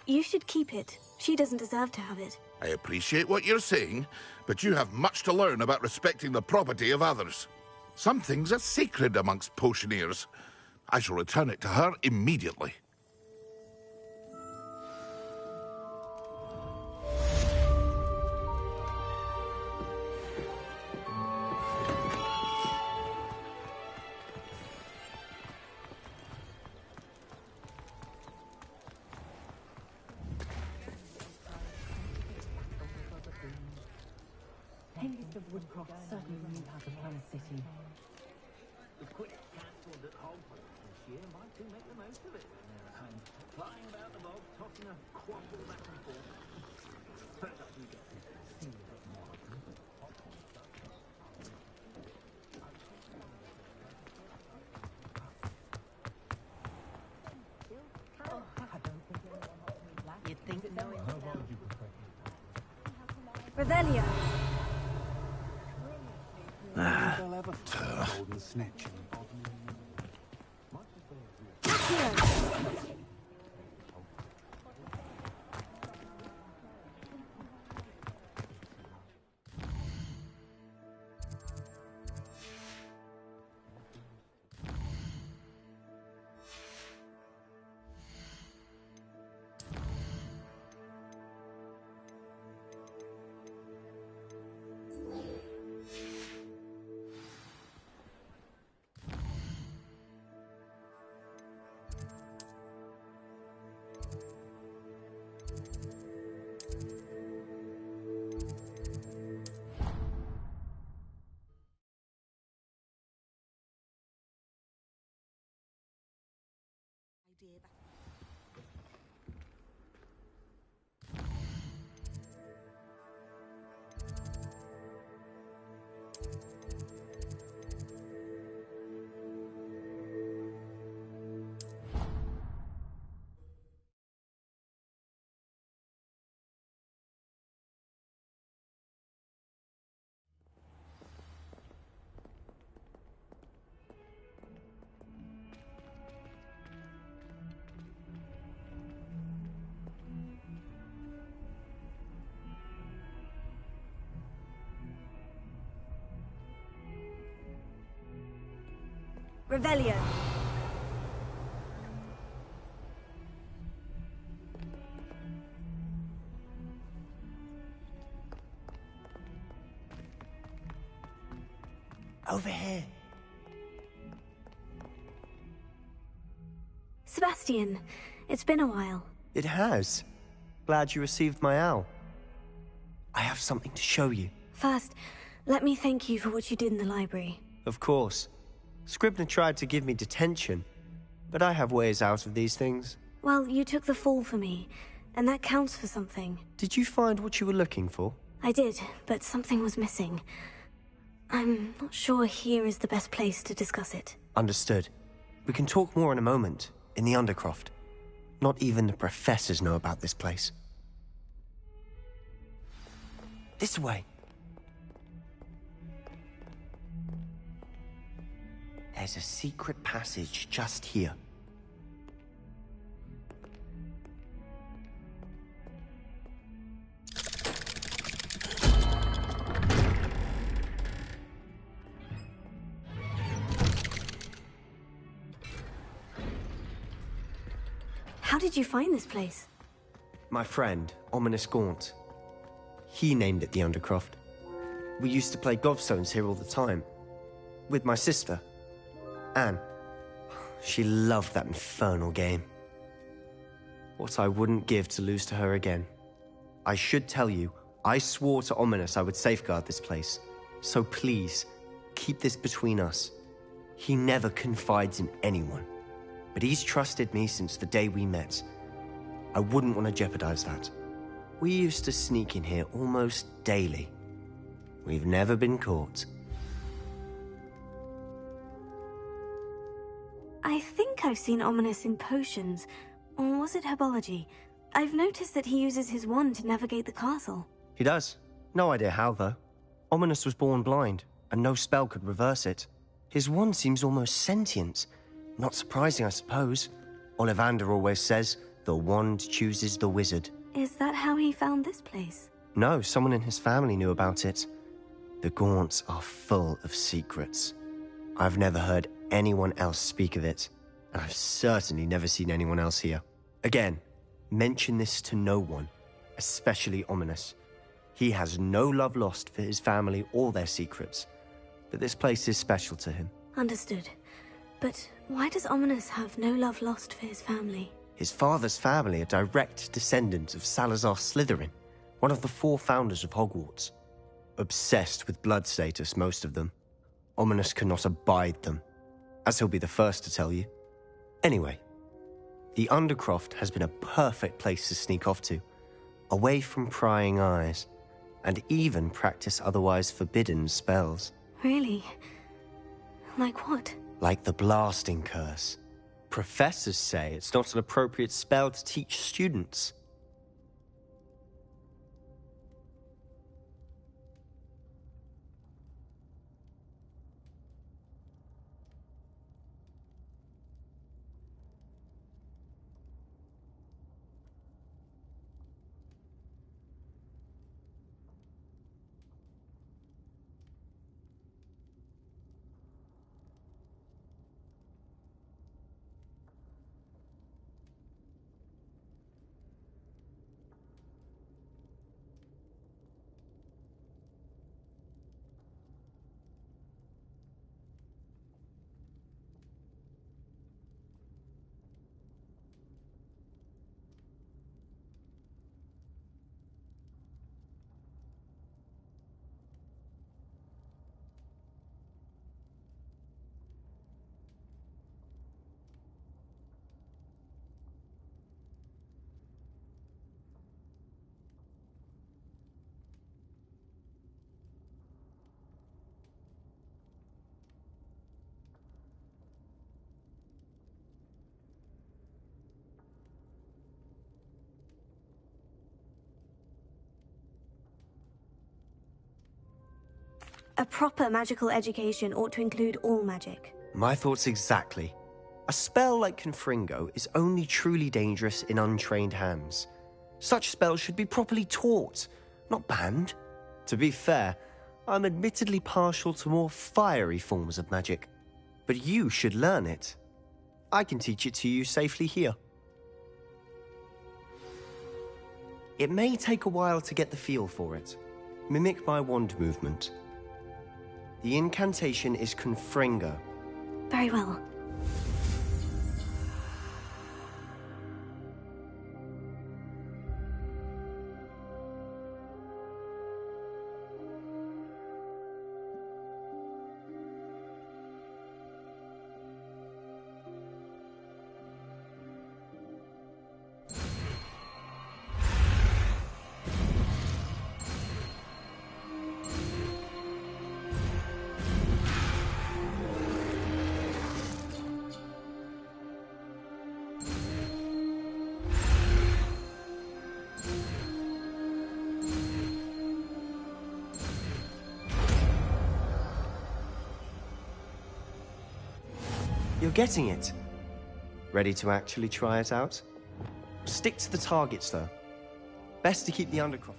You should keep it. She doesn't deserve to have it. I appreciate what you're saying, but you have much to learn about respecting the property of others. Some things are sacred amongst potioneers. I shall return it to her immediately. Hengist of Woodcroft certainly knew how to plan a city. The quick cancelled at Hogwarts this year might do make the most of it when they're at home. Flying about the bog, tossing a quaffle back and forth. First up you get to see a bit more. You'd think so. Revelio. Golden snitch. Revelio. Over here. Sebastian, it's been a while. It has. Glad you received my owl. I have something to show you. First, let me thank you for what you did in the library. Of course. Scribner tried to give me detention, but I have ways out of these things. Well, you took the fall for me, and that counts for something. Did you find what you were looking for? I did, but something was missing. I'm not sure here is the best place to discuss it. Understood. We can talk more in a moment, in the Undercroft. Not even the professors know about this place. This way. There's a secret passage just here. How did you find this place? My friend, Ominous Gaunt. He named it the Undercroft. We used to play gobstones here all the time. With my sister, Anne. She loved that infernal game. What I wouldn't give to lose to her again. I should tell you, I swore to Ominous I would safeguard this place. So please, keep this between us. He never confides in anyone. But he's trusted me since the day we met. I wouldn't want to jeopardize that. We used to sneak in here almost daily. We've never been caught. I think I've seen Ominous in potions. Or was it herbology? I've noticed that he uses his wand to navigate the castle. He does. No idea how, though. Ominous was born blind, and no spell could reverse it. His wand seems almost sentient. Not surprising, I suppose. Ollivander always says, the wand chooses the wizard. Is that how he found this place? No, someone in his family knew about it. The Gaunts are full of secrets. I've never heard anyone else speak of it, and I've certainly never seen anyone else here. Again, mention this to no one, especially Ominous. He has no love lost for his family or their secrets, but this place is special to him. Understood. But why does Ominous have no love lost for his family? His father's family are direct descendants of Salazar Slytherin, one of the 4 founders of Hogwarts. Obsessed with blood status, most of them. Ominous cannot abide them, as he'll be the first to tell you. Anyway, the Undercroft has been a perfect place to sneak off to, away from prying eyes, and even practice otherwise forbidden spells. Really? Like what? Like the blasting curse. Professors say it's not an appropriate spell to teach students. A proper magical education ought to include all magic. My thoughts exactly. A spell like Confringo is only truly dangerous in untrained hands. Such spells should be properly taught, not banned. To be fair, I'm admittedly partial to more fiery forms of magic. But you should learn it. I can teach it to you safely here. It may take a while to get the feel for it. Mimic my wand movement. The incantation is Confringo. Very well. You're getting it. Ready to actually try it out? Stick to the targets, though. Best to keep the Undercroft.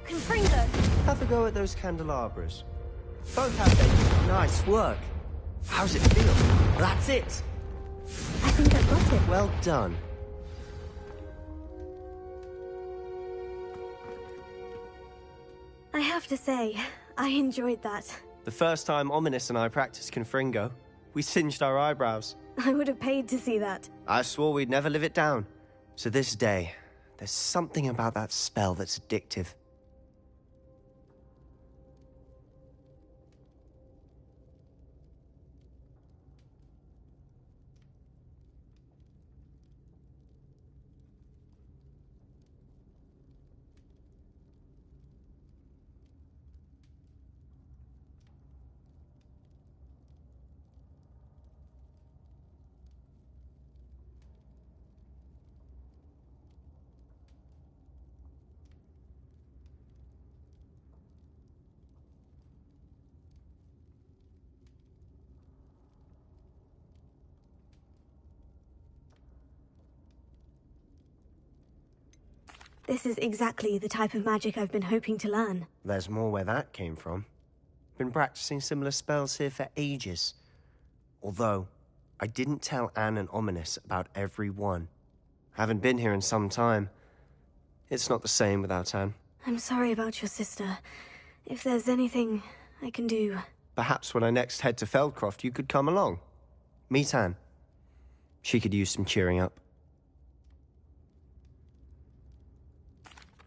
Confringo! Have a go at those candelabras. Both have their nice work. How's it feel? That's it. I think I've got it. Well done. I have to say, I enjoyed that. The first time Ominous and I practiced Confringo, we singed our eyebrows. I would have paid to see that. I swore we'd never live it down. To this day, there's something about that spell that's addictive. This is exactly the type of magic I've been hoping to learn. There's more where that came from. Been practicing similar spells here for ages. Although, I didn't tell Anne and Ominous about every one. Haven't been here in some time. It's not the same without Anne. I'm sorry about your sister. If there's anything I can do... Perhaps when I next head to Feldcroft, you could come along. Meet Anne. She could use some cheering up.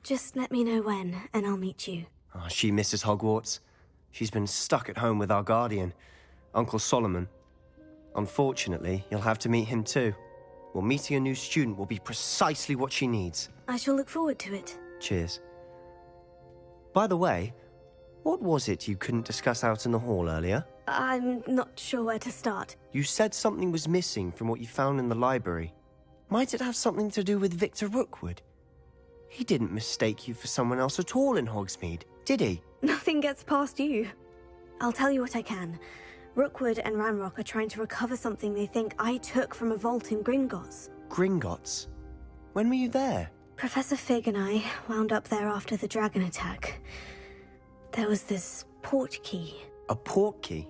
Just let me know when, and I'll meet you. Oh, she misses Hogwarts. She's been stuck at home with our guardian, Uncle Solomon. Unfortunately, you'll have to meet him too. Well, meeting a new student will be precisely what she needs. I shall look forward to it. Cheers. By the way, what was it you couldn't discuss out in the hall earlier? I'm not sure where to start. You said something was missing from what you found in the library. Might it have something to do with Victor Rookwood? He didn't mistake you for someone else at all in Hogsmeade, did he? Nothing gets past you. I'll tell you what I can. Rookwood and Ranrock are trying to recover something they think I took from a vault in Gringotts. Gringotts? When were you there? Professor Fig and I wound up there after the dragon attack. There was this port key. A port key?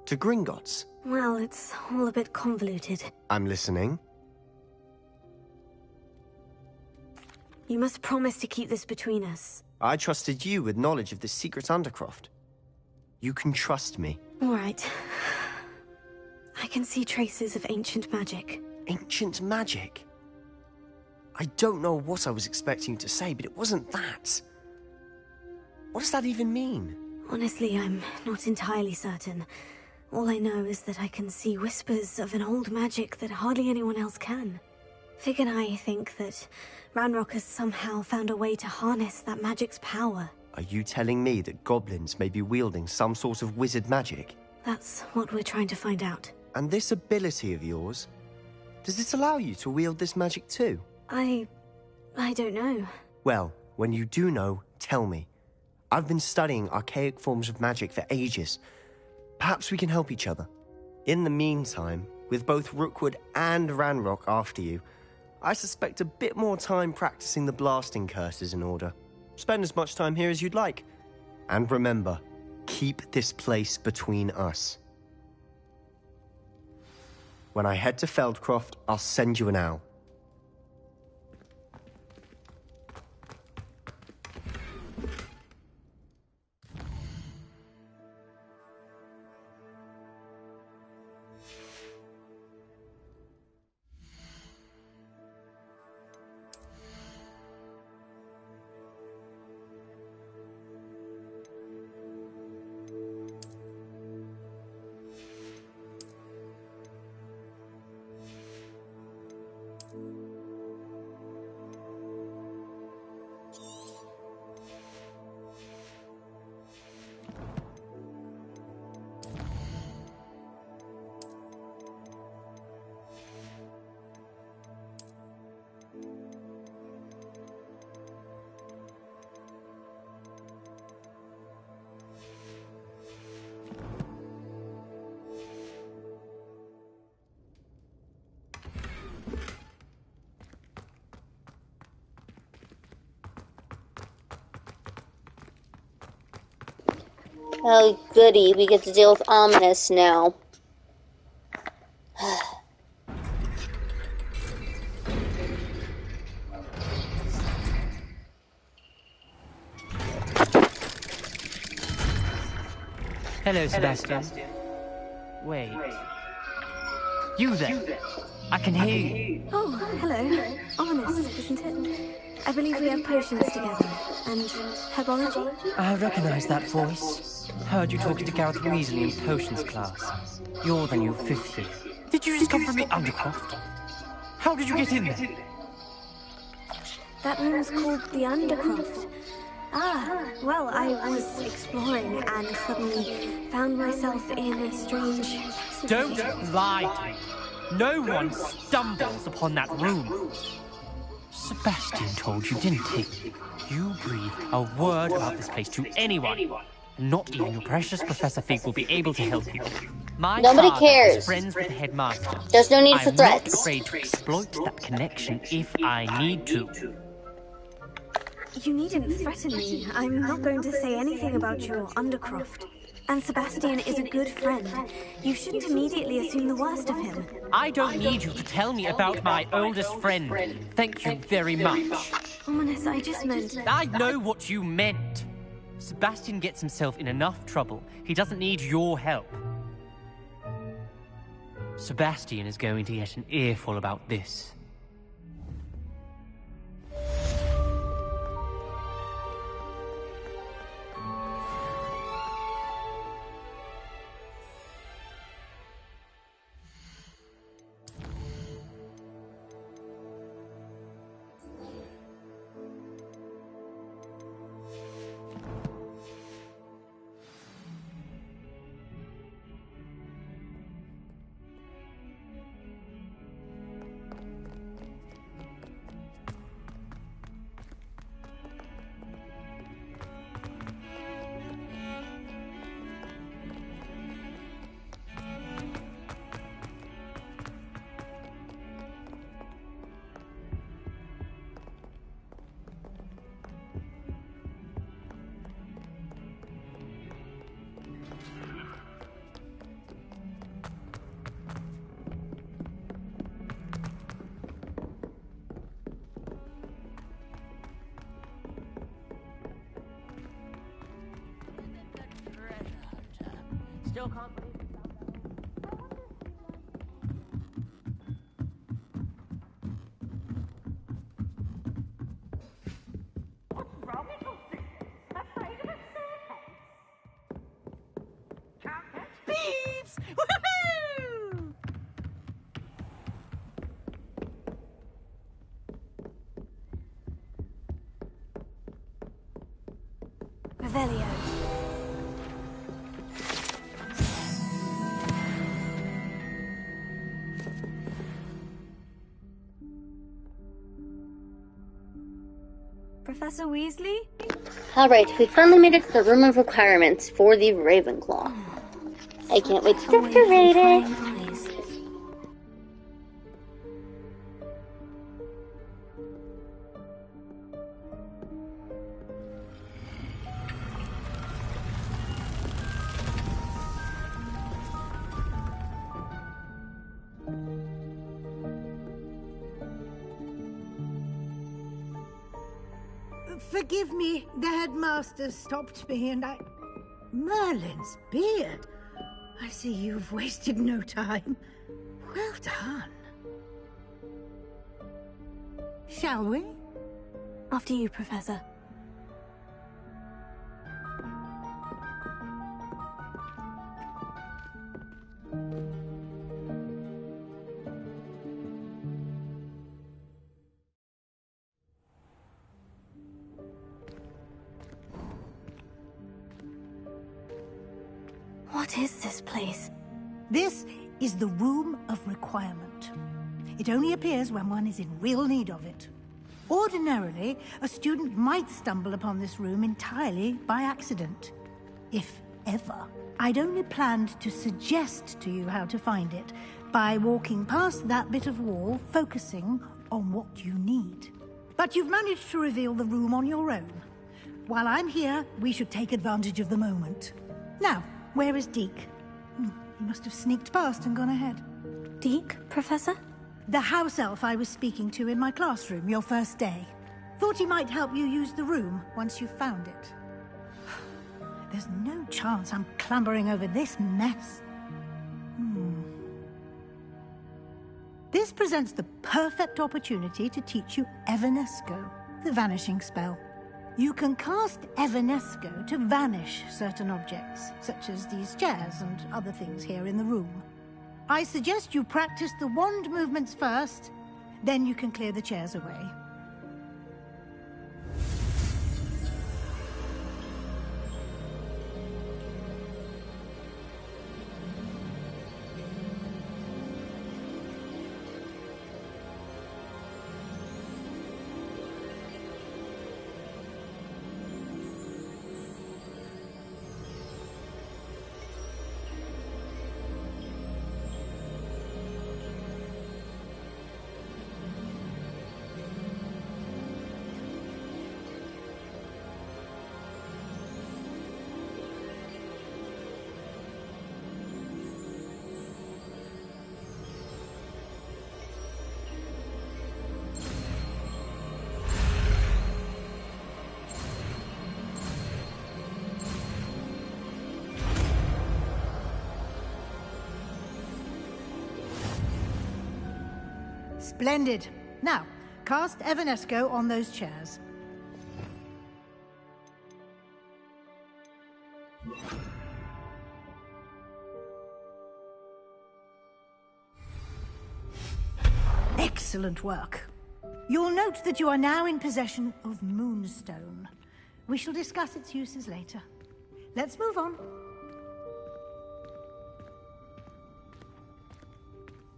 To Gringotts? Well, it's all a bit convoluted. I'm listening. You must promise to keep this between us. I trusted you with knowledge of the secret Undercroft. You can trust me. All right. I can see traces of ancient magic. Ancient magic? I don't know what I was expecting you to say, but it wasn't that. What does that even mean? Honestly, I'm not entirely certain. All I know is that I can see whispers of an old magic that hardly anyone else can. Fig and I think that Ranrock has somehow found a way to harness that magic's power. Are you telling me that goblins may be wielding some sort of wizard magic? That's what we're trying to find out. And this ability of yours, does it allow you to wield this magic too? I don't know. Well, when you do know, tell me. I've been studying archaic forms of magic for ages. Perhaps we can help each other. In the meantime, with both Rookwood and Ranrock after you, I suspect a bit more time practicing the blasting curses in order. Spend as much time here as you'd like. And remember, keep this place between us. When I head to Feldcroft, I'll send you an owl. Oh, goody. We get to deal with Ominous now. Hello, Sebastian. Wait. You there? I can hear you. Oh, hello. Ominous, isn't it? I believe we have potions together. And herbology? I recognize that voice. Heard you talking to Gareth Weasley in potions class. You're the new 5th year. Did you just come from the Undercroft? How did you get in there? That room's called the Undercroft. Ah, well, I was exploring and suddenly found myself in a strange... Don't lie to me. No one stumbles upon that room. Sebastian told you, didn't he? You breathe a word about this place to anyone. Not even your precious Professor Fig will be able to help you. My Nobody father cares. is friends with the headmaster. There's no need for I'm threats. not afraid to exploit that connection if I need to. You needn't threaten me. I'm not going to say anything about your Undercroft. And Sebastian is a good friend. You shouldn't immediately assume the worst of him. I don't need you to tell me about my oldest friend. Thank you very much. Ominous, I just meant... I know what you meant. Sebastian gets himself in enough trouble. He doesn't need your help. Sebastian is going to get an earful about this. Still can't believe it. What's wrong with your sisters? Afraid of a staircase? Can't catch Thieves! Woohoo! Revelio. Professor Weasley? Alright, we finally made it to the room of requirements for the Ravenclaw. I can't wait to decorate it. Forgive me, the headmaster stopped me and I... Merlin's beard. I see you've wasted no time. Well done. Shall we? After you, Professor. What is this place? This is the Room of Requirement. It only appears when one is in real need of it. Ordinarily, a student might stumble upon this room entirely by accident. If ever. I'd only planned to suggest to you how to find it by walking past that bit of wall, focusing on what you need. But you've managed to reveal the room on your own. While I'm here, we should take advantage of the moment. Now, where is Deke? He must have sneaked past and gone ahead. Deke, Professor? The house elf I was speaking to in my classroom your first day. Thought he might help you use the room once you found it. There's no chance I'm clambering over this mess. This presents the perfect opportunity to teach you Evanesco, the vanishing spell. You can cast Evanesco to vanish certain objects, such as these chairs and other things here in the room. I suggest you practice the wand movements first, then you can clear the chairs away. Splendid. Now, cast Evanesco on those chairs. Excellent work. You'll note that you are now in possession of Moonstone. We shall discuss its uses later. Let's move on.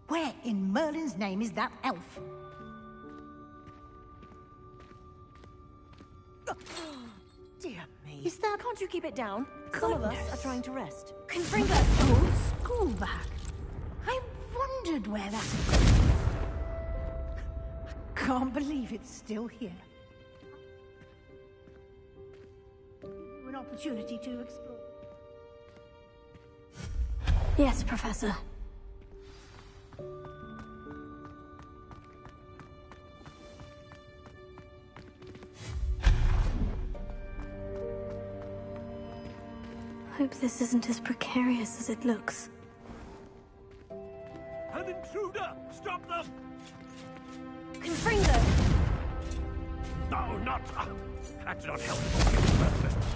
Where in Merlin's name is that elf? Dear me. Can't you keep it down? Some of us are trying to rest. Confringo! Old school bag. I wondered where that had gone. I can't believe it's still here. An opportunity to explore. Yes, Professor. Hope this isn't as precarious as it looks. An intruder! Stop them! Confringo! No, not... That's not helpful.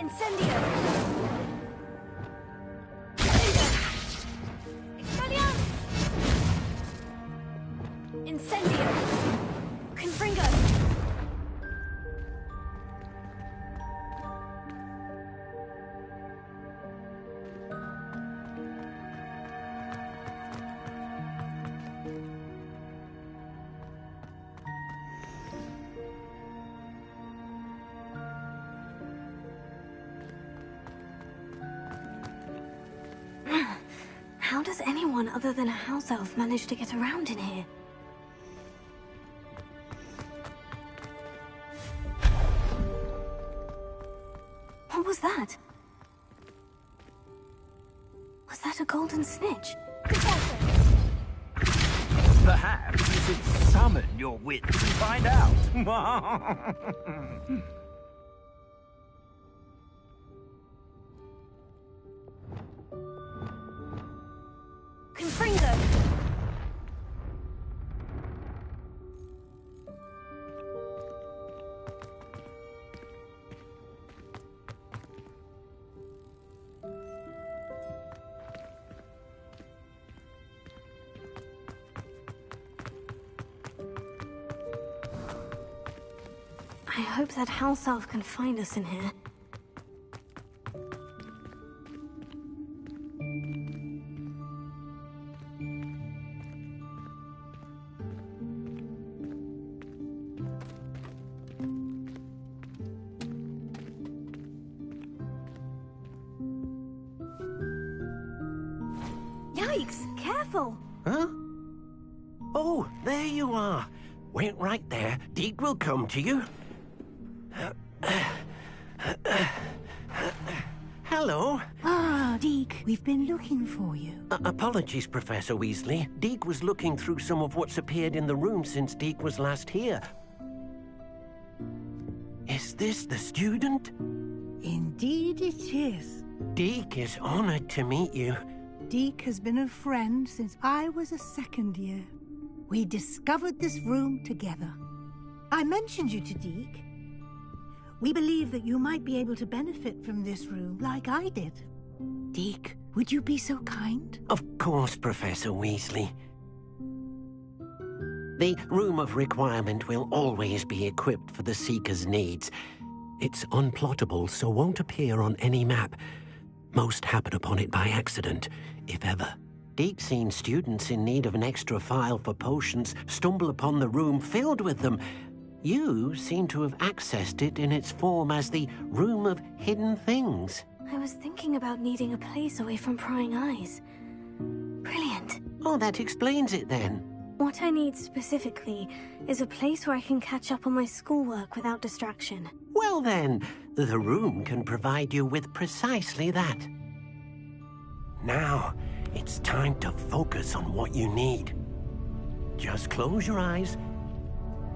Incendio! Expelliarmus! Incendio! Confringo! How does anyone other than a house elf manage to get around in here? What was that? Was that a golden snitch? Perhaps you should summon your wits and find out. Confringo! I hope that house elf can find us in here. Yikes! Careful! Huh? Oh, there you are. Wait right there. Deke will come to you. Hello. Ah, Deke, we've been looking for you. Apologies, Professor Weasley. Deke was looking through some of what's appeared in the room since Deke was last here. Is this the student? Indeed it is. Deke is honored to meet you. Deke has been a friend since I was a second year. We discovered this room together. I mentioned you to Deke. We believe that you might be able to benefit from this room like I did. Deke, would you be so kind? Of course, Professor Weasley. The Room of Requirement will always be equipped for the Seeker's needs. It's unplottable, so won't appear on any map. Most happen upon it by accident, if ever. Deke's seen students in need of an extra file for potions stumble upon the room filled with them. You seem to have accessed it in its form as the Room of Hidden Things. I was thinking about needing a place away from prying eyes. Brilliant. Oh, that explains it then. What I need specifically is a place where I can catch up on my schoolwork without distraction. Well then, the room can provide you with precisely that. Now, it's time to focus on what you need. Just close your eyes.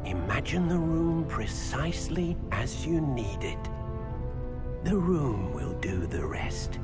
Imagine the room precisely as you need it. The room will do the rest.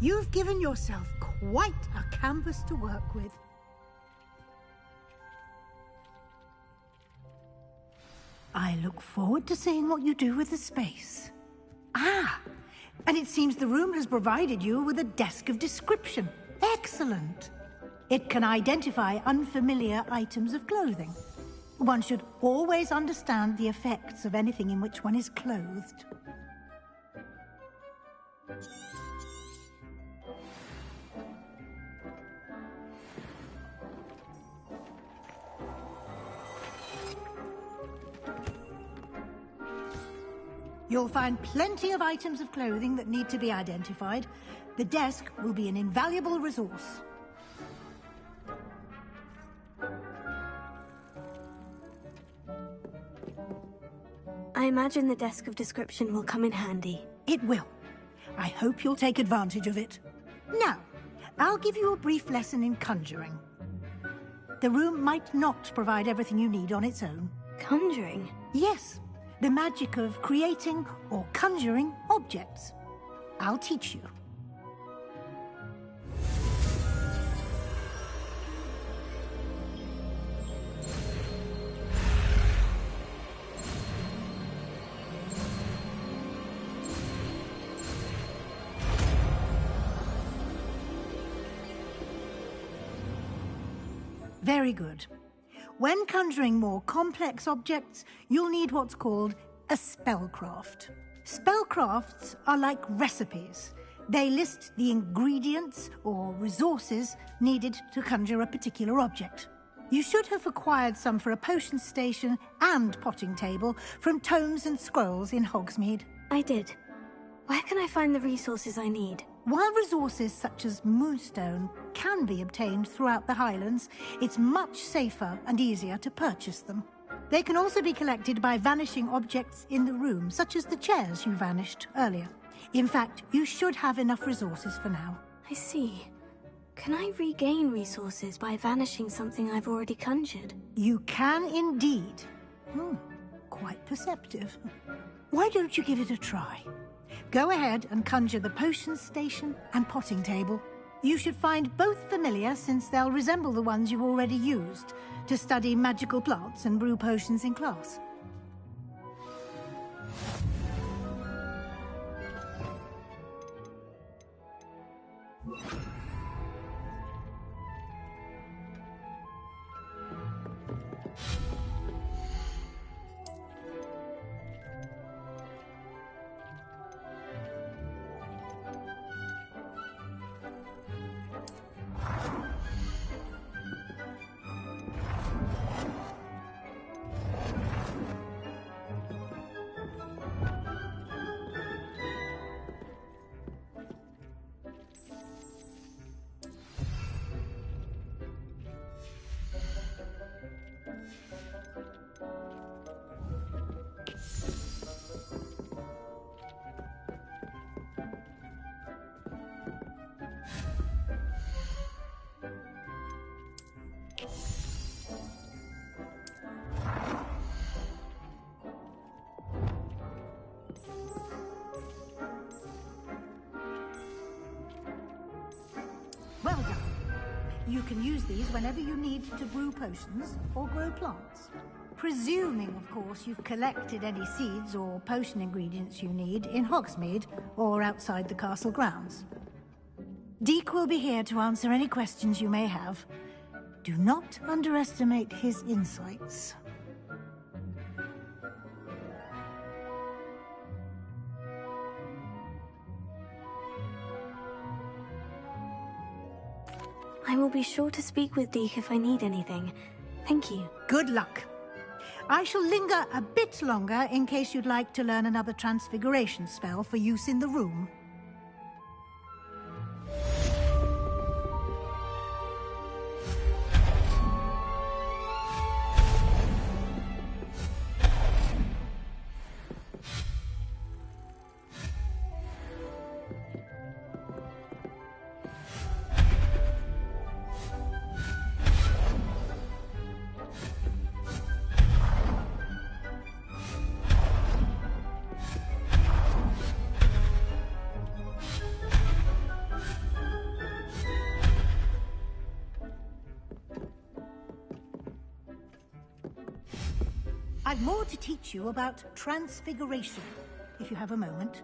You've given yourself quite a canvas to work with. I look forward to seeing what you do with the space. Ah, and it seems the room has provided you with a desk of description. Excellent. It can identify unfamiliar items of clothing. One should always understand the effects of anything in which one is clothed. You'll find plenty of items of clothing that need to be identified. The desk will be an invaluable resource. I imagine the desk of description will come in handy. It will. I hope you'll take advantage of it. Now, I'll give you a brief lesson in conjuring. The room might not provide everything you need on its own. Conjuring? Yes, the magic of creating or conjuring objects. I'll teach you. Very good. When conjuring more complex objects, you'll need what's called a spellcraft. Spellcrafts are like recipes. They list the ingredients or resources needed to conjure a particular object. You should have acquired some for a potion station and potting table from tomes and scrolls in Hogsmeade. I did. Where can I find the resources I need? While resources such as moonstone can be obtained throughout the Highlands, it's much safer and easier to purchase them. They can also be collected by vanishing objects in the room, such as the chairs you vanished earlier. In fact, you should have enough resources for now. I see. Can I regain resources by vanishing something I've already conjured? You can indeed. Quite perceptive. Why don't you give it a try? Go ahead and conjure the potion station and potting table. You should find both familiar, since they'll resemble the ones you've already used to study magical plants and brew potions in class. Well done. You can use these whenever you need to brew potions or grow plants. Presuming, of course, you've collected any seeds or potion ingredients you need in Hogsmeade or outside the castle grounds. Deek will be here to answer any questions you may have. Do not underestimate his insights. I will be sure to speak with Deek if I need anything. Thank you. Good luck. I shall linger a bit longer in case you'd like to learn another transfiguration spell for use in the room. I've more to teach you about transfiguration, if you have a moment.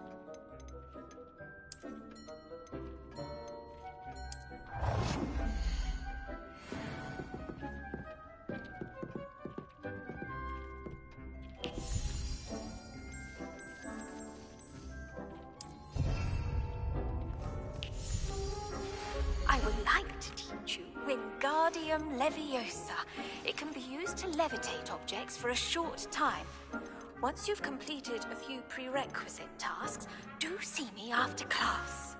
I would like to teach you Wingardium Leviosa. It can be used to levitate objects for a short time. Once you've completed a few prerequisite tasks, do see me after class.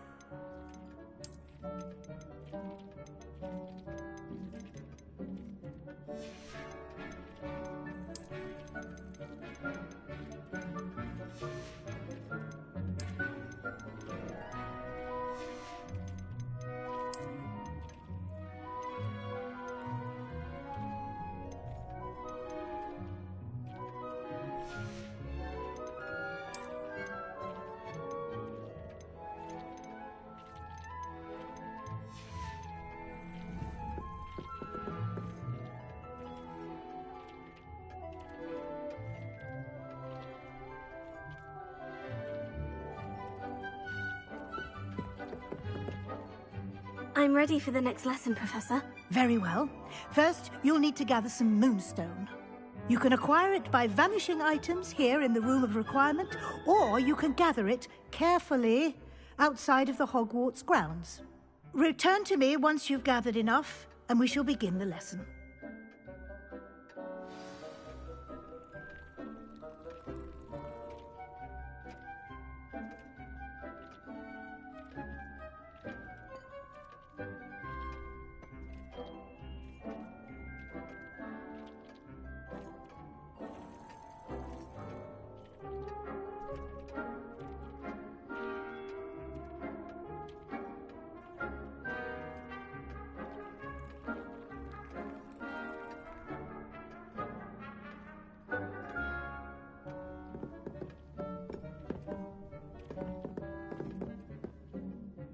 I'm ready for the next lesson, Professor. Very well. First, you'll need to gather some moonstone. You can acquire it by vanishing items here in the Room of Requirement, or you can gather it carefully outside of the Hogwarts grounds. Return to me once you've gathered enough, and we shall begin the lesson.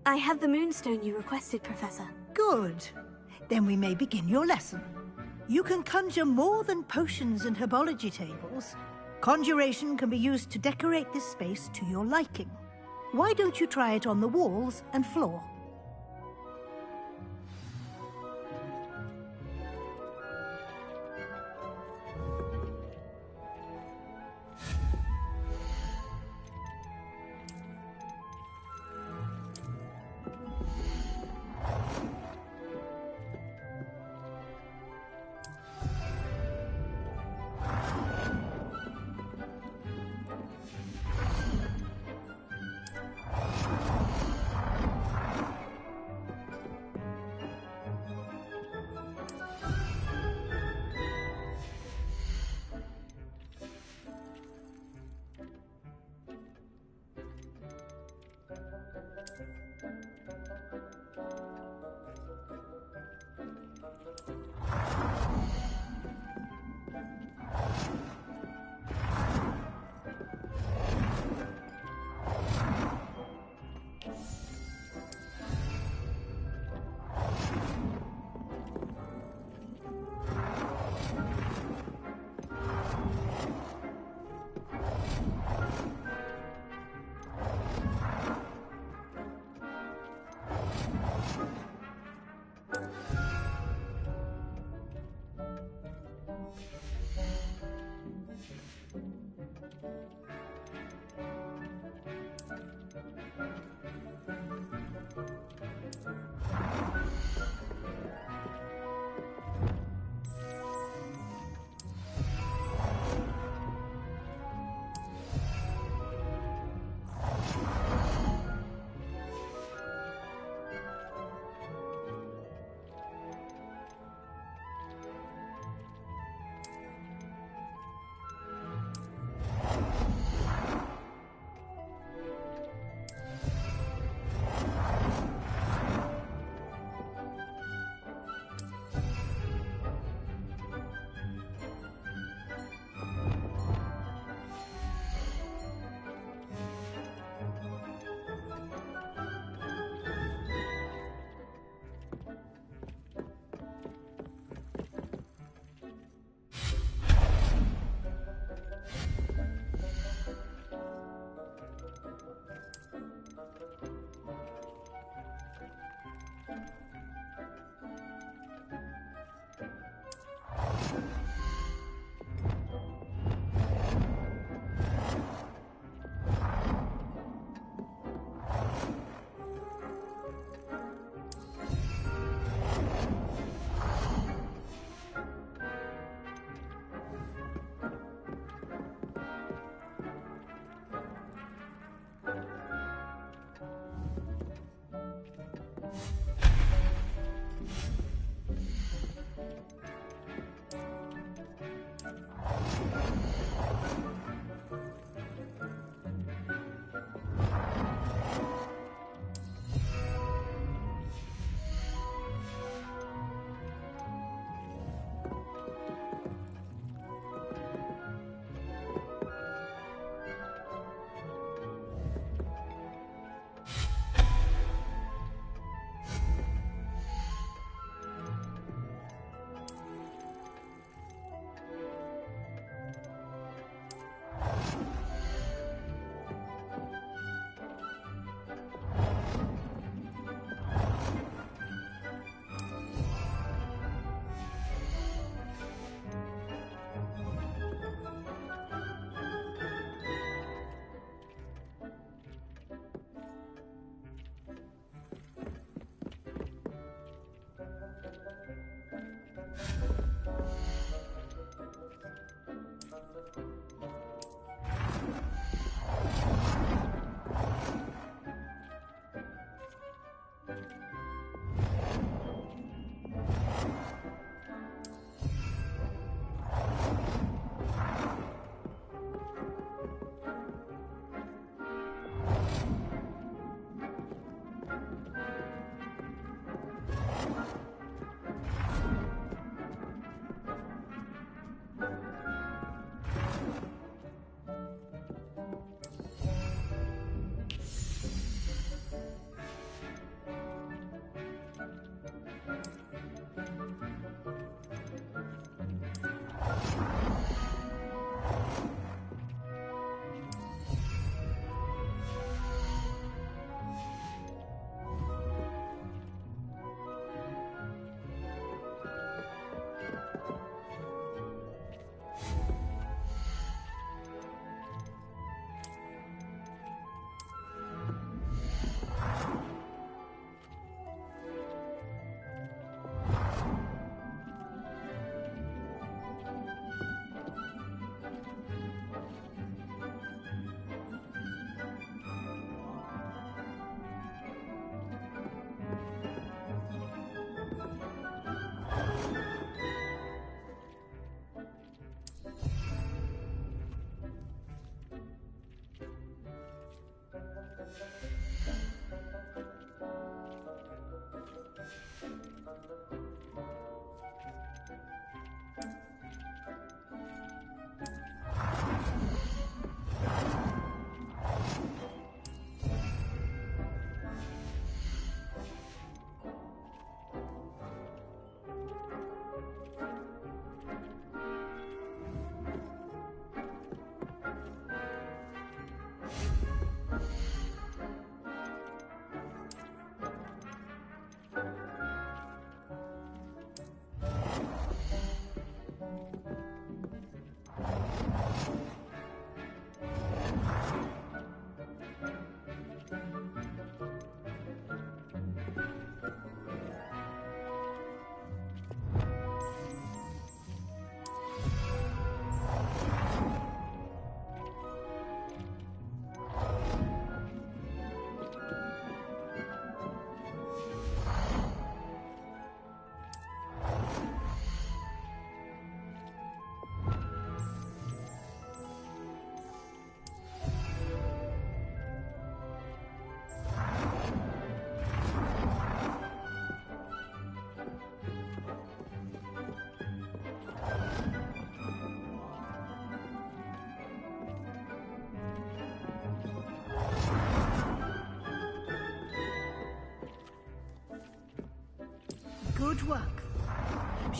I have the moonstone you requested, Professor. Good. Then we may begin your lesson. You can conjure more than potions and herbology tables. Conjuration can be used to decorate this space to your liking. Why don't you try it on the walls and floor?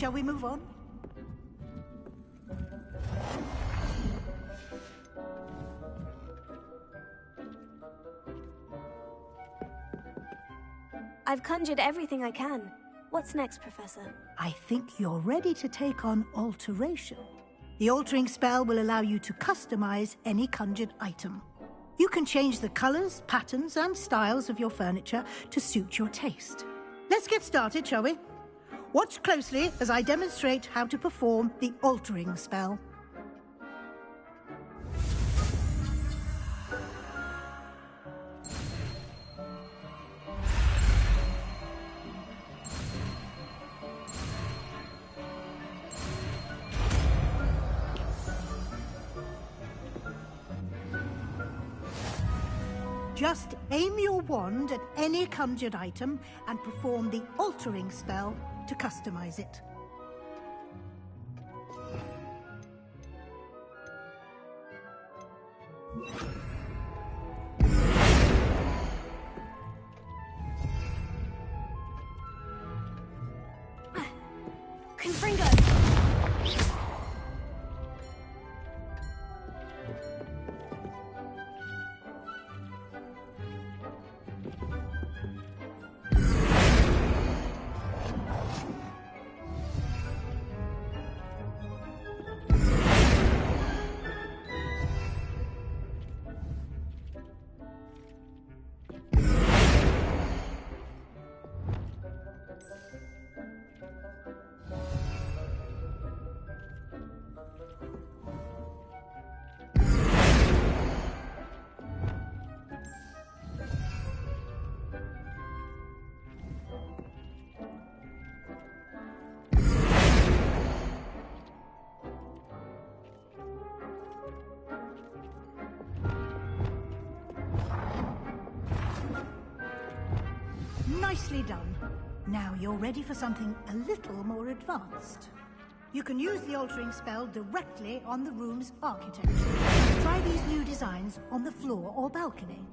Shall we move on? I've conjured everything I can. What's next, Professor? I think you're ready to take on alteration. The altering spell will allow you to customize any conjured item. You can change the colors, patterns, and styles of your furniture to suit your taste. Let's get started, shall we? Watch closely as I demonstrate how to perform the altering spell. Just aim your wand at any conjured item and perform the altering spell to customize it. Confringo! Nicely done. Now you're ready for something a little more advanced. You can use the altering spell directly on the room's architecture. Try these new designs on the floor or balcony.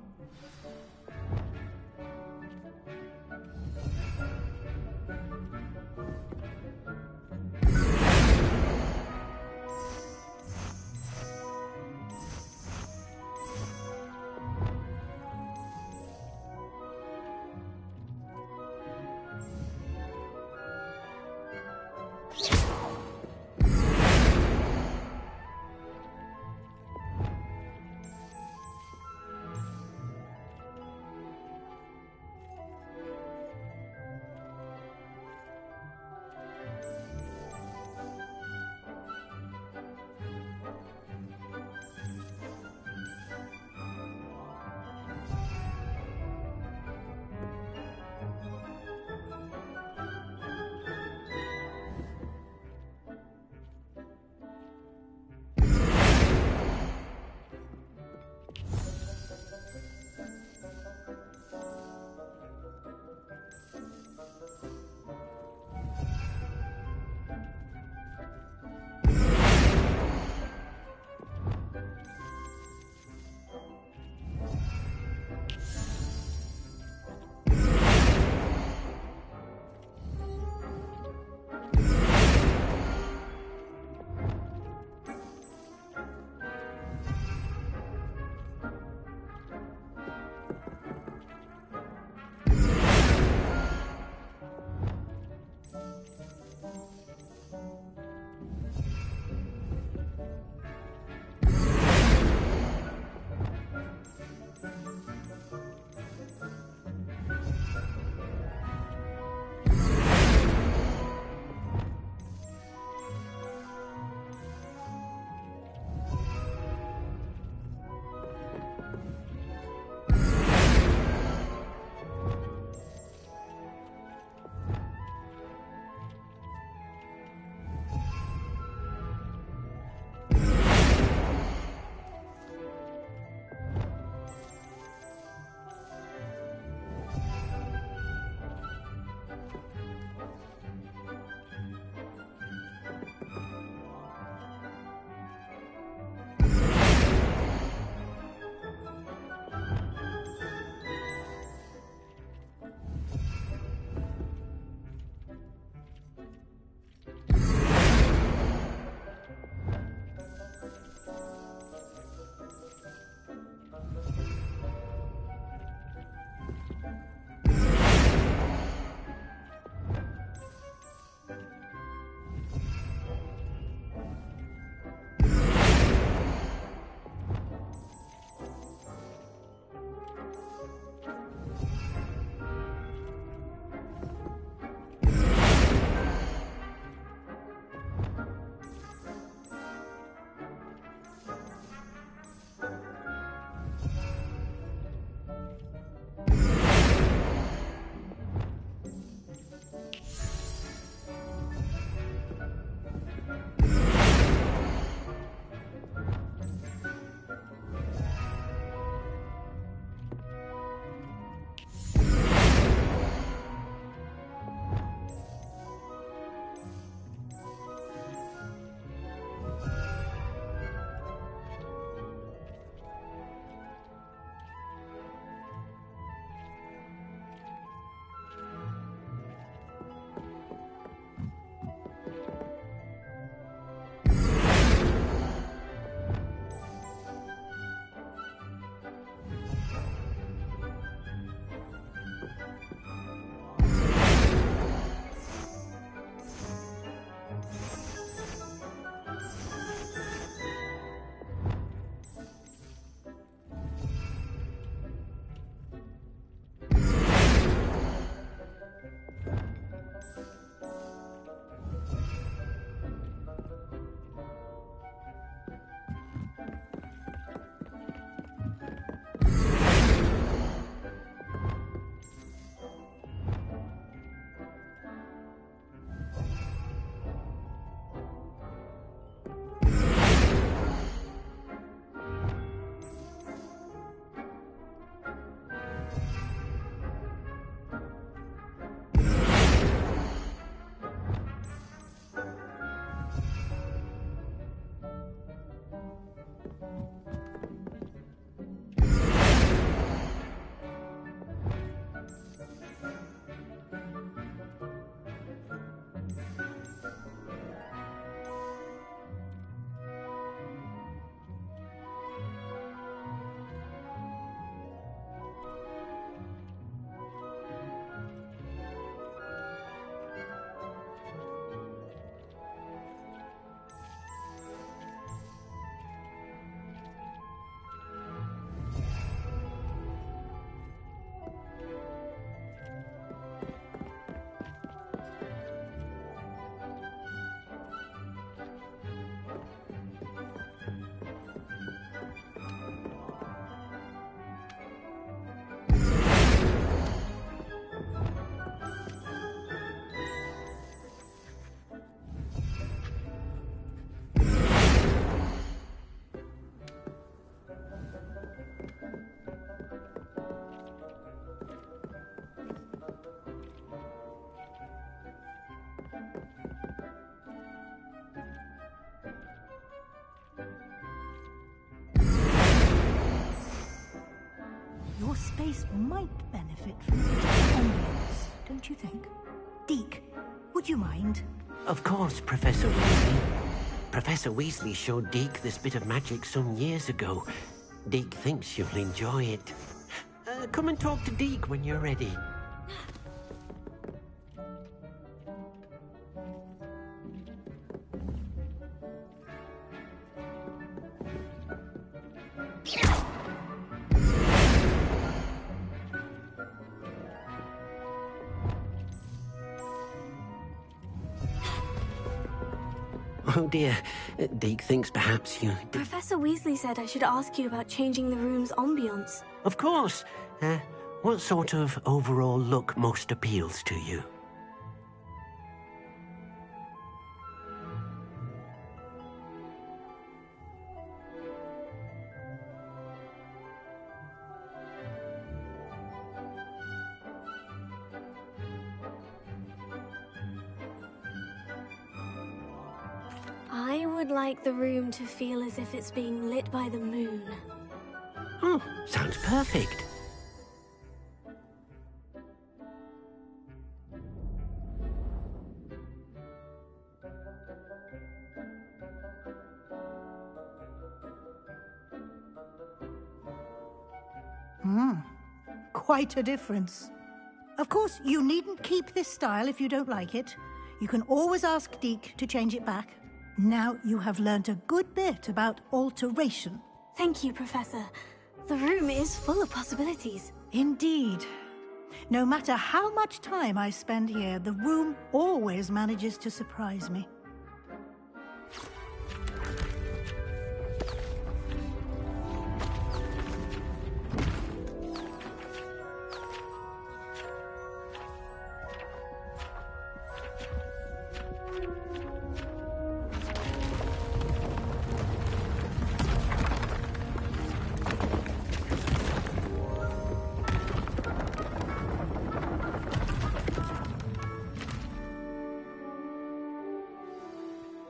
space might benefit from a bit of ambience, don't you think? Deke, would you mind? Of course, Professor Weasley. Professor Weasley showed Deke this bit of magic some years ago. Deke thinks you'll enjoy it. Come and talk to Deke when you're ready. Oh dear, Deke thinks perhaps you... Professor Weasley said I should ask you about changing the room's ambience. Of course. What sort of overall look most appeals to you? I would like the room to feel as if it's being lit by the moon. Oh, sounds perfect. Quite a difference. Of course, you needn't keep this style if you don't like it. You can always ask Deke to change it back. Now you have learnt a good bit about alteration. Thank you, Professor. The room is full of possibilities. Indeed. No matter how much time I spend here, the room always manages to surprise me.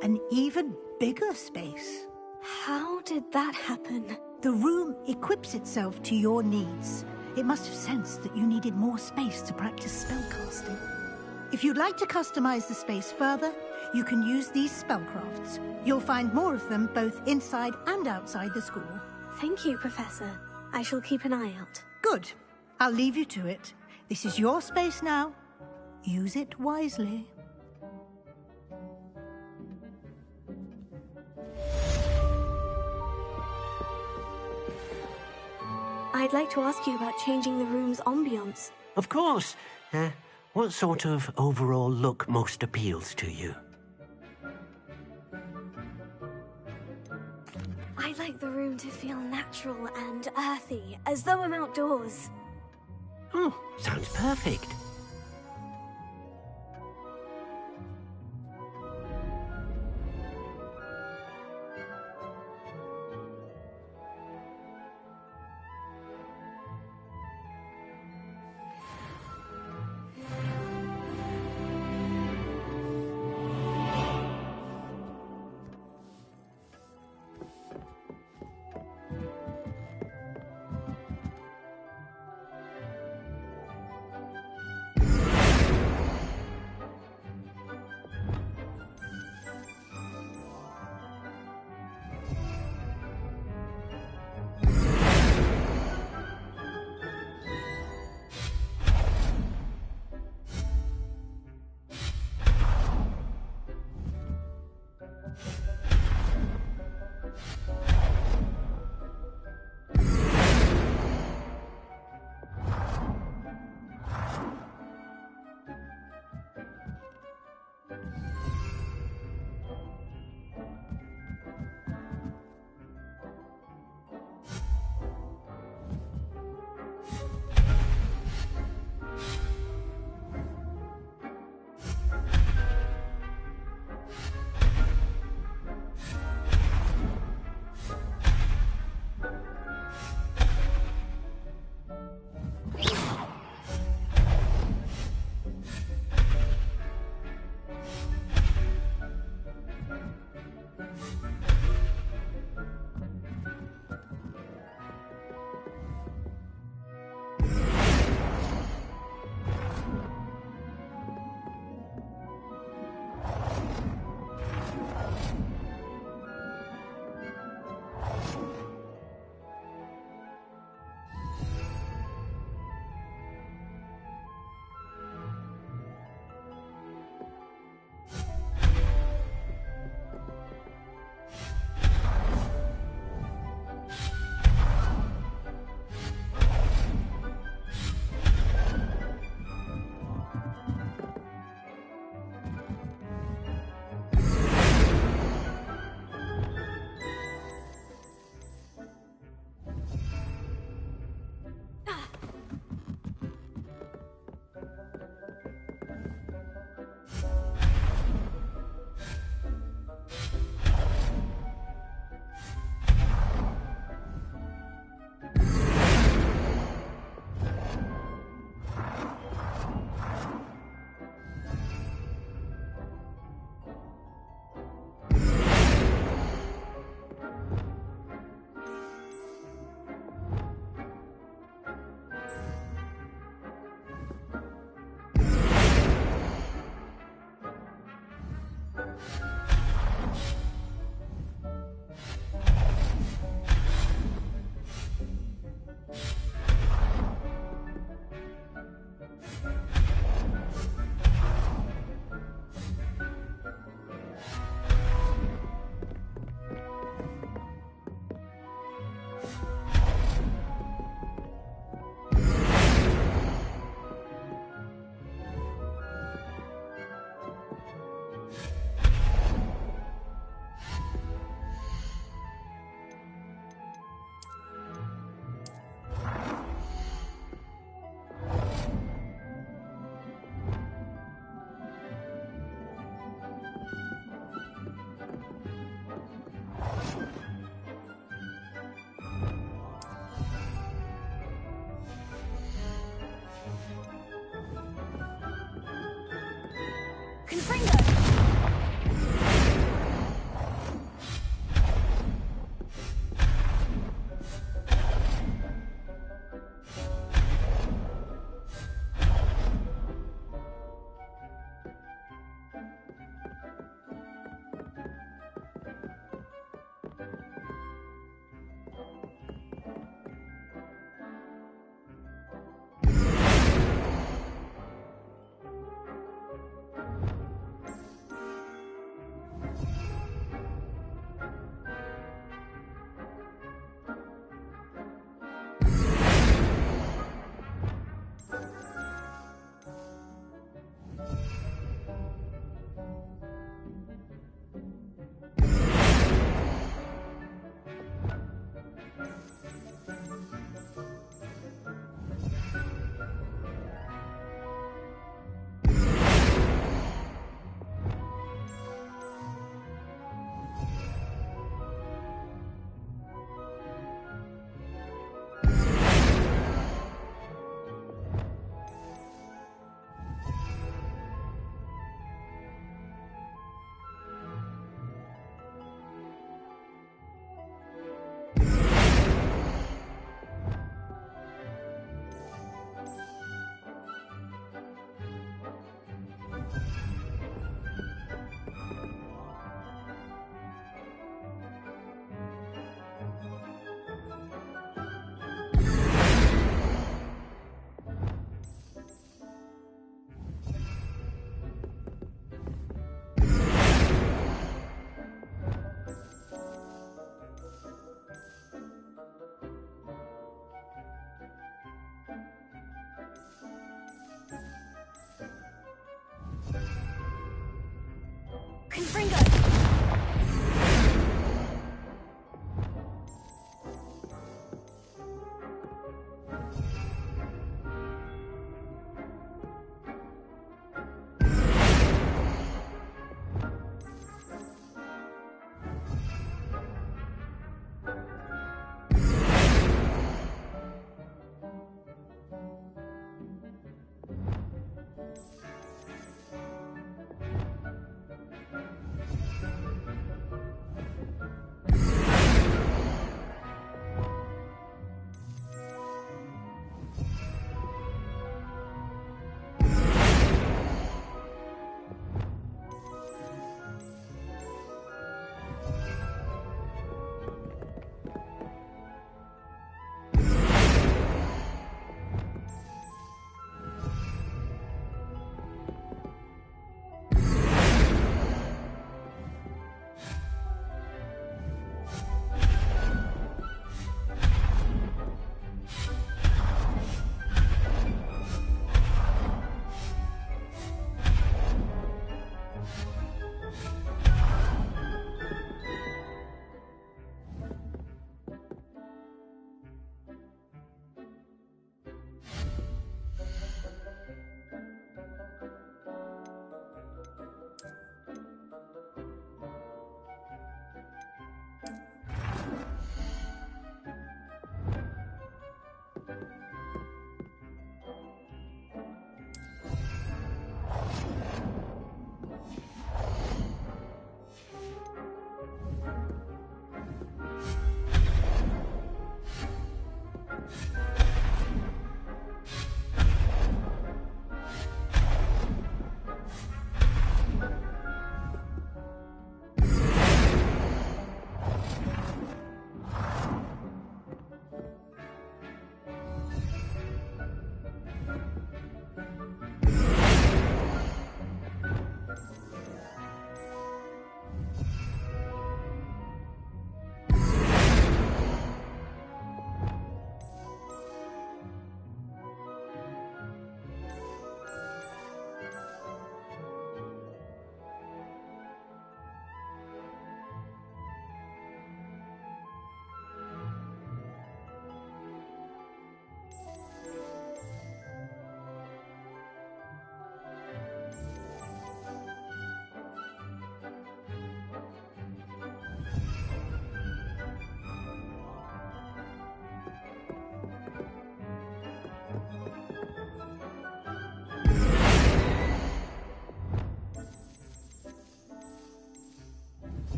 An even bigger space. How did that happen? The room equips itself to your needs. It must have sensed that you needed more space to practice spellcasting. If you'd like to customize the space further, you can use these spellcrafts. You'll find more of them both inside and outside the school. Thank you, Professor. I shall keep an eye out. Good. I'll leave you to it. This is your space now. Use it wisely. I'd like to ask you about changing the room's ambience. Of course. What sort of overall look most appeals to you? I'd like the room to feel natural and earthy, as though I'm outdoors. Oh, sounds perfect.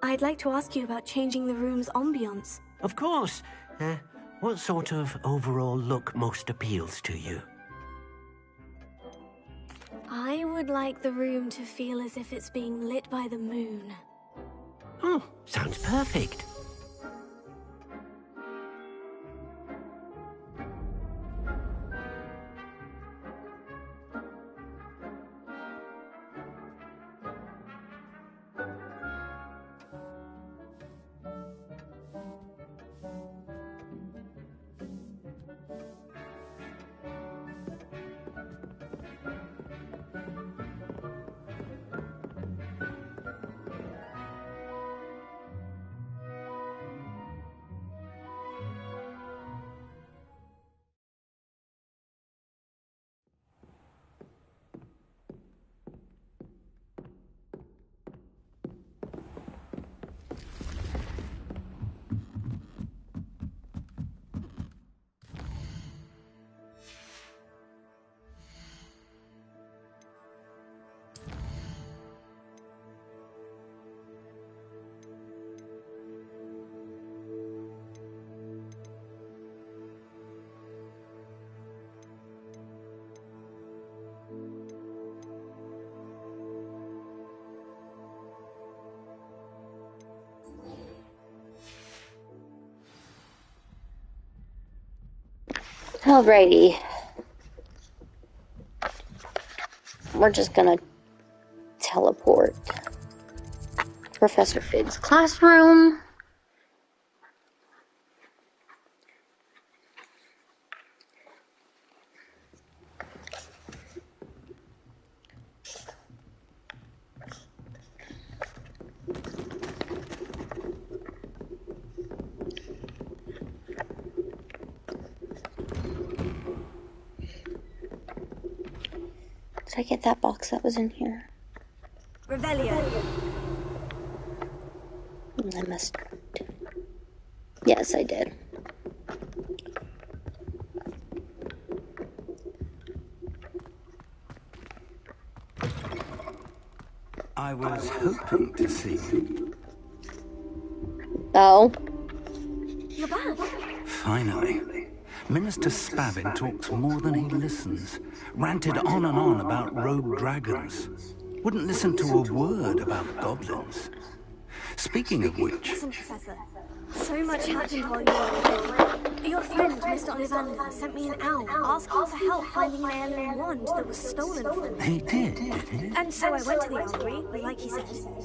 I'd like to ask you about changing the room's ambiance. Of course. What sort of overall look most appeals to you? I would like the room to feel as if it's being lit by the moon. Oh, sounds perfect. Alrighty. We're just gonna teleport. Professor Fig's classroom. Did I get that box that was in here? Revelio. I must. Yes, I did. I was hoping to see you. Oh. You're back. Finally. Minister Spavin talks more than he listens. Ranted on and on about rogue dragons. Wouldn't listen to a word about goblins. Speaking of which... Listen, Professor. So much happened while you were away. Your friend, Mr. Ollivander, sent me an owl asking for help finding an heirloom wand that was stolen from me. He did he? And so I went to the owlery, like he said,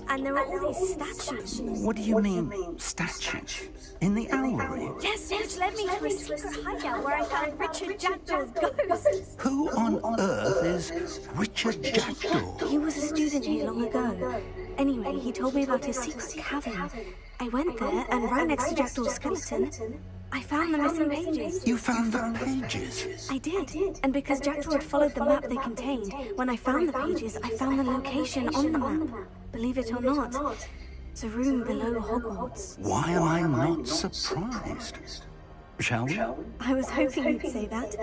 and there were all these statues. What do you mean, statues? In the owlery? Yes, which led me to a secret hideout where I found Richard Jackdaw's ghost. Who on earth is Richard Jackdaw? He was a student here long ago. Anyway, he told me about his secret cavern. I went there, and right next to Jackdaw's skeleton, I found the missing pages. You found the pages? I did. And because Jackdaw had followed the map they contained, when I found the pages, I found the location on the map. Believe it or not, it's a room below Hogwarts. Why am I not surprised? Shall we? I was hoping you'd say that.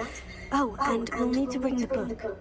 Oh, and we'll need to bring the book.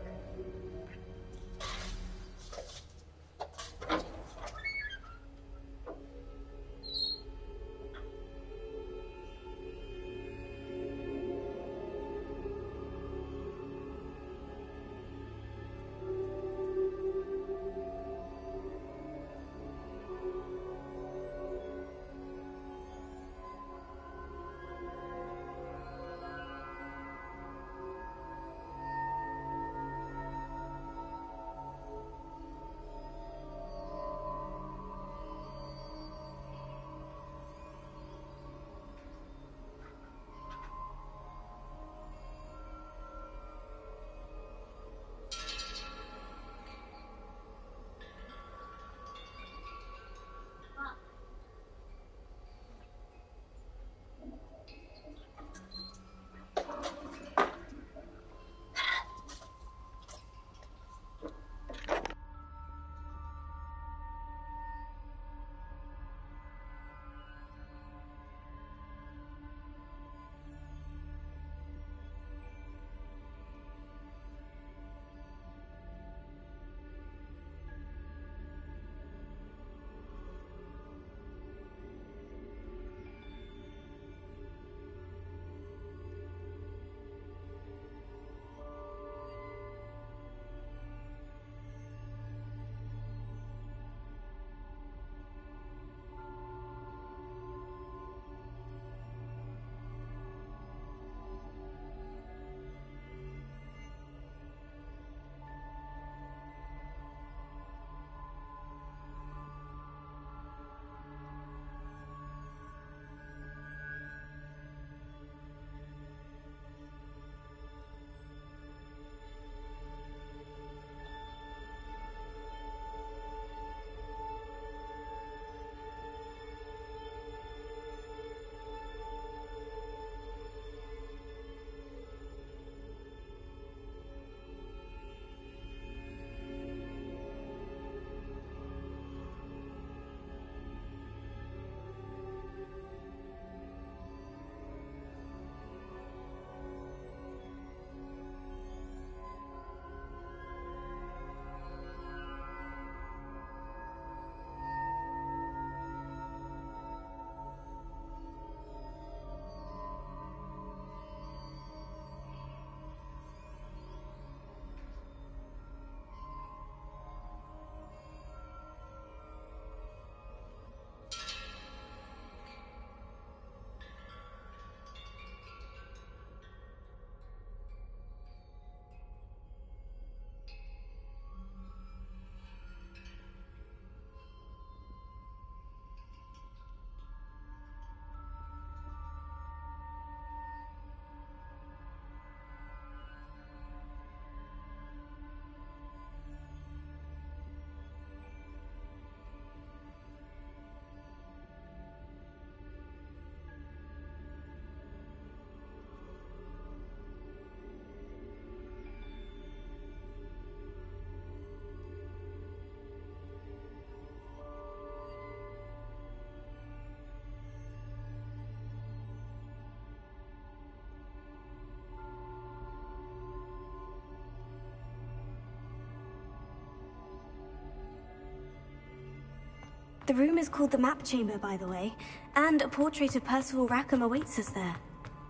The room is called the Map Chamber, by the way, and a portrait of Percival Rackham awaits us there.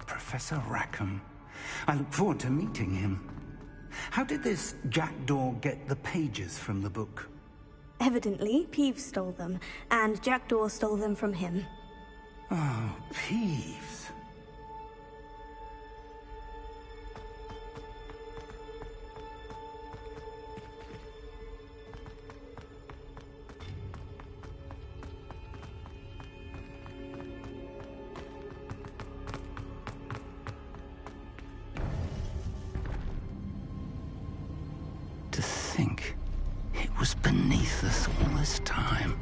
Professor Rackham. I look forward to meeting him. How did this jackdaw get the pages from the book? Evidently, Peeves stole them, and Jackdaw stole them from him. Oh, Peeves. To think it was beneath us all this time.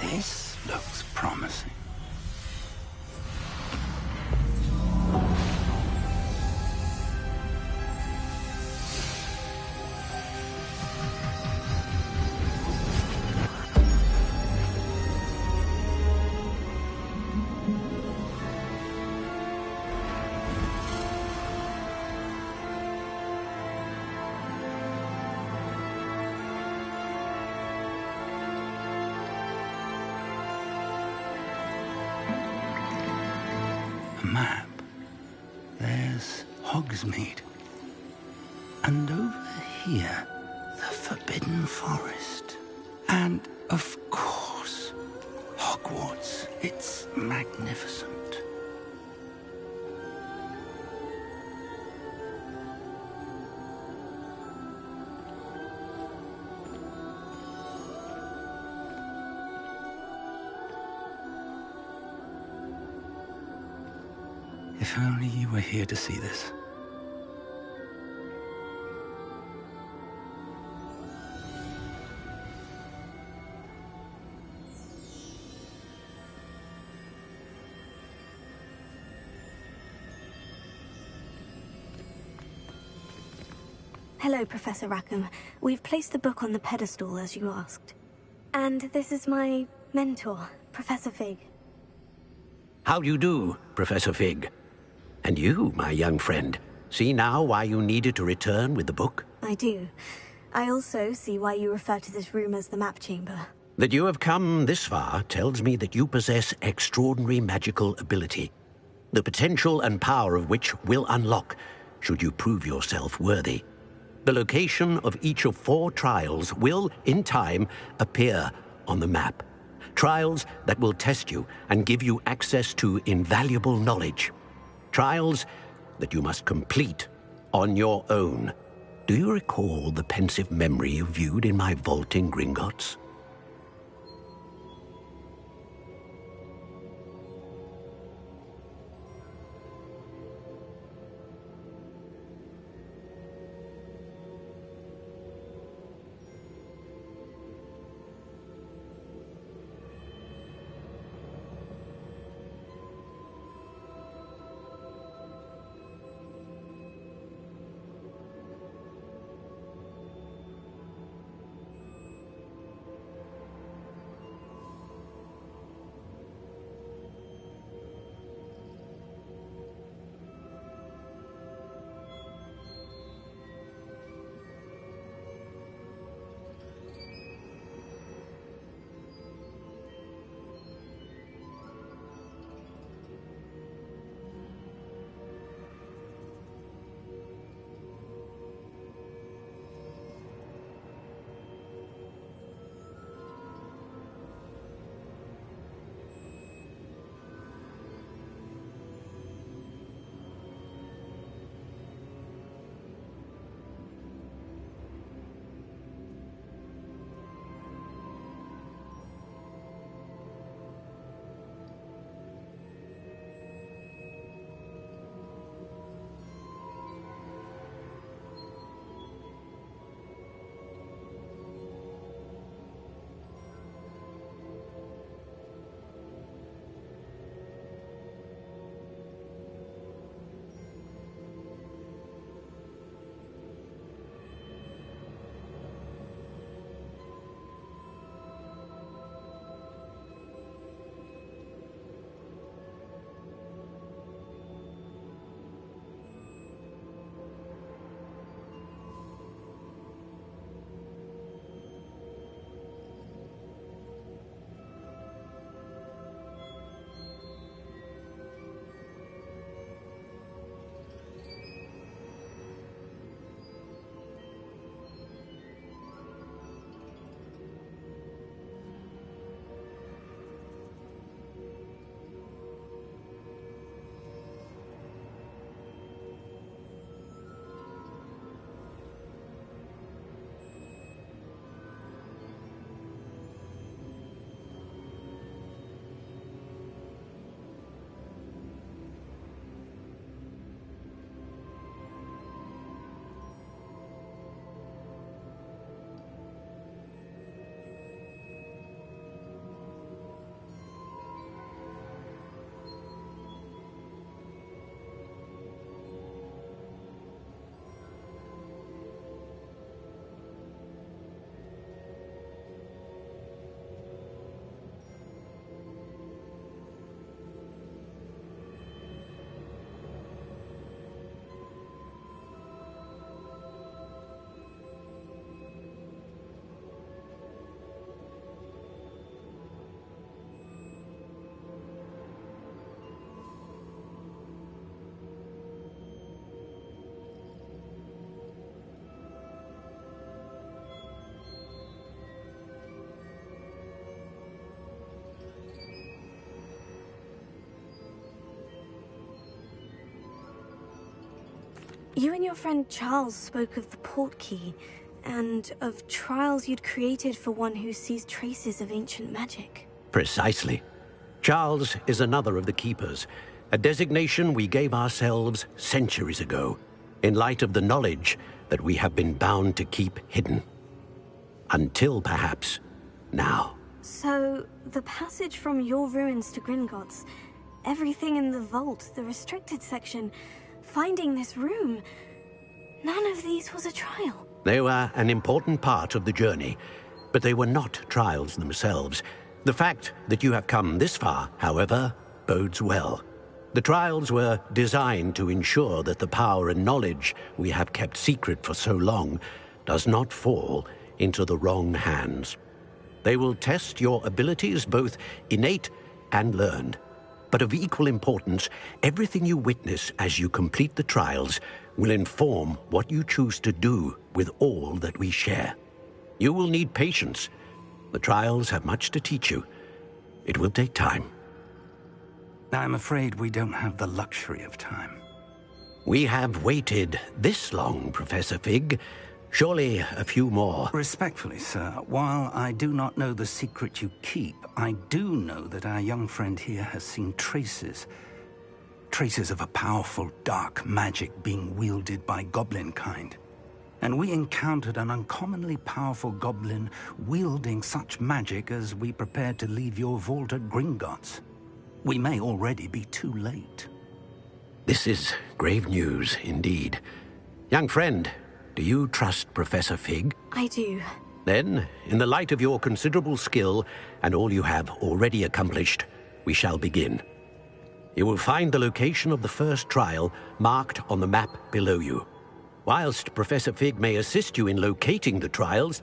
This looks promising. A map. There's Hogsmeade. And over here, the Forbidden Forest. And, of course, Hogwarts. It's magnificent. If only you were here to see this. Hello, Professor Rackham. We've placed the book on the pedestal, as you asked. And this is my mentor, Professor Fig. How do you do, Professor Fig? And you, my young friend, see now why you needed to return with the book? I do. I also see why you refer to this room as the Map Chamber. That you have come this far tells me that you possess extraordinary magical ability, the potential and power of which will unlock should you prove yourself worthy. The location of each of 4 trials will, in time, appear on the map. Trials that will test you and give you access to invaluable knowledge. Trials that you must complete on your own. Do you recall the pensive memory you viewed in my vault in Gringotts? You and your friend Charles spoke of the port key, and of trials you'd created for one who sees traces of ancient magic. Precisely. Charles is another of the Keepers, a designation we gave ourselves centuries ago, in light of the knowledge that we have been bound to keep hidden. Until, perhaps, now. So, the passage from your ruins to Gringotts, everything in the vault, the restricted section, finding this room, none of these was a trial. They were an important part of the journey, but they were not trials themselves. The fact that you have come this far, however, bodes well. The trials were designed to ensure that the power and knowledge we have kept secret for so long does not fall into the wrong hands. They will test your abilities, both innate and learned. But of equal importance, everything you witness as you complete the trials will inform what you choose to do with all that we share. You will need patience. The trials have much to teach you. It will take time. I'm afraid we don't have the luxury of time. We have waited this long, Professor Fig. Surely a few more. Respectfully, sir, while I do not know the secret you keep, I do know that our young friend here has seen traces. Traces of a powerful dark magic being wielded by goblin kind. And we encountered an uncommonly powerful goblin wielding such magic as we prepared to leave your vault at Gringotts. We may already be too late. This is grave news indeed. Young friend, do you trust Professor Fig? I do. Then, in the light of your considerable skill and all you have already accomplished, we shall begin. You will find the location of the first trial marked on the map below you. Whilst Professor Fig may assist you in locating the trials,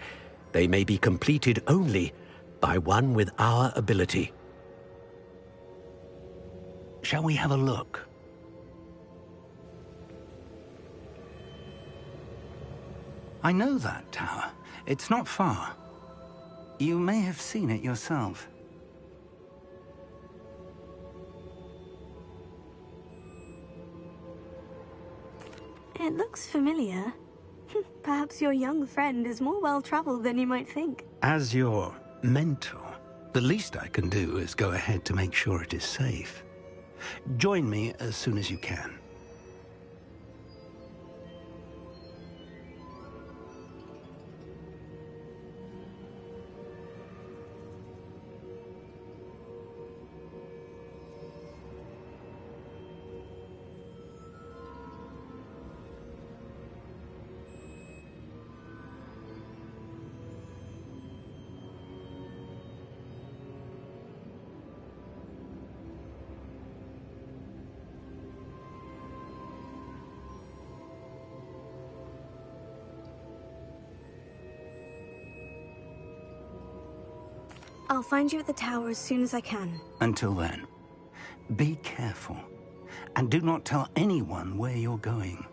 they may be completed only by one with our ability. Shall we have a look? I know that tower. It's not far. You may have seen it yourself. It looks familiar. Perhaps your young friend is more well-traveled than you might think. As your mentor, the least I can do is go ahead to make sure it is safe. Join me as soon as you can. I'll find you at the tower as soon as I can. Until then, be careful, and do not tell anyone where you're going.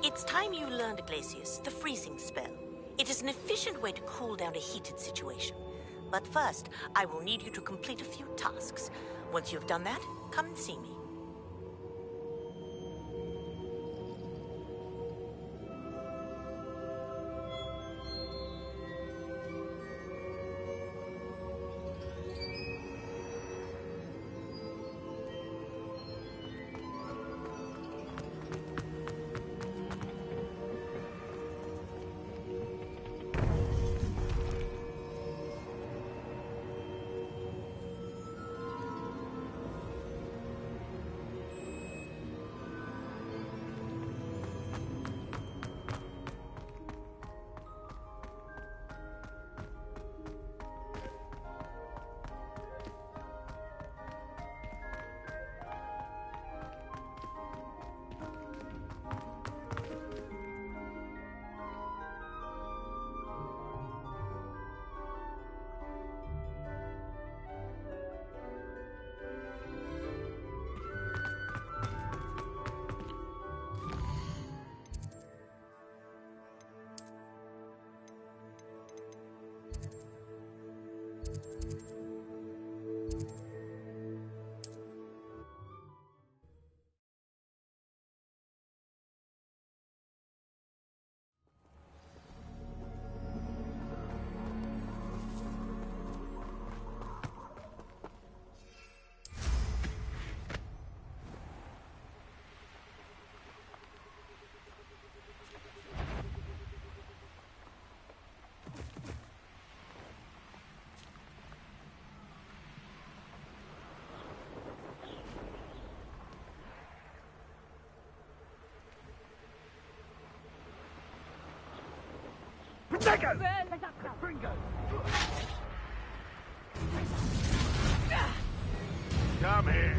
It's time you learned, Glacius, the freezing spell. It is an efficient way to cool down a heated situation. But first, I will need you to complete a few tasks. Once you've done that, come and see me. Come here.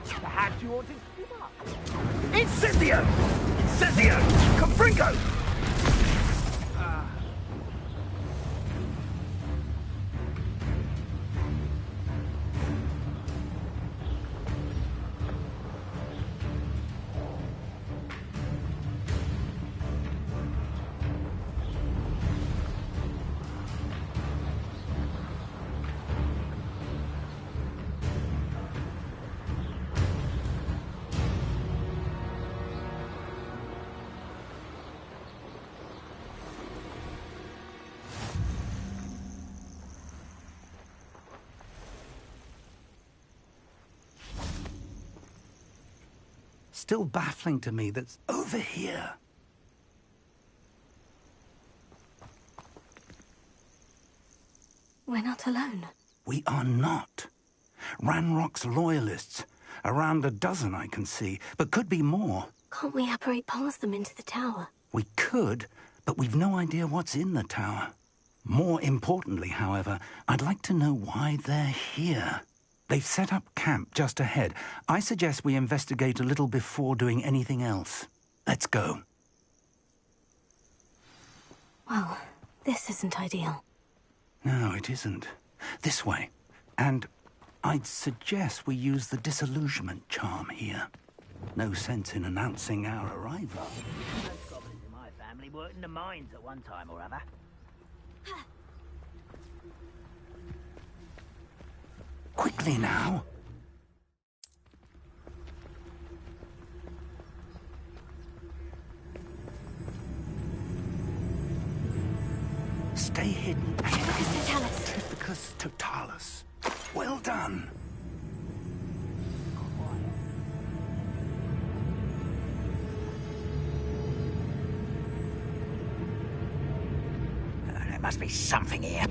Perhaps you ought to give up. Incendio! Incendio! Confringo! Still baffling to me that's over here. We're not alone. We are not. Ranrock's loyalists. Around a dozen I can see, but could be more. Can't we apparate past them into the tower? We could, but we've no idea what's in the tower. More importantly, however, I'd like to know why they're here. They've set up camp just ahead. I suggest we investigate a little before doing anything else. Let's go. Well, this isn't ideal. No, it isn't. This way. And I'd suggest we use the disillusionment charm here. No sense in announcing our arrival. Most goblins in my family worked in the mines at one time or other. Quickly now. Stay hidden. Typhicus totalis. Well done. There must be something here.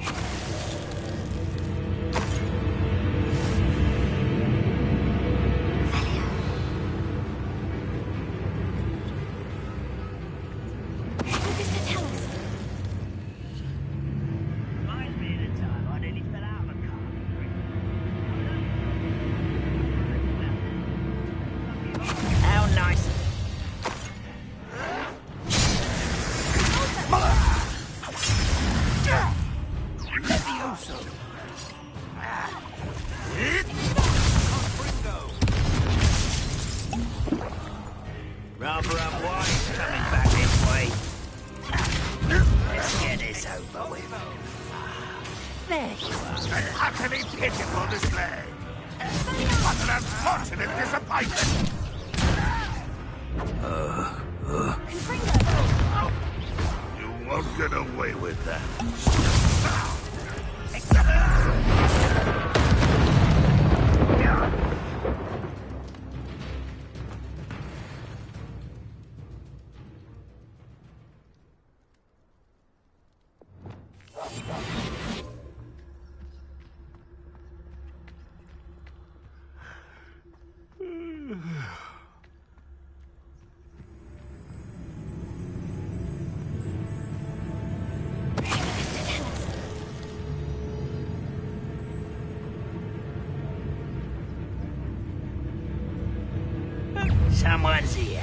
Someone's here.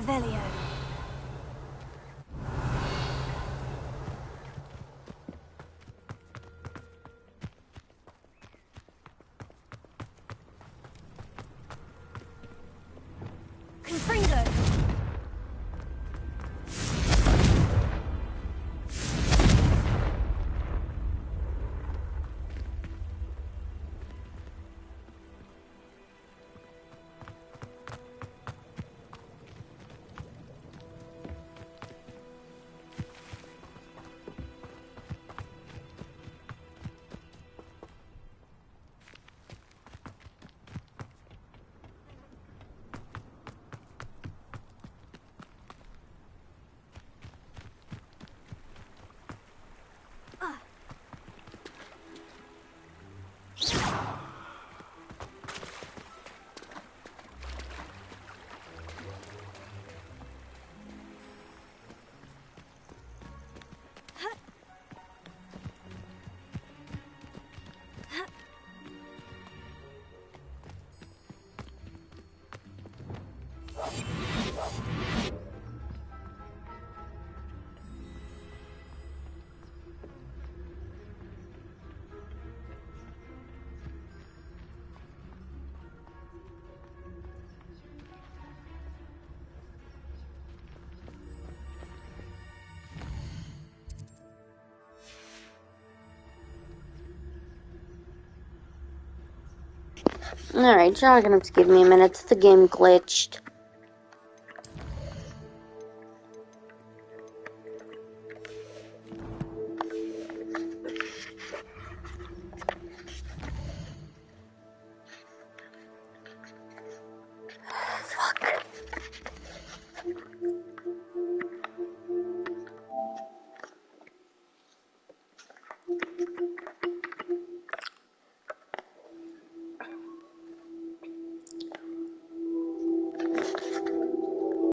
Revelio. Confringo. Alright, y'all are gonna have to give me a minute. The game glitched. Fuck.